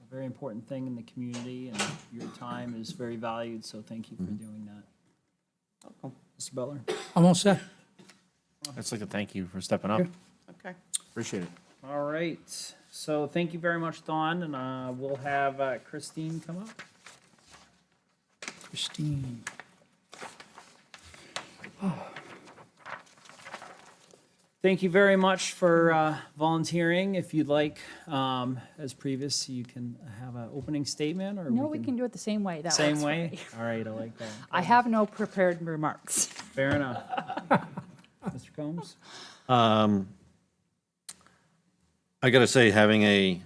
very important thing in the community, and your time is very valued, so thank you for doing that. Welcome. Mr. Butler? I'm all set. I'd just like to thank you for stepping up. Okay. Appreciate it. All right, so thank you very much, Dawn, and we'll have Christine come up. Christine. Thank you very much for volunteering. If you'd like, as previous, you can have an opening statement, or No, we can do it the same way. That Same works for way? me. All right, I like that. I have no prepared remarks. Fair enough. Mr. Combs? I gotta say, having a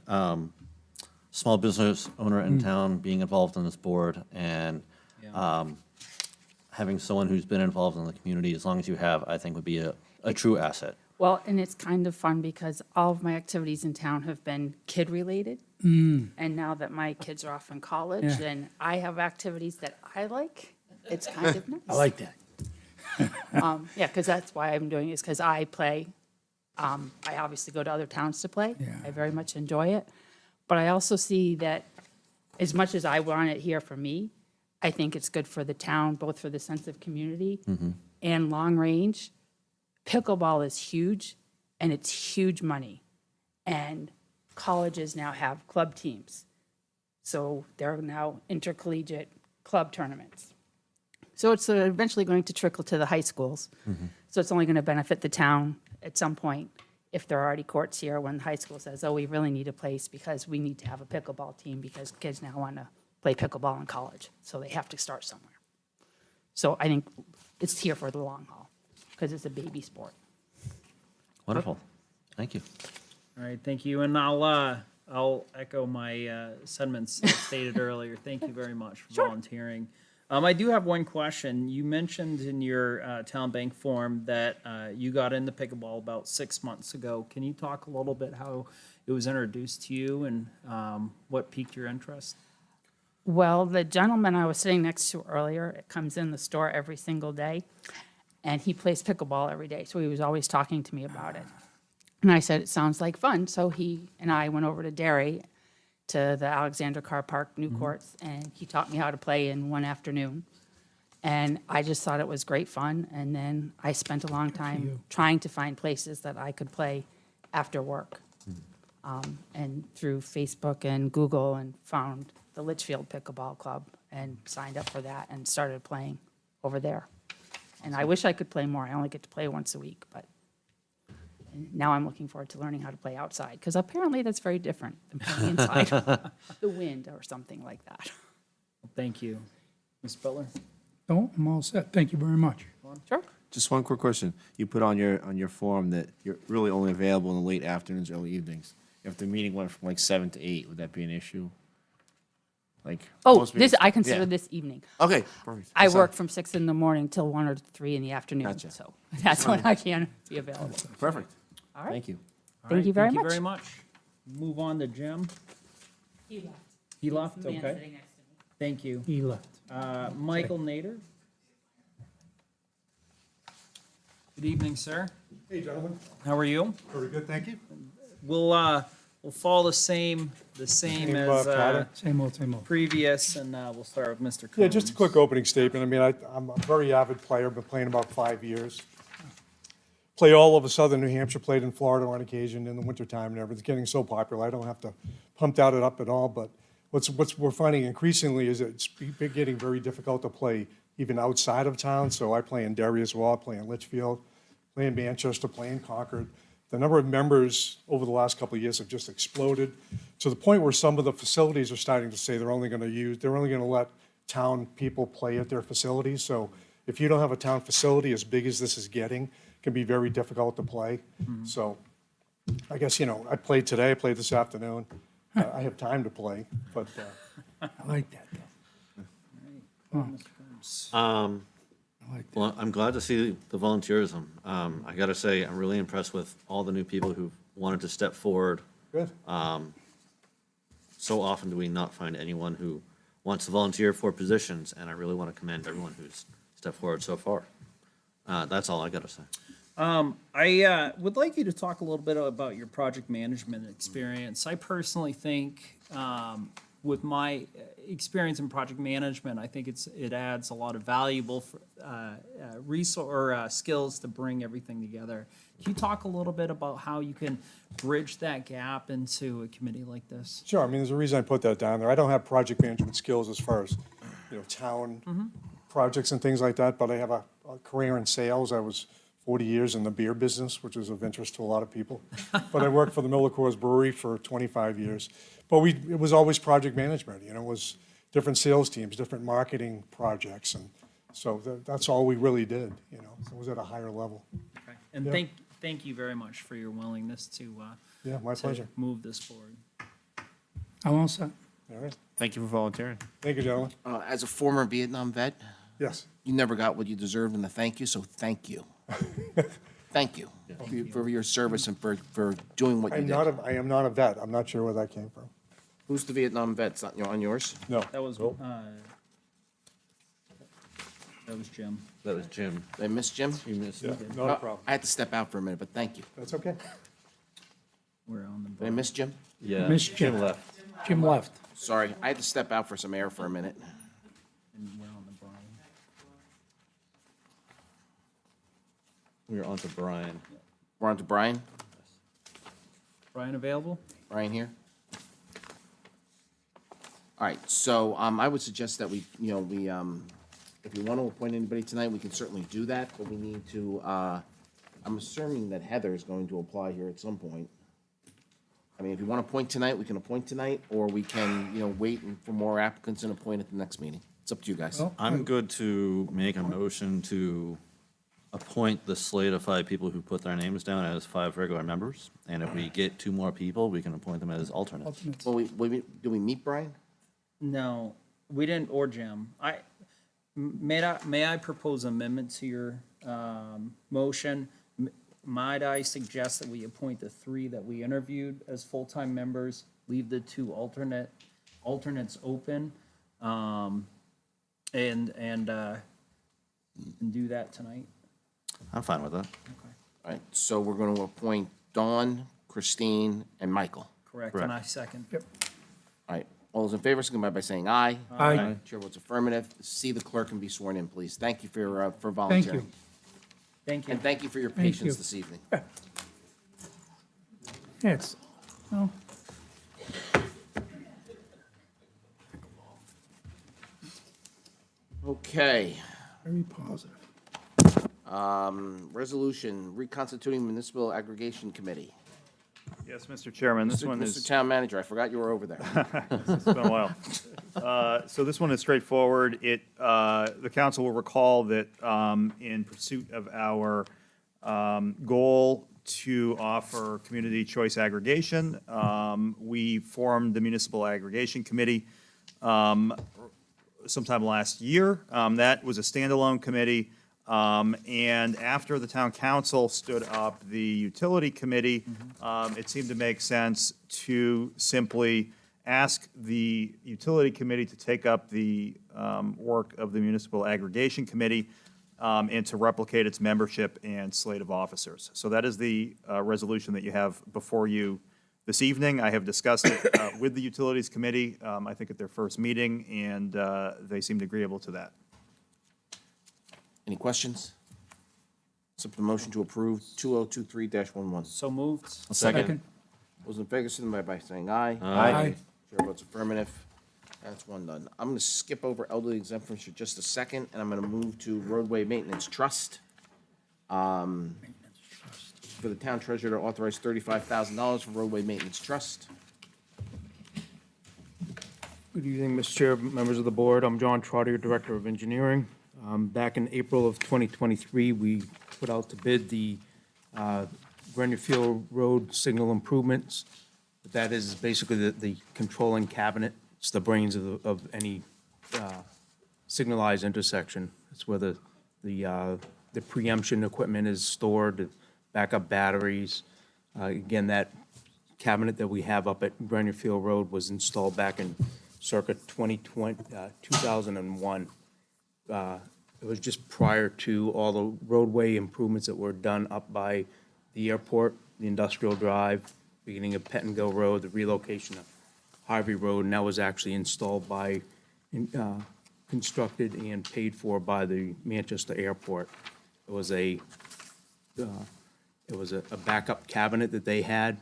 small business owner in town, being involved in this board, and having someone who's been involved in the community as long as you have, I think would be a true asset. Well, and it's kind of fun because all of my activities in town have been kid-related. Mm. And now that my kids are off in college Yeah. and I have activities that I like, it's kind of nice. I like that. Yeah, because that's why I'm doing it, is because I play. I obviously go to other towns to play. Yeah. I very much enjoy it. But I also see that as much as I want it here for me, I think it's good for the town, both for the sense of community and long range. Pickleball is huge, and it's huge money. And colleges now have club teams. So there are now intercollegiate club tournaments. So it's eventually going to trickle to the high schools. So it's only going to benefit the town at some point if there are already courts here when high school says, oh, we really need a place because we need to have a pickleball team because kids now want to play pickleball in college. So they have to start somewhere. So I think it's here for the long haul because it's a baby sport. Wonderful. Thank you. All right, thank you, and I'll echo my sentiments stated earlier. Thank you very much for volunteering. I do have one question. You mentioned in your town bank form that you got into pickleball about 6 months ago. Can you talk a little bit how it was introduced to you and what piqued your interest? Well, the gentleman I was sitting next to earlier comes in the store every single day, and he plays pickleball every day. So he was always talking to me about it. And I said, it sounds like fun. So he and I went over to Derry to the Alexander Carr Park new courts, and he taught me how to play in one afternoon. And I just thought it was great fun. And then I spent a long time trying to find places that I could play after work. And through Facebook and Google, and found the Litchfield Pickleball Club and signed up for that and started playing over there. And I wish I could play more. I only get to play once a week, but now I'm looking forward to learning how to play outside, because apparently that's very different than playing inside the wind or something like that. Thank you. Ms. Butler? No, I'm all set. Thank you very much. Sure. Just one quick question. You put on your form that you're really only available in the late afternoons, early evenings. If the meeting went from like 7 to 8, would that be an issue? Like Oh, most this, meetings- I consider Yeah. this evening. Okay, perfect. I Sorry. work from 6 in the morning till 1 or 3 in the afternoon, Gotcha. so that's when I can be available. Perfect. All right. Thank you. All Thank right, you very Thank much. you very much. Move on to Jim. He left. He left, The man okay. sitting next to me. Thank you. He left. Michael Nader. Good evening, sir. Hey, gentlemen. How are you? Very good, thank you. We'll follow the same Same, as pattern. Same old. previous, and we'll start with Mr. Combs. Yeah, just a quick opening statement. I mean, I'm a very avid player, been playing about 5 years. Play all over southern New Hampshire, played in Florida on occasion in the wintertime and everything. It's getting so popular, I don't have to pump it up at all, but what's we're finding increasingly is it's getting very difficult to play even outside of town, so I play in Derry as well, I play in Litchfield, play in Manchester, play in Concord. The number of members over the last couple of years have just exploded to the point where some of the facilities are starting to say they're only going to let town people play at their facilities. So if you don't have a town facility as big as this is getting, it can be very difficult to play. So I guess, I played today, I played this afternoon. I have time to play, but I like that. Well, I'm glad to see the volunteerism. I got to say, I'm really impressed with all the new people who wanted to step forward. good. So often do we not find anyone who wants to volunteer for positions, and I really want to commend everyone who's stepped forward so far. That's all I gotta say. I would like you to talk a little bit about your project management experience. I personally think, with my experience in project management, I think it adds a lot of valuable skills to bring everything together. Can you talk a little bit about how you can bridge that gap into a committee like this? Sure, I mean, there's a reason I put that down there. I don't have project management skills as far as, town projects and things like that, but I have a career in sales. I was 40 years in the beer business, which is of interest to a lot of people. But I worked for the Miller Coors Brewery for 25 years. But it was always project management, it was different sales teams, different marketing projects. And so that's all we really did, So it was at a higher level. Okay. And Yeah. thank you very much for your willingness to Yeah, my pleasure. move this forward. I'm all set. All right. Thank you for volunteering. Thank you, gentlemen. As a former Vietnam vet, Yes. you never got what you deserved in the thank you, so thank you. Thank you for your service and for doing what you did. I am not a vet. I'm not sure where that came from. Who's the Vietnam vet? It's not on yours? No. That was Jim. That was Jim. Did I miss Jim? You missed Yeah, it. not a problem. I had to step out for a minute, but thank you. That's okay. We're on the Did I miss Jim? Yeah. Miss Jim. left. Jim left. Sorry, I had to step out for some air for a minute. And we're on the Brian. We were on to Brian. We're on to Brian. Brian available? Brian here? All right, so I would suggest that if we want to appoint anybody tonight, we can certainly do that, but we need to, I'm assuming that Heather is going to apply here at some point. I mean, if you want to appoint tonight, we can appoint tonight, or we can, wait for more applicants and appoint at the next meeting. It's up to you guys. I'm good to make a motion to appoint the slate of 5 people who put their names down as 5 regular members. And if we get 2 more people, we can appoint them as alternates. Well, do we meet Brian? No, we didn't, or Jim. May I propose amendment to your motion? Might I suggest that we appoint the 3 that we interviewed as full-time members, leave the 2 alternates open, and do that tonight? I'm fine with that. All right, so we're going to appoint Dawn, Christine, and Michael. Correct, and I second. All right, all those in favor, signify by saying aye. Aye. Chair votes affirmative. See the clerk and be sworn in, please. Thank you for volunteering. Thank you. Thank you. And thank you for your Thank patience you. this evening. Yes. Well, Okay, very positive. resolution reconstituting municipal aggregation committee. Yes, Mr. Chairman, this one is. Mr. Town Manager, I forgot you were over there. It's been a while. So this one is straightforward. The council will recall that in pursuit of our goal to offer community choice aggregation, we formed the Municipal Aggregation Committee sometime last year. That was a standalone committee. And after the town council stood up the utility committee, it seemed to make sense to simply ask the utility committee to take up the work of the municipal aggregation committee and to replicate its membership and slate of officers. So that is the resolution that you have before you this evening. I have discussed it with the utilities committee, I think at their first meeting, and they seemed agreeable to that. Any questions? Accept the motion to approve 2023-11. So moved. Second. Those in favor, signify by saying aye. Aye. Chair votes affirmative. That's one done. I'm going to skip over elderly exemptions for just a second, and I'm going to move to roadway maintenance trust. For the town treasurer to authorize $35,000 for roadway maintenance trust. Good evening, Mr. Chair, members of the board. I'm John Trotter, Director of Engineering. Back in April of 2023, we put out to bid the Grenier Field Road signal improvements. That is basically the controlling cabinet. It's the brains of any signalized intersection. It's where the preemption equipment is stored, backup batteries. Again, that cabinet that we have up at Grenier Field Road was installed back in circa 2001. It was just prior to all the roadway improvements that were done up by the airport, the industrial drive, beginning of Pettingill Road, the relocation of Harvey Road, and that was actually installed by, constructed and paid for by the Manchester Airport. It was a backup cabinet that they had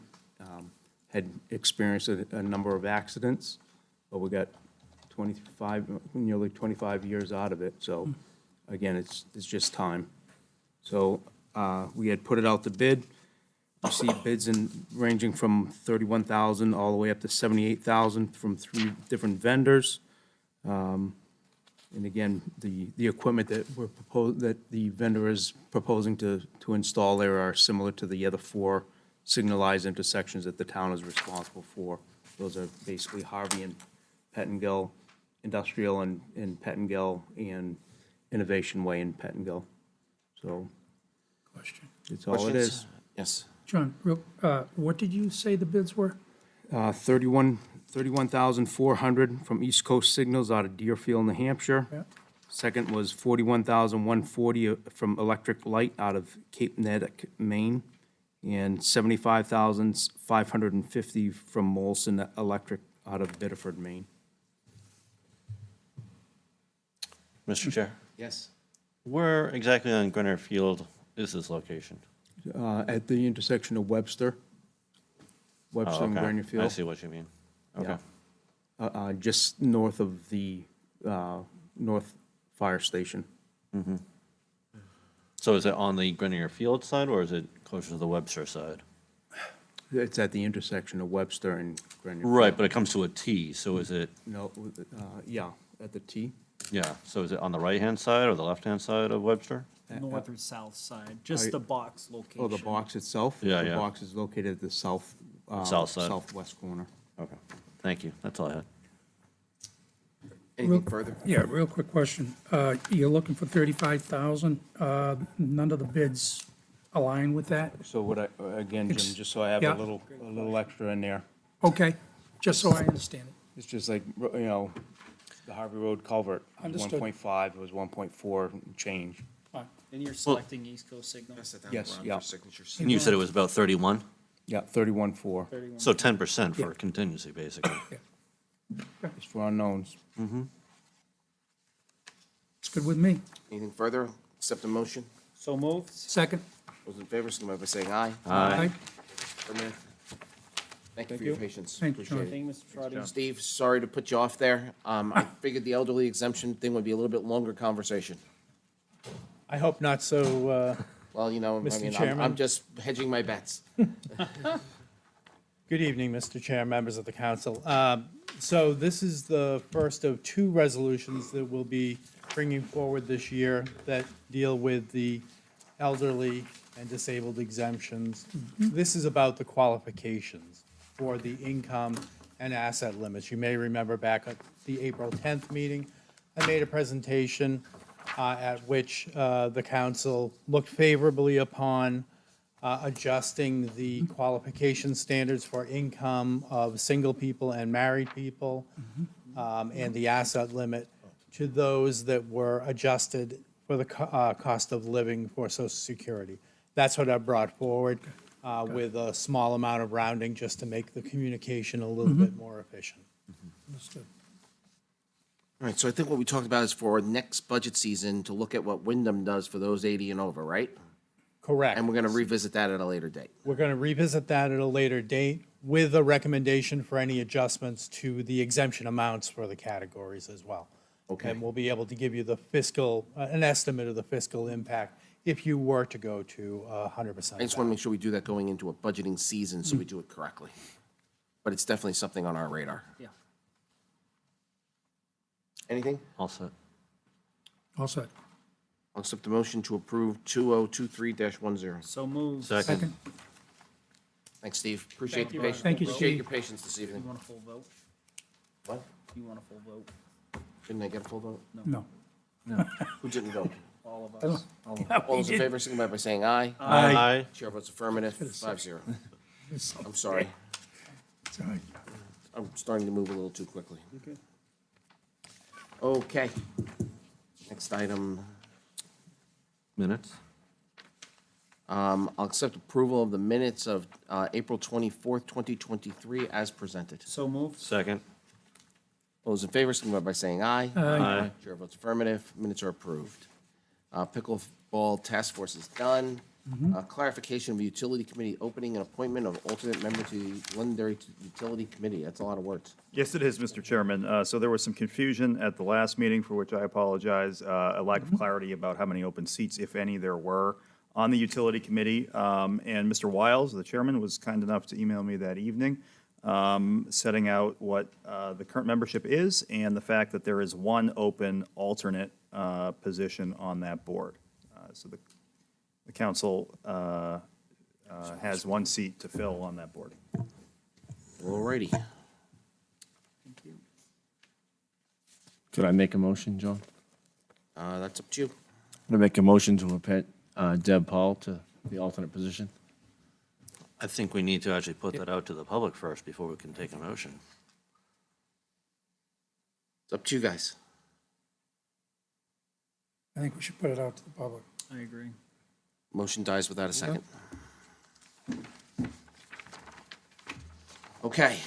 experienced a number of accidents, but we got nearly 25 years out of it, so again, it's just time. So we had put it out to bid, received bids ranging from 31,000 all the way up to 78,000 from 3 different vendors. And again, the equipment that the vendor is proposing to install there are similar to the other 4 signalized intersections that the town is responsible for. Those are basically Harvey and Pettingill, Industrial and Pettingill, and Innovation Way in Pettingill. So Question. it's all it is. Yes. John, what did you say the bids were? 31,400 from East Coast Signals out of Deerfield, New Hampshire. Yeah. Second was 41,140 from Electric Light out of Cape Nedick, Maine, and 75,550 from Molson Electric out of Biddeford, Maine. Mr. Chair, Yes. where exactly on Grenier Field is this location? At the intersection of Webster Oh, and okay. Grenier Field. I see what you mean. Okay. Just north of the North Fire Station. So is it on the Grenier Field side, or is it closer to the Webster side? It's at the intersection of Webster and Grenier Field. Right, but it comes to a T, so is it, No, yeah, at the T. yeah, so is it on the right-hand side or the left-hand side of Webster? North or south side, just the box location. Oh, the box itself? Yeah, The yeah. box is located at the South side. southwest corner. Okay, thank you, that's all I had. Anything further? Yeah, real quick question. You're looking for 35,000. None of the bids align with that? So what again, Jim, just so I have Yeah. a little extra in there. Okay, just so I understand it. It's just like, the Harvey Road culvert, Understood. 1.5, it was 1.4 and change. Fine. And you're selecting East Coast Signal. Yes, yeah. And you said it was about 31? Yeah, 31.4. So 10% for contingency, basically. It's for unknowns. It's good with me. Anything further? Accept the motion? So moved. Second. Those in favor, signify by saying aye. Aye. Affirmative. Thank you for your patience. Thank you, Appreciate John. it. Thank you, Mr. Trotter. Steve, sorry to put you off there. I figured the elderly exemption thing would be a little bit longer conversation. I hope not so. Well, I Mr. mean, I'm Chairman. just hedging my bets. Good evening, Mr. Chair, members of the council. So this is the first of 2 resolutions that we'll be bringing forward this year that deal with the elderly and disabled exemptions. This is about the qualifications for the income and asset limits. You may remember back at the April 10th meeting, I made a presentation at which the council looked favorably upon adjusting the qualification standards for income of single people and married people, and the asset limit to those that were adjusted for the cost of living for Social Security. That's what I brought forward with a small amount of rounding just to make the communication a little bit more efficient. Understood. All right, so I think what we talked about is for next budget season to look at what Wyndham does for those 80 and over, right? Correct. And we're going to revisit that at a later date. We're going to revisit that at a later date with a recommendation for any adjustments to the exemption amounts for the categories as well. Okay. And we'll be able to give you the fiscal, an estimate of the fiscal impact if you were to go to 100%. I just want to make sure we do that going into a budgeting season so we do it correctly. But it's definitely something on our radar. Yeah. Anything? All set. All set. I'll accept the motion to approve 2023-10. So moved. Second. Thanks, Steve. Appreciate Thank the you. patience. Thank you, Appreciate Steve. your patience this You evening. want a full vote? What? You want a full vote? Didn't I get a full vote? No. Who didn't vote? All of us. All those in favor, signify by saying aye. Aye. Chair votes affirmative, 5-0. I'm sorry. Sorry. I'm starting to move a little too quickly. Okay. Next item, Minutes. I'll accept approval of the minutes of April 24th, 2023 as presented. So moved. Second. All those in favor, signify by saying aye. Aye. Chair votes affirmative. Minutes are approved. Pickleball Task Force is done. Clarification of Utility Committee opening and appointment of alternate member to the Londonderry Utility Committee. That's a lot of words. Yes, it is, Mr. Chairman. So there was some confusion at the last meeting, for which I apologize, a lack of clarity about how many open seats, if any, there were on the Utility Committee. And Mr. Wiles, the chairman, was kind enough to email me that evening, setting out what the current membership is and the fact that there is one open alternate position on that board. So the council has one seat to fill on that board. Alrighty. Could I make a motion, John? That's up to you. I'm going to make a motion to appoint Deb Paul to the alternate position. I think we need to actually put that out to the public first before we can take a motion. It's up to you guys. I think we should put it out to the public. I agree. Motion dies without a second. Okay,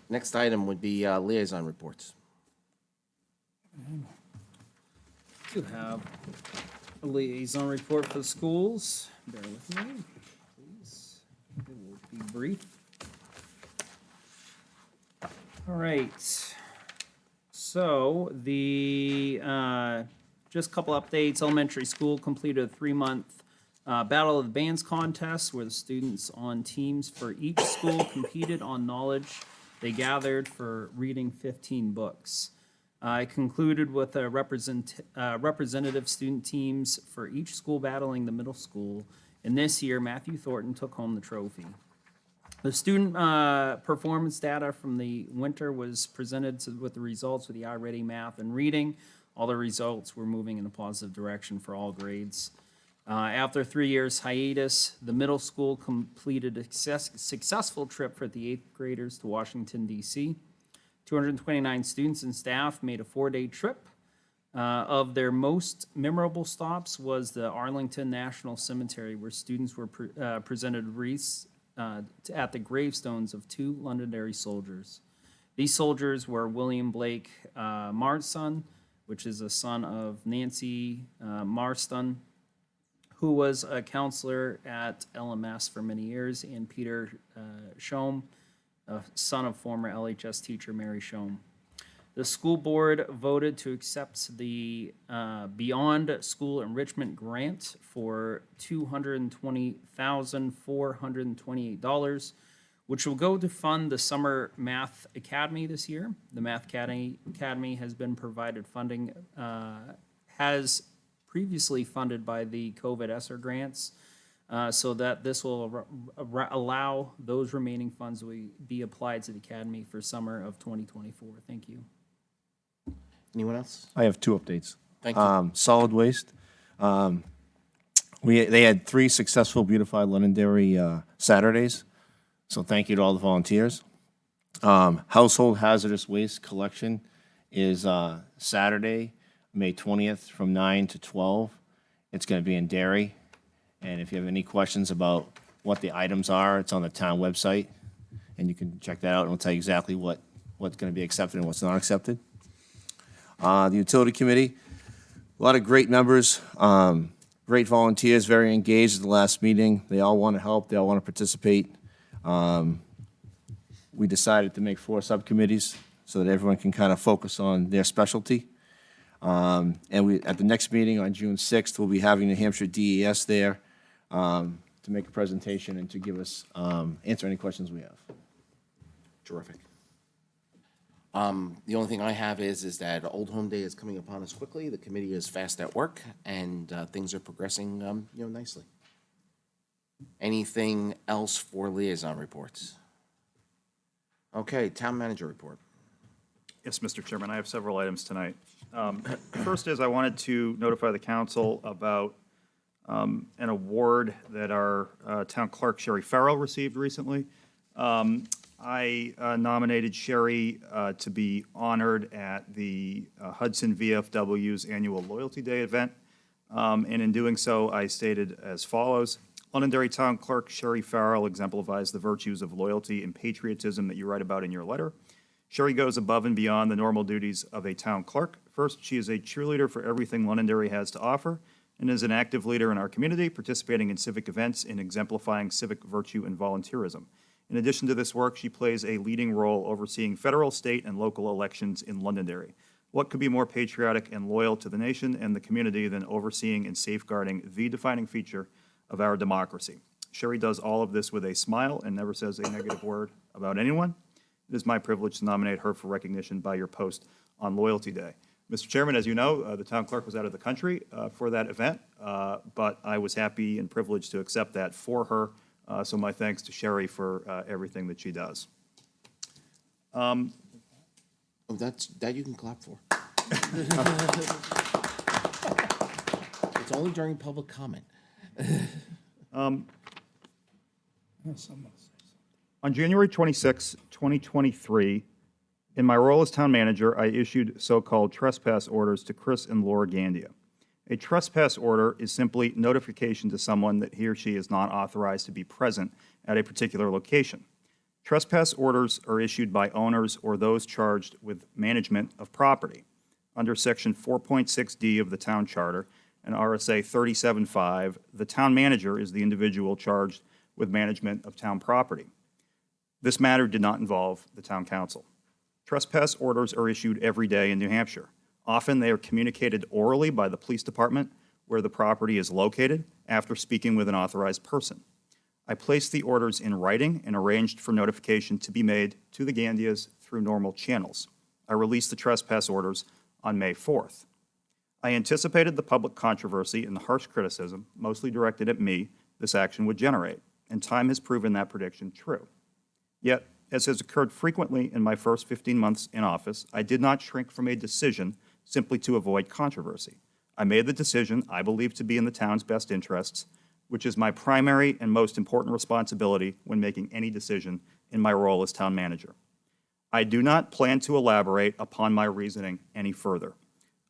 next item would be liaison reports. To have a liaison report for the schools. Bear with me, please. It will be brief. All right. So just a couple updates. Elementary school completed a 3-month Battle of the Bands contest where the students on teams for each school competed on knowledge they gathered for reading 15 books. I concluded with a representative student teams for each school battling the middle school, and this year Matthew Thornton took home the trophy. The student performance data from the winter was presented with the results of the iReady math and reading. All the results were moving in a positive direction for all grades. After 3 years hiatus, the middle school completed a successful trip for the 8th graders to Washington, D.C. 229 students and staff made a 4-day trip. Of their most memorable stops was the Arlington National Cemetery, where students were presented wreaths at the gravestones of 2 Londonderry soldiers. These soldiers were William Blake Marston, which is a son of Nancy Marston, who was a counselor at LMS for many years, and Peter Shome, a son of former LHS teacher Mary Shome. The school board voted to accept the Beyond School Enrichment Grant for $220,428, which will go to fund the Summer Math Academy this year. The Math Academy has been provided funding, has previously funded by the COVID ESSER grants, so that this will allow those remaining funds to be applied to the Academy for summer of 2024. Thank you. Anyone else? I have 2 updates. Thank you. Solid waste. They had 3 successful Beautify Londonderry Saturdays, so thank you to all the volunteers. Household hazardous waste collection is Saturday, May 20th from 9 to 12. It's going to be in Derry, and if you have any questions about what the items are, it's on the town website, and you can check that out, and it'll tell you exactly what's going to be accepted and what's not accepted. The Utility Committee, a lot of great members, great volunteers, very engaged at the last meeting. They all want to help, they all want to participate. We decided to make 4 subcommittees so that everyone can kind of focus on their specialty. And at the next meeting on June 6th, we'll be having New Hampshire DES there to make a presentation and to give us, answer any questions we have. Terrific. The only thing I have is that Old Home Day is coming upon us quickly. The committee is fast at work, and things are progressing, nicely. Anything else for liaison reports? Okay, town manager report. Yes, Mr. Chairman, I have several items tonight. First is I wanted to notify the council about an award that our town clerk, Sherry Farrell, received recently. I nominated Sherry to be honored at the Hudson VFW's annual Loyalty Day event And in doing so, I stated as follows: Londonderry Town Clerk Sherry Farrell exemplifies the virtues of loyalty and patriotism that you write about in your letter. Sherry goes above and beyond the normal duties of a town clerk. First, she is a cheerleader for everything Londonderry has to offer and is an active leader in our community, participating in civic events and exemplifying civic virtue and volunteerism. In addition to this work, she plays a leading role overseeing federal, state, and local elections in Londonderry. What could be more patriotic and loyal to the nation and the community than overseeing and safeguarding the defining feature of our democracy? Sherry does all of this with a smile and never says a negative word about anyone. It is my privilege to nominate her for recognition by your post on Loyalty Day. Mr. Chairman, as you know, the town clerk was out of the country for that event, but I was happy and privileged to accept that for her. So my thanks to Sherry for everything that she does. Oh, that you can clap for. It's only during public comment. On January 26, 2023, in my role as town manager, I issued so-called trespass orders to Chris and Laura Gandia. A trespass order is simply notification to someone that he or she is not authorized to be present at a particular location. Trespass orders are issued by owners or those charged with management of property. Under Section 4.6D of the Town Charter and RSA 37.5, the town manager is the individual charged with management of town property. This matter did not involve the town council. Trespass orders are issued every day in New Hampshire. Often they are communicated orally by the police department where the property is located after speaking with an authorized person. I placed the orders in writing and arranged for notification to be made to the Gandias through normal channels. I released the trespass orders on May 4th. I anticipated the public controversy and the harsh criticism, mostly directed at me, this action would generate, and time has proven that prediction true. Yet, as has occurred frequently in my first 15 months in office, I did not shrink from a decision simply to avoid controversy. I made the decision I believe to be in the town's best interests, which is my primary and most important responsibility when making any decision in my role as town manager. I do not plan to elaborate upon my reasoning any further.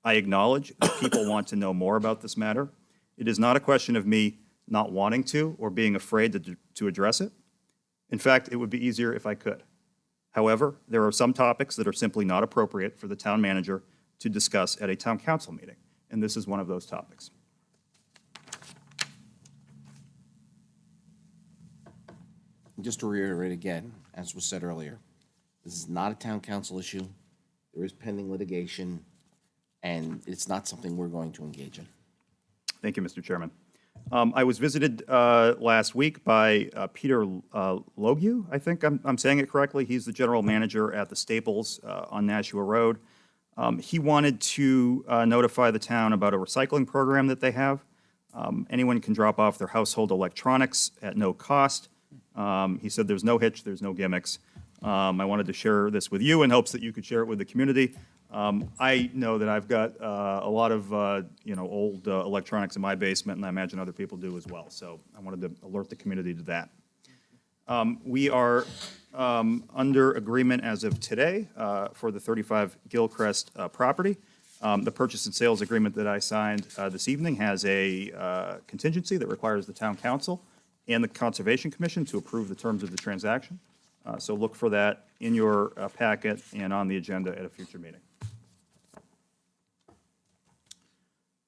I acknowledge that people want to know more about this matter. It is not a question of me not wanting to or being afraid to address it. In fact, it would be easier if I could. However, there are some topics that are simply not appropriate for the town manager to discuss at a town council meeting, and this is one of those topics. Just to reiterate again, as was said earlier, this is not a town council issue. There is pending litigation, and it's not something we're going to engage in. Thank you, Mr. Chairman. I was visited last week by Peter Logue, I think I'm saying it correctly. He's the general manager at the Staples on Nashua Road. He wanted to notify the town about a recycling program that they have. Anyone can drop off their household electronics at no cost. He said there's no hitch, there's no gimmicks. I wanted to share this with you in hopes that you could share it with the community. I know that I've got a lot of old electronics in my basement, and I imagine other people do as well. So I wanted to alert the community to that. We are under agreement as of today for the 35 Gilcrest property. The purchase and sales agreement that I signed this evening has a contingency that requires the town council and the Conservation Commission to approve the terms of the transaction. So look for that in your packet and on the agenda at a future meeting.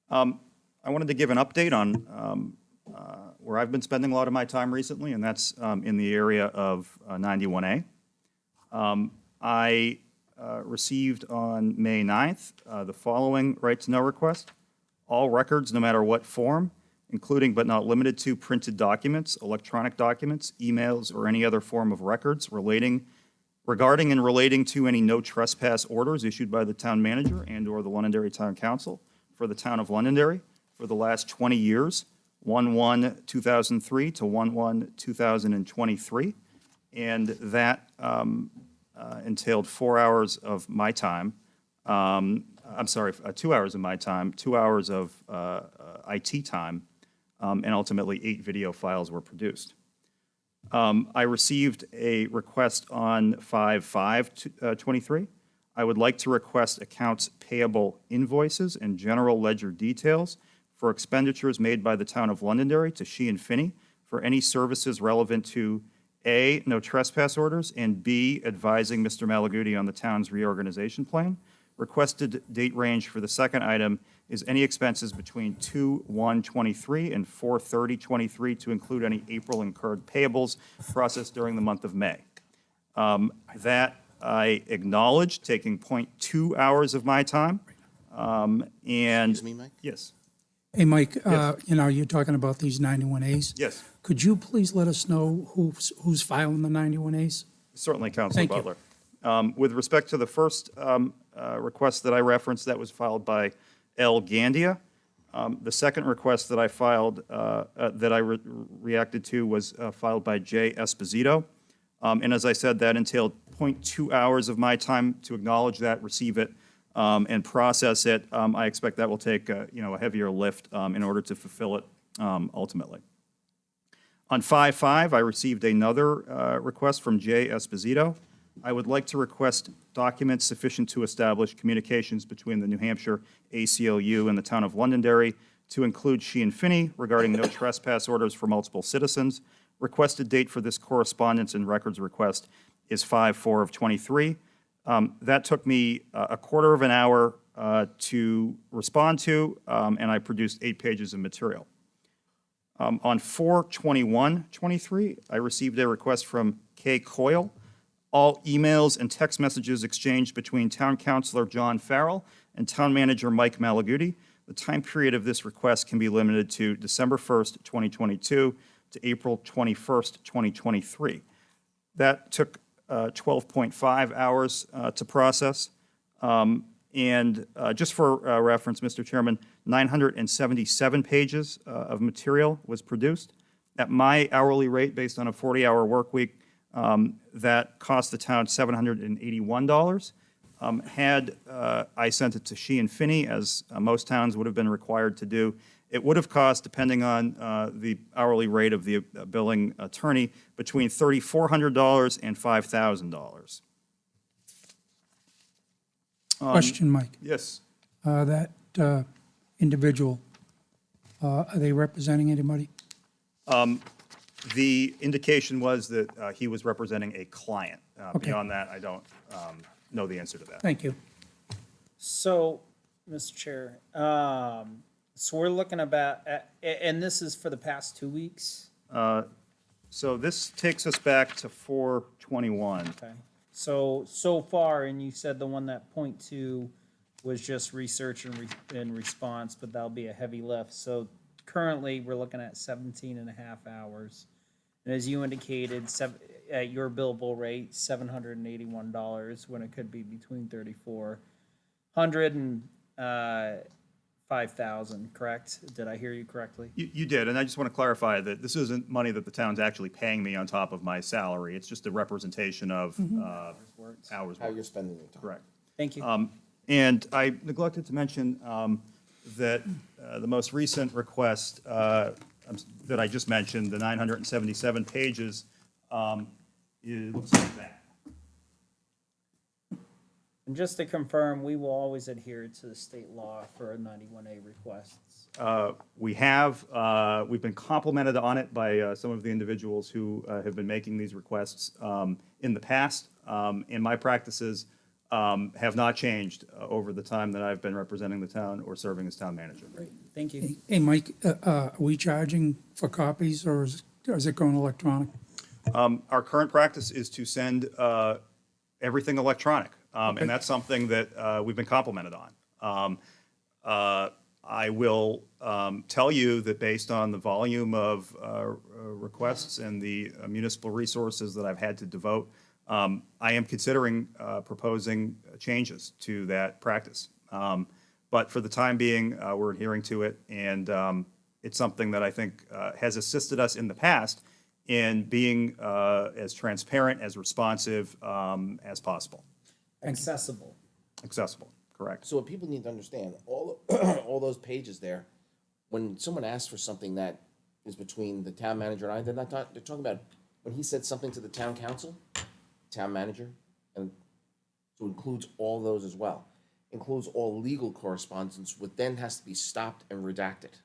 I wanted to give an update on where I've been spending a lot of my time recently, and that's in the area of 91A. I received on May 9th the following right-to-know request. All records, no matter what form, including but not limited to printed documents, electronic documents, emails, or any other form of records regarding and relating to any no trespass orders issued by the town manager and/or the Londonderry Town Council for the town of Londonderry for the last 20 years, 1/1/2003 to 1/1/2023. And that entailed 4 hours of my time. 2 hours of my time, 2 hours of IT time, and ultimately 8 video files were produced. I received a request on 5/5/23. I would like to request accounts payable invoices and general ledger details for expenditures made by the town of Londonderry to Sheehan Finney for any services relevant to A, no trespass orders, and B, advising Mr. Malaguti on the town's reorganization plan. Requested date range for the second item is any expenses between 2/1/23 and 4/30/23 to include any April incurred payables processed during the month of May. That I acknowledge, taking 0.2 hours of my time. And. Excuse me, Mike? Yes, Hey, Mike, you're talking about these 91As. yes, Could you please let us know who's filing the 91As? certainly, Councilor Thank you. Butler. With respect to the first request that I referenced, that was filed by L. Gandia. The second request that I filed, that I reacted to, was filed by J. Esposito. And as I said, that entailed 0.2 hours of my time to acknowledge that, receive it, and process it. I expect that will take a heavier lift in order to fulfill it ultimately. On 5/5, I received another request from J. Esposito. I would like to request documents sufficient to establish communications between the New Hampshire ACLU and the town of Londonderry to include Sheehan Finney regarding no trespass orders for multiple citizens. Requested date for this correspondence and records request is 5/4/23. That took me a quarter of an hour to respond to, and I produced 8 pages of material. On 4/21/23, I received a request from Kay Coyle. All emails and text messages exchanged between Town Councilor John Farrell and Town Manager Mike Malaguti. The time period of this request can be limited to December 1st, 2022 to April 21st, 2023. That took 12.5 hours to process. And just for reference, Mr. Chairman, 977 pages of material was produced. At my hourly rate, based on a 40-hour work week, that cost the town $781. Had I sent it to Sheehan Finney, as most towns would have been required to do, it would have cost, depending on the hourly rate of the billing attorney, between $3,400 and $5,000. Question, Mike. Yes. That individual, are they representing anybody? The indication was that he was representing a client. Okay. Beyond that, I don't know the answer to that. Thank you. So, Mr. Chair, so we're looking about, and this is for the past 2 weeks? So this takes us back to 4/21. Okay. So far, and you said the one that .2 was just research and response, but that'll be a heavy lift. So currently, we're looking at 17 and a half hours. And as you indicated, at your billable rate, $781, when it could be between $3,400 and $5,000, correct? Did I hear you correctly? You did, and I just want to clarify that this isn't money that the town's actually paying me on top of my salary. It's just a representation of hours. How you're spending your time. Correct. Thank you. And I neglected to mention that the most recent request that I just mentioned, the 977 pages, it looks like that. And just to confirm, we will always adhere to the state law for 91A requests. We have, we've been complimented on it by some of the individuals who have been making these requests in the past. And my practices have not changed over the time that I've been representing the town or serving as town manager. Great, thank you. Hey, Mike, are we charging for copies, or is it going electronic? Our current practice is to send everything electronic, and that's something that we've been complimented on. I will tell you that based on the volume of requests and the municipal resources that I've had to devote, I am considering proposing changes to that practice. But for the time being, we're adhering to it, and it's something that I think has assisted us in the past in being as transparent, as responsive as possible. Accessible. Accessible, correct. So what people need to understand, all those pages there, when someone asks for something that is between the town manager and I, they're talking about when he said something to the town council, town manager, and so includes all those as well. Includes all legal correspondence, which then has to be stopped and redacted.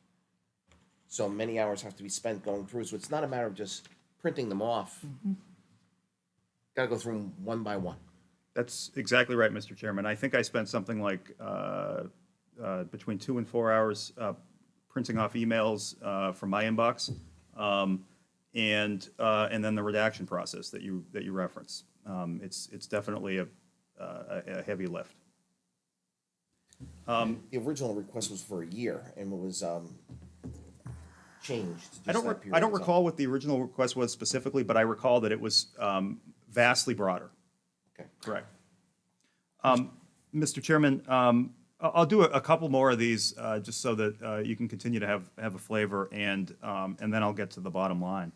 So many hours have to be spent going through, so it's not a matter of just printing them off. Got to go through them one by one. That's exactly right, Mr. Chairman. I think I spent something like between 2 and 4 hours printing off emails from my inbox, and then the redaction process that you reference. It's definitely a heavy lift. The original request was for a year, and it was changed. to just that period. I don't So- recall what the original request was specifically, but I recall that it was vastly broader. Okay. Correct. Mr. Chairman, I'll do a couple more of these just so that you can continue to have a flavor, and then I'll get to the bottom line.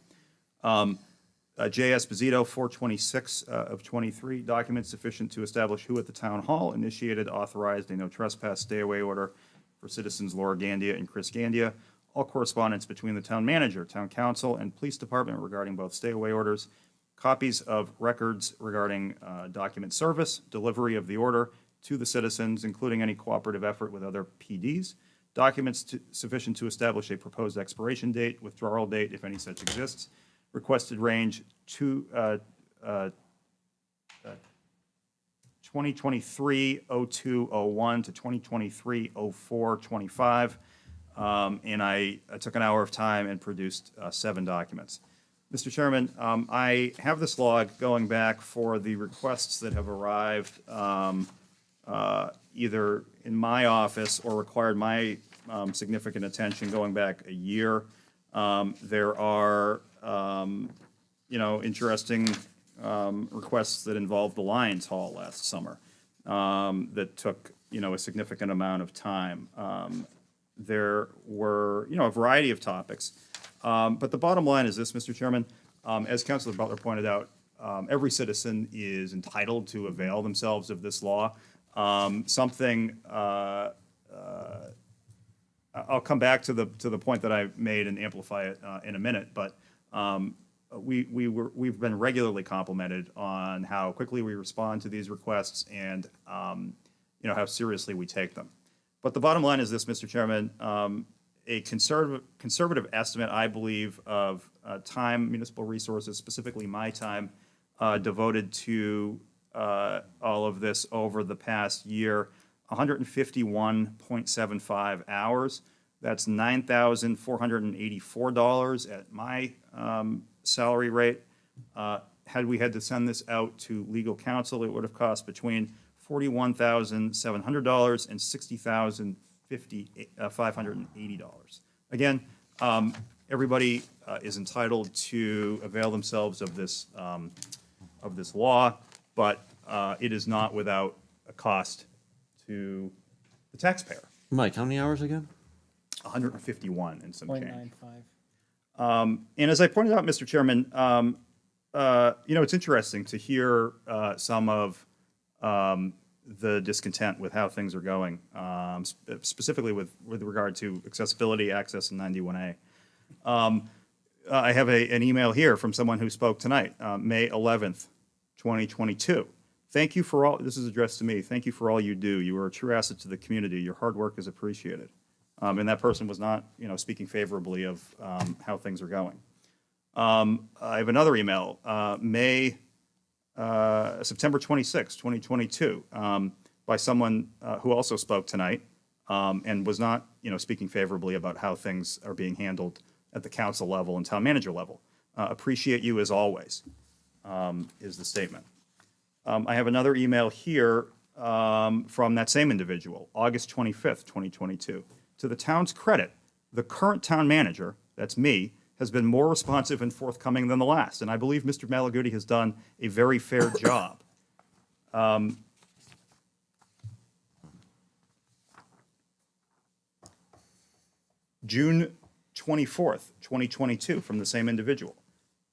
J. Esposito, 426 of 23, documents sufficient to establish who at the town hall initiated, authorized a no trespass stay away order for citizens Laura Gandia and Chris Gandia. All correspondence between the town manager, town council, and police department regarding both stay away orders. Copies of records regarding document service, delivery of the order to the citizens, including any cooperative effort with other PDs. Documents sufficient to establish a proposed expiration date, withdrawal date, if any such exists. Requested range 2023-0201 to 2023-0425. And I took an hour of time and produced 7 documents. Mr. Chairman, I have this log going back for the requests that have arrived either in my office or required my significant attention going back a year. There are, interesting requests that involved the Lions Hall last summer that took, a significant amount of time. There were, a variety of topics. But the bottom line is this, Mr. Chairman, as Councilor Butler pointed out, every citizen is entitled to avail themselves of this law. I'll come back to the point that I made and amplify it in a minute, but we've been regularly complimented on how quickly we respond to these requests and how seriously we take them. But the bottom line is this, Mr. Chairman, a conservative estimate, I believe, of time, municipal resources, specifically my time, devoted to all of this over the past year, 151.75 hours. That's $9,484 at my salary rate. Had we had to send this out to legal counsel, it would have cost between $41,700 and $60,580. Again, everybody is entitled to avail themselves of this law, but it is not without a cost to the taxpayer. Mike, how many hours again? 151 and some change. 0.95. And as I pointed out, Mr. Chairman, it's interesting to hear some of the discontent with how things are going, specifically with regard to accessibility, access, and 91A. I have an email here from someone who spoke tonight, May 11th, 2022. Thank you for all, this is addressed to me, thank you for all you do. You are a true asset to the community. Your hard work is appreciated. And that person was not, speaking favorably of how things are going. I have another email, September 26, 2022, by someone who also spoke tonight and was not, speaking favorably about how things are being handled at the council level and town manager level. Appreciate you as always, is the statement. I have another email here from that same individual, August 25th, 2022. To the town's credit, the current town manager, that's me, has been more responsive and forthcoming than the last, and I believe Mr. Malaguti has done a very fair job. June 24th, 2022, from the same individual.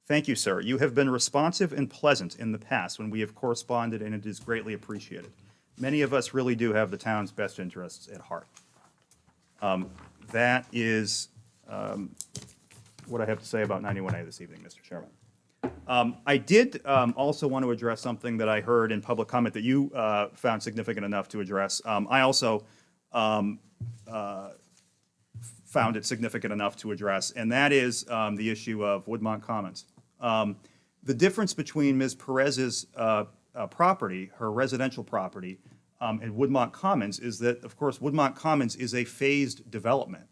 Thank you, sir. You have been responsive and pleasant in the past when we have corresponded, and it is greatly appreciated. Many of us really do have the town's best interests at heart. That is what I have to say about 91A this evening, Mr. Chairman. I did also want to address something that I heard in public comment that you found significant enough to address. I also found it significant enough to address, and that is the issue of Woodmont Commons. The difference between Ms. Perez's property, her residential property, and Woodmont Commons is that, of course, Woodmont Commons is a phased development.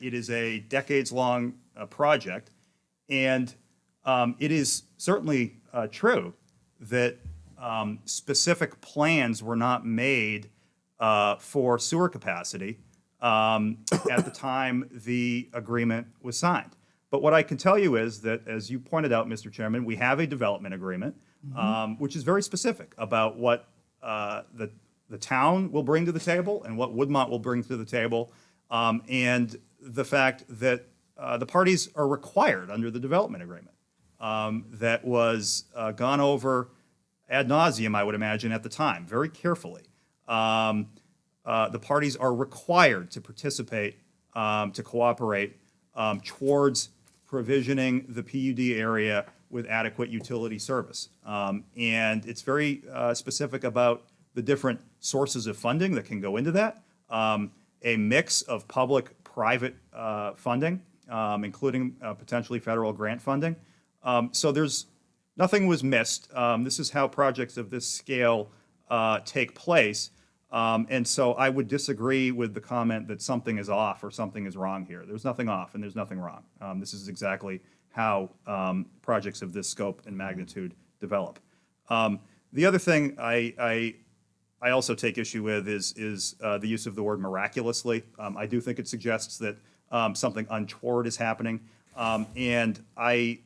It is a decades-long project, and it is certainly true that specific plans were not made for sewer capacity at the time the agreement was signed. But what I can tell you is that, as you pointed out, Mr. Chairman, we have a development agreement, which is very specific about what the town will bring to the table and what Woodmont will bring to the table, and the fact that the parties are required under the development agreement that was gone over ad nauseum, I would imagine, at the time, very carefully. The parties are required to participate, to cooperate towards provisioning the PUD area with adequate utility service. And it's very specific about the different sources of funding that can go into that, a mix of public-private funding, including potentially federal grant funding. So nothing was missed. This is how projects of this scale take place. And so I would disagree with the comment that something is off or something is wrong here. There's nothing off and there's nothing wrong. This is exactly how projects of this scope and magnitude develop. The other thing I also take issue with is the use of the word miraculously. I do think it suggests that something untoward is happening. And I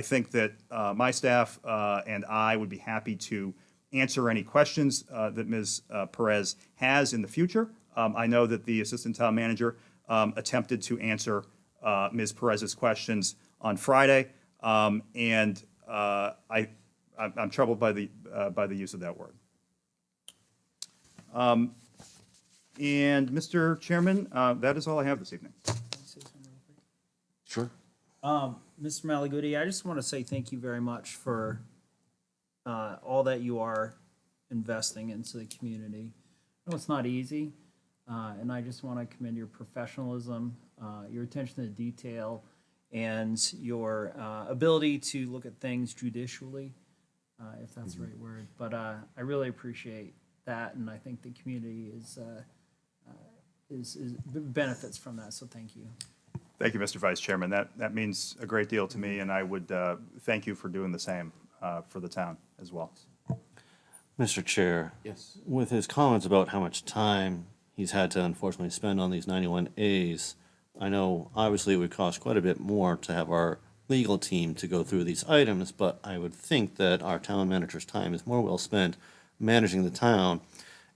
think that my staff and I would be happy to answer any questions that Ms. Perez has in the future. I know that the Assistant Town Manager attempted to answer Ms. Perez's questions on Friday, and I'm troubled by the use of that word. And Mr. Chairman, that is all I have this evening. Sure. Mr. Malaguti, I just want to say thank you very much for all that you are investing into the community. I know it's not easy, and I just want to commend your professionalism, your attention to detail, and your ability to look at things judicially, if that's the right word. But I really appreciate that, and I think the community benefits from that, so thank you. Thank you, Mr. Vice Chairman. That means a great deal to me, and I would thank you for doing the same for the town as well. Mr. Chair. Yes. With his comments about how much time he's had to unfortunately spend on these 91As, I know obviously it would cost quite a bit more to have our legal team to go through these items, but I would think that our town manager's time is more well spent managing the town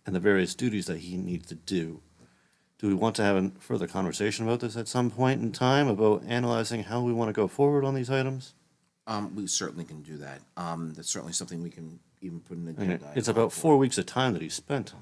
and the various duties that he needs to do. Do we want to have a further conversation about this at some point in time, about analyzing how we want to go forward on these items? We certainly can do that. That's certainly something we can even put in an I mean, agenda. it's about 4 weeks of time that he spent.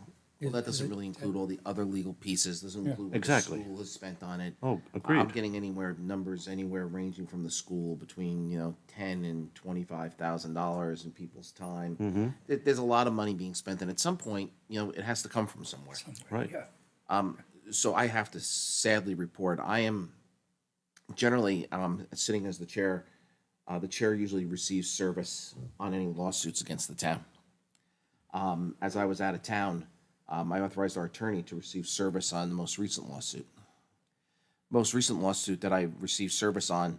Well, that doesn't really include all the other legal pieces, doesn't include what Exactly. the school has spent on it. Oh, I'm agreed. getting numbers anywhere ranging from the school between, $10,000 and $25,000 in people's time. There's a lot of money being spent, and at some point, it has to come from somewhere. Right. So I have to sadly report, I am generally sitting as the chair. The chair usually receives service on any lawsuits against the town. As I was out of town, I authorized our attorney to receive service on the most recent lawsuit. Most recent lawsuit that I received service on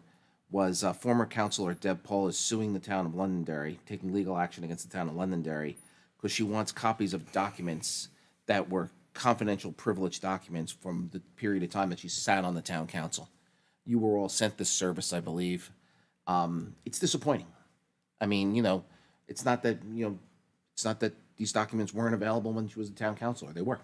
was former councilor Deb Paul is suing the town of Londonderry, taking legal action against the town of Londonderry, because she wants copies of documents that were confidential, privileged documents from the period of time that she sat on the town council. You were all sent this service, I believe. It's disappointing. I mean, it's not that these documents weren't available when she was the town councilor. They were.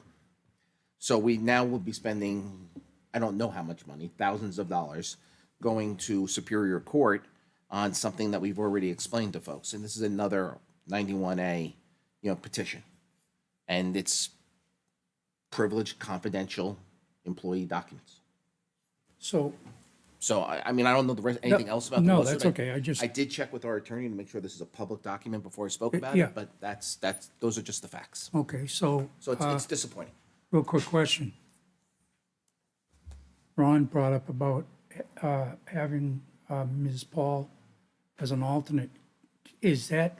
So we now will be spending, I don't know how much money, thousands of dollars, going to Superior Court on something that we've already explained to folks. And this is another 91A, petition. And it's privileged, confidential employee documents. So, I mean, I don't know anything else about the lawsuit. No, that's okay. I did check with our attorney to make sure this is a public document before I spoke about yeah. it, but those are just the facts. okay, so. So it's disappointing. Real quick question. Ron brought up about having Ms. Paul as an alternate. Is that,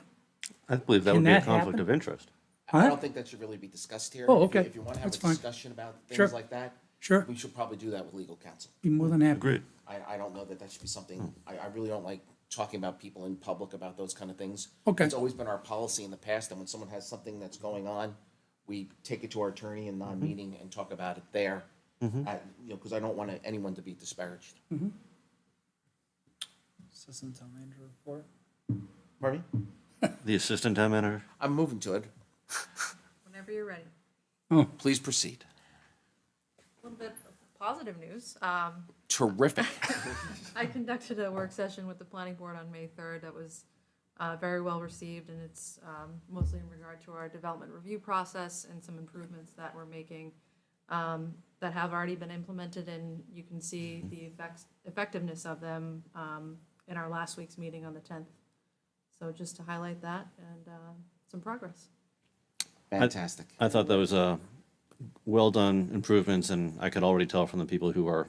I believe that Can would be a that conflict happen? of interest. I don't think that should really be discussed here. Oh, If you- okay. If you want to have That's a fine. discussion about Sure. things like that. Sure. We should probably do that with legal counsel. be more than happy? Agreed. I don't know that that should be something, I really don't like talking about people in public about those kind of things. Okay. It's always been our policy in the past, and when someone has something that's going on, we take it to our attorney in non-meeting and talk about it there. Because I don't want anyone to be disparaged. Assistant Town Manager report. Pardon me? The assistant town manager? I'm moving to it. Whenever you're ready. Please proceed. A little bit of positive news. Terrific. I conducted a work session with the planning board on May 3rd that was very well received, and it's mostly in regard to our development review process and some improvements that we're making that have already been implemented, and you can see the effectiveness of them in our last week's meeting on the 10th. So just to highlight that and some progress. Fantastic. I thought that was well-done improvements, and I could already tell from the people who are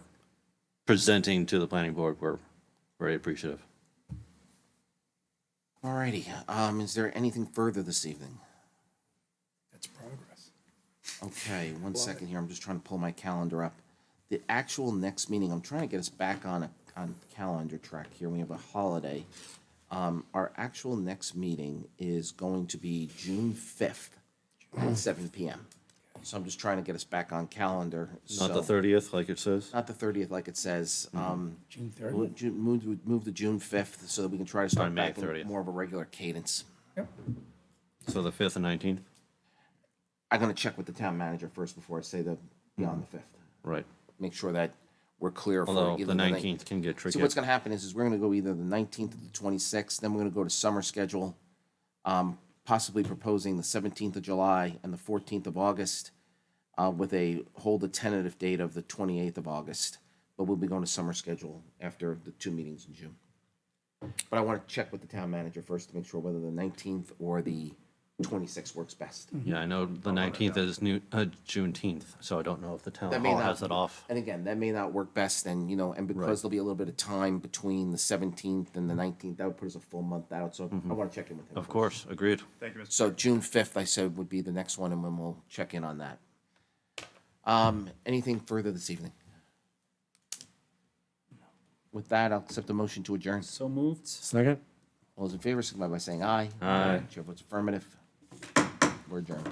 presenting to the planning board were very appreciative. All righty. Is there anything further this evening? That's progress. Okay, one second here. I'm just trying to pull my calendar up. The actual next meeting, I'm trying to get us back on calendar track here. We have a holiday. Our actual next meeting is going to be June 5th at 7 p.m. So I'm just trying to get us back on calendar. Not the 30th, like it says? Not the 30th, like it says. June 30th? We'll move to June 5th so that we can try to start On May back in 30th. more of a regular cadence. So the 5th and 19th? I'm going to check with the town manager first before I say beyond the 5th. Right. Make sure that we're clear for Although either the 19th can get So tricky. what's going to happen is we're going to go either the 19th or the 26th, then we're going to go to summer schedule, possibly proposing the 17th of July and the 14th of August, with hold a tentative date of the 28th of August. But we'll be going to summer schedule after the 2 meetings in June. But I want to check with the town manager first to make sure whether the 19th or the 26th works best. Yeah, I know the 19th is Juneteenth, so I don't know if the town That may hall not- has it off. And again, that may not work best, and, and because Right. there'll be a little bit of time between the 17th and the 19th, that would put us a full month out, so I want to check in with him. Of first. course, agreed. Thank you, Mr. So June 5th, I said, would be the next one, and then we'll check in on that. Anything further this evening? With that, I'll accept the motion to adjourn. So moved. Second? All those in favor, signify by saying aye. Aye. Chair votes affirmative. We're adjourned.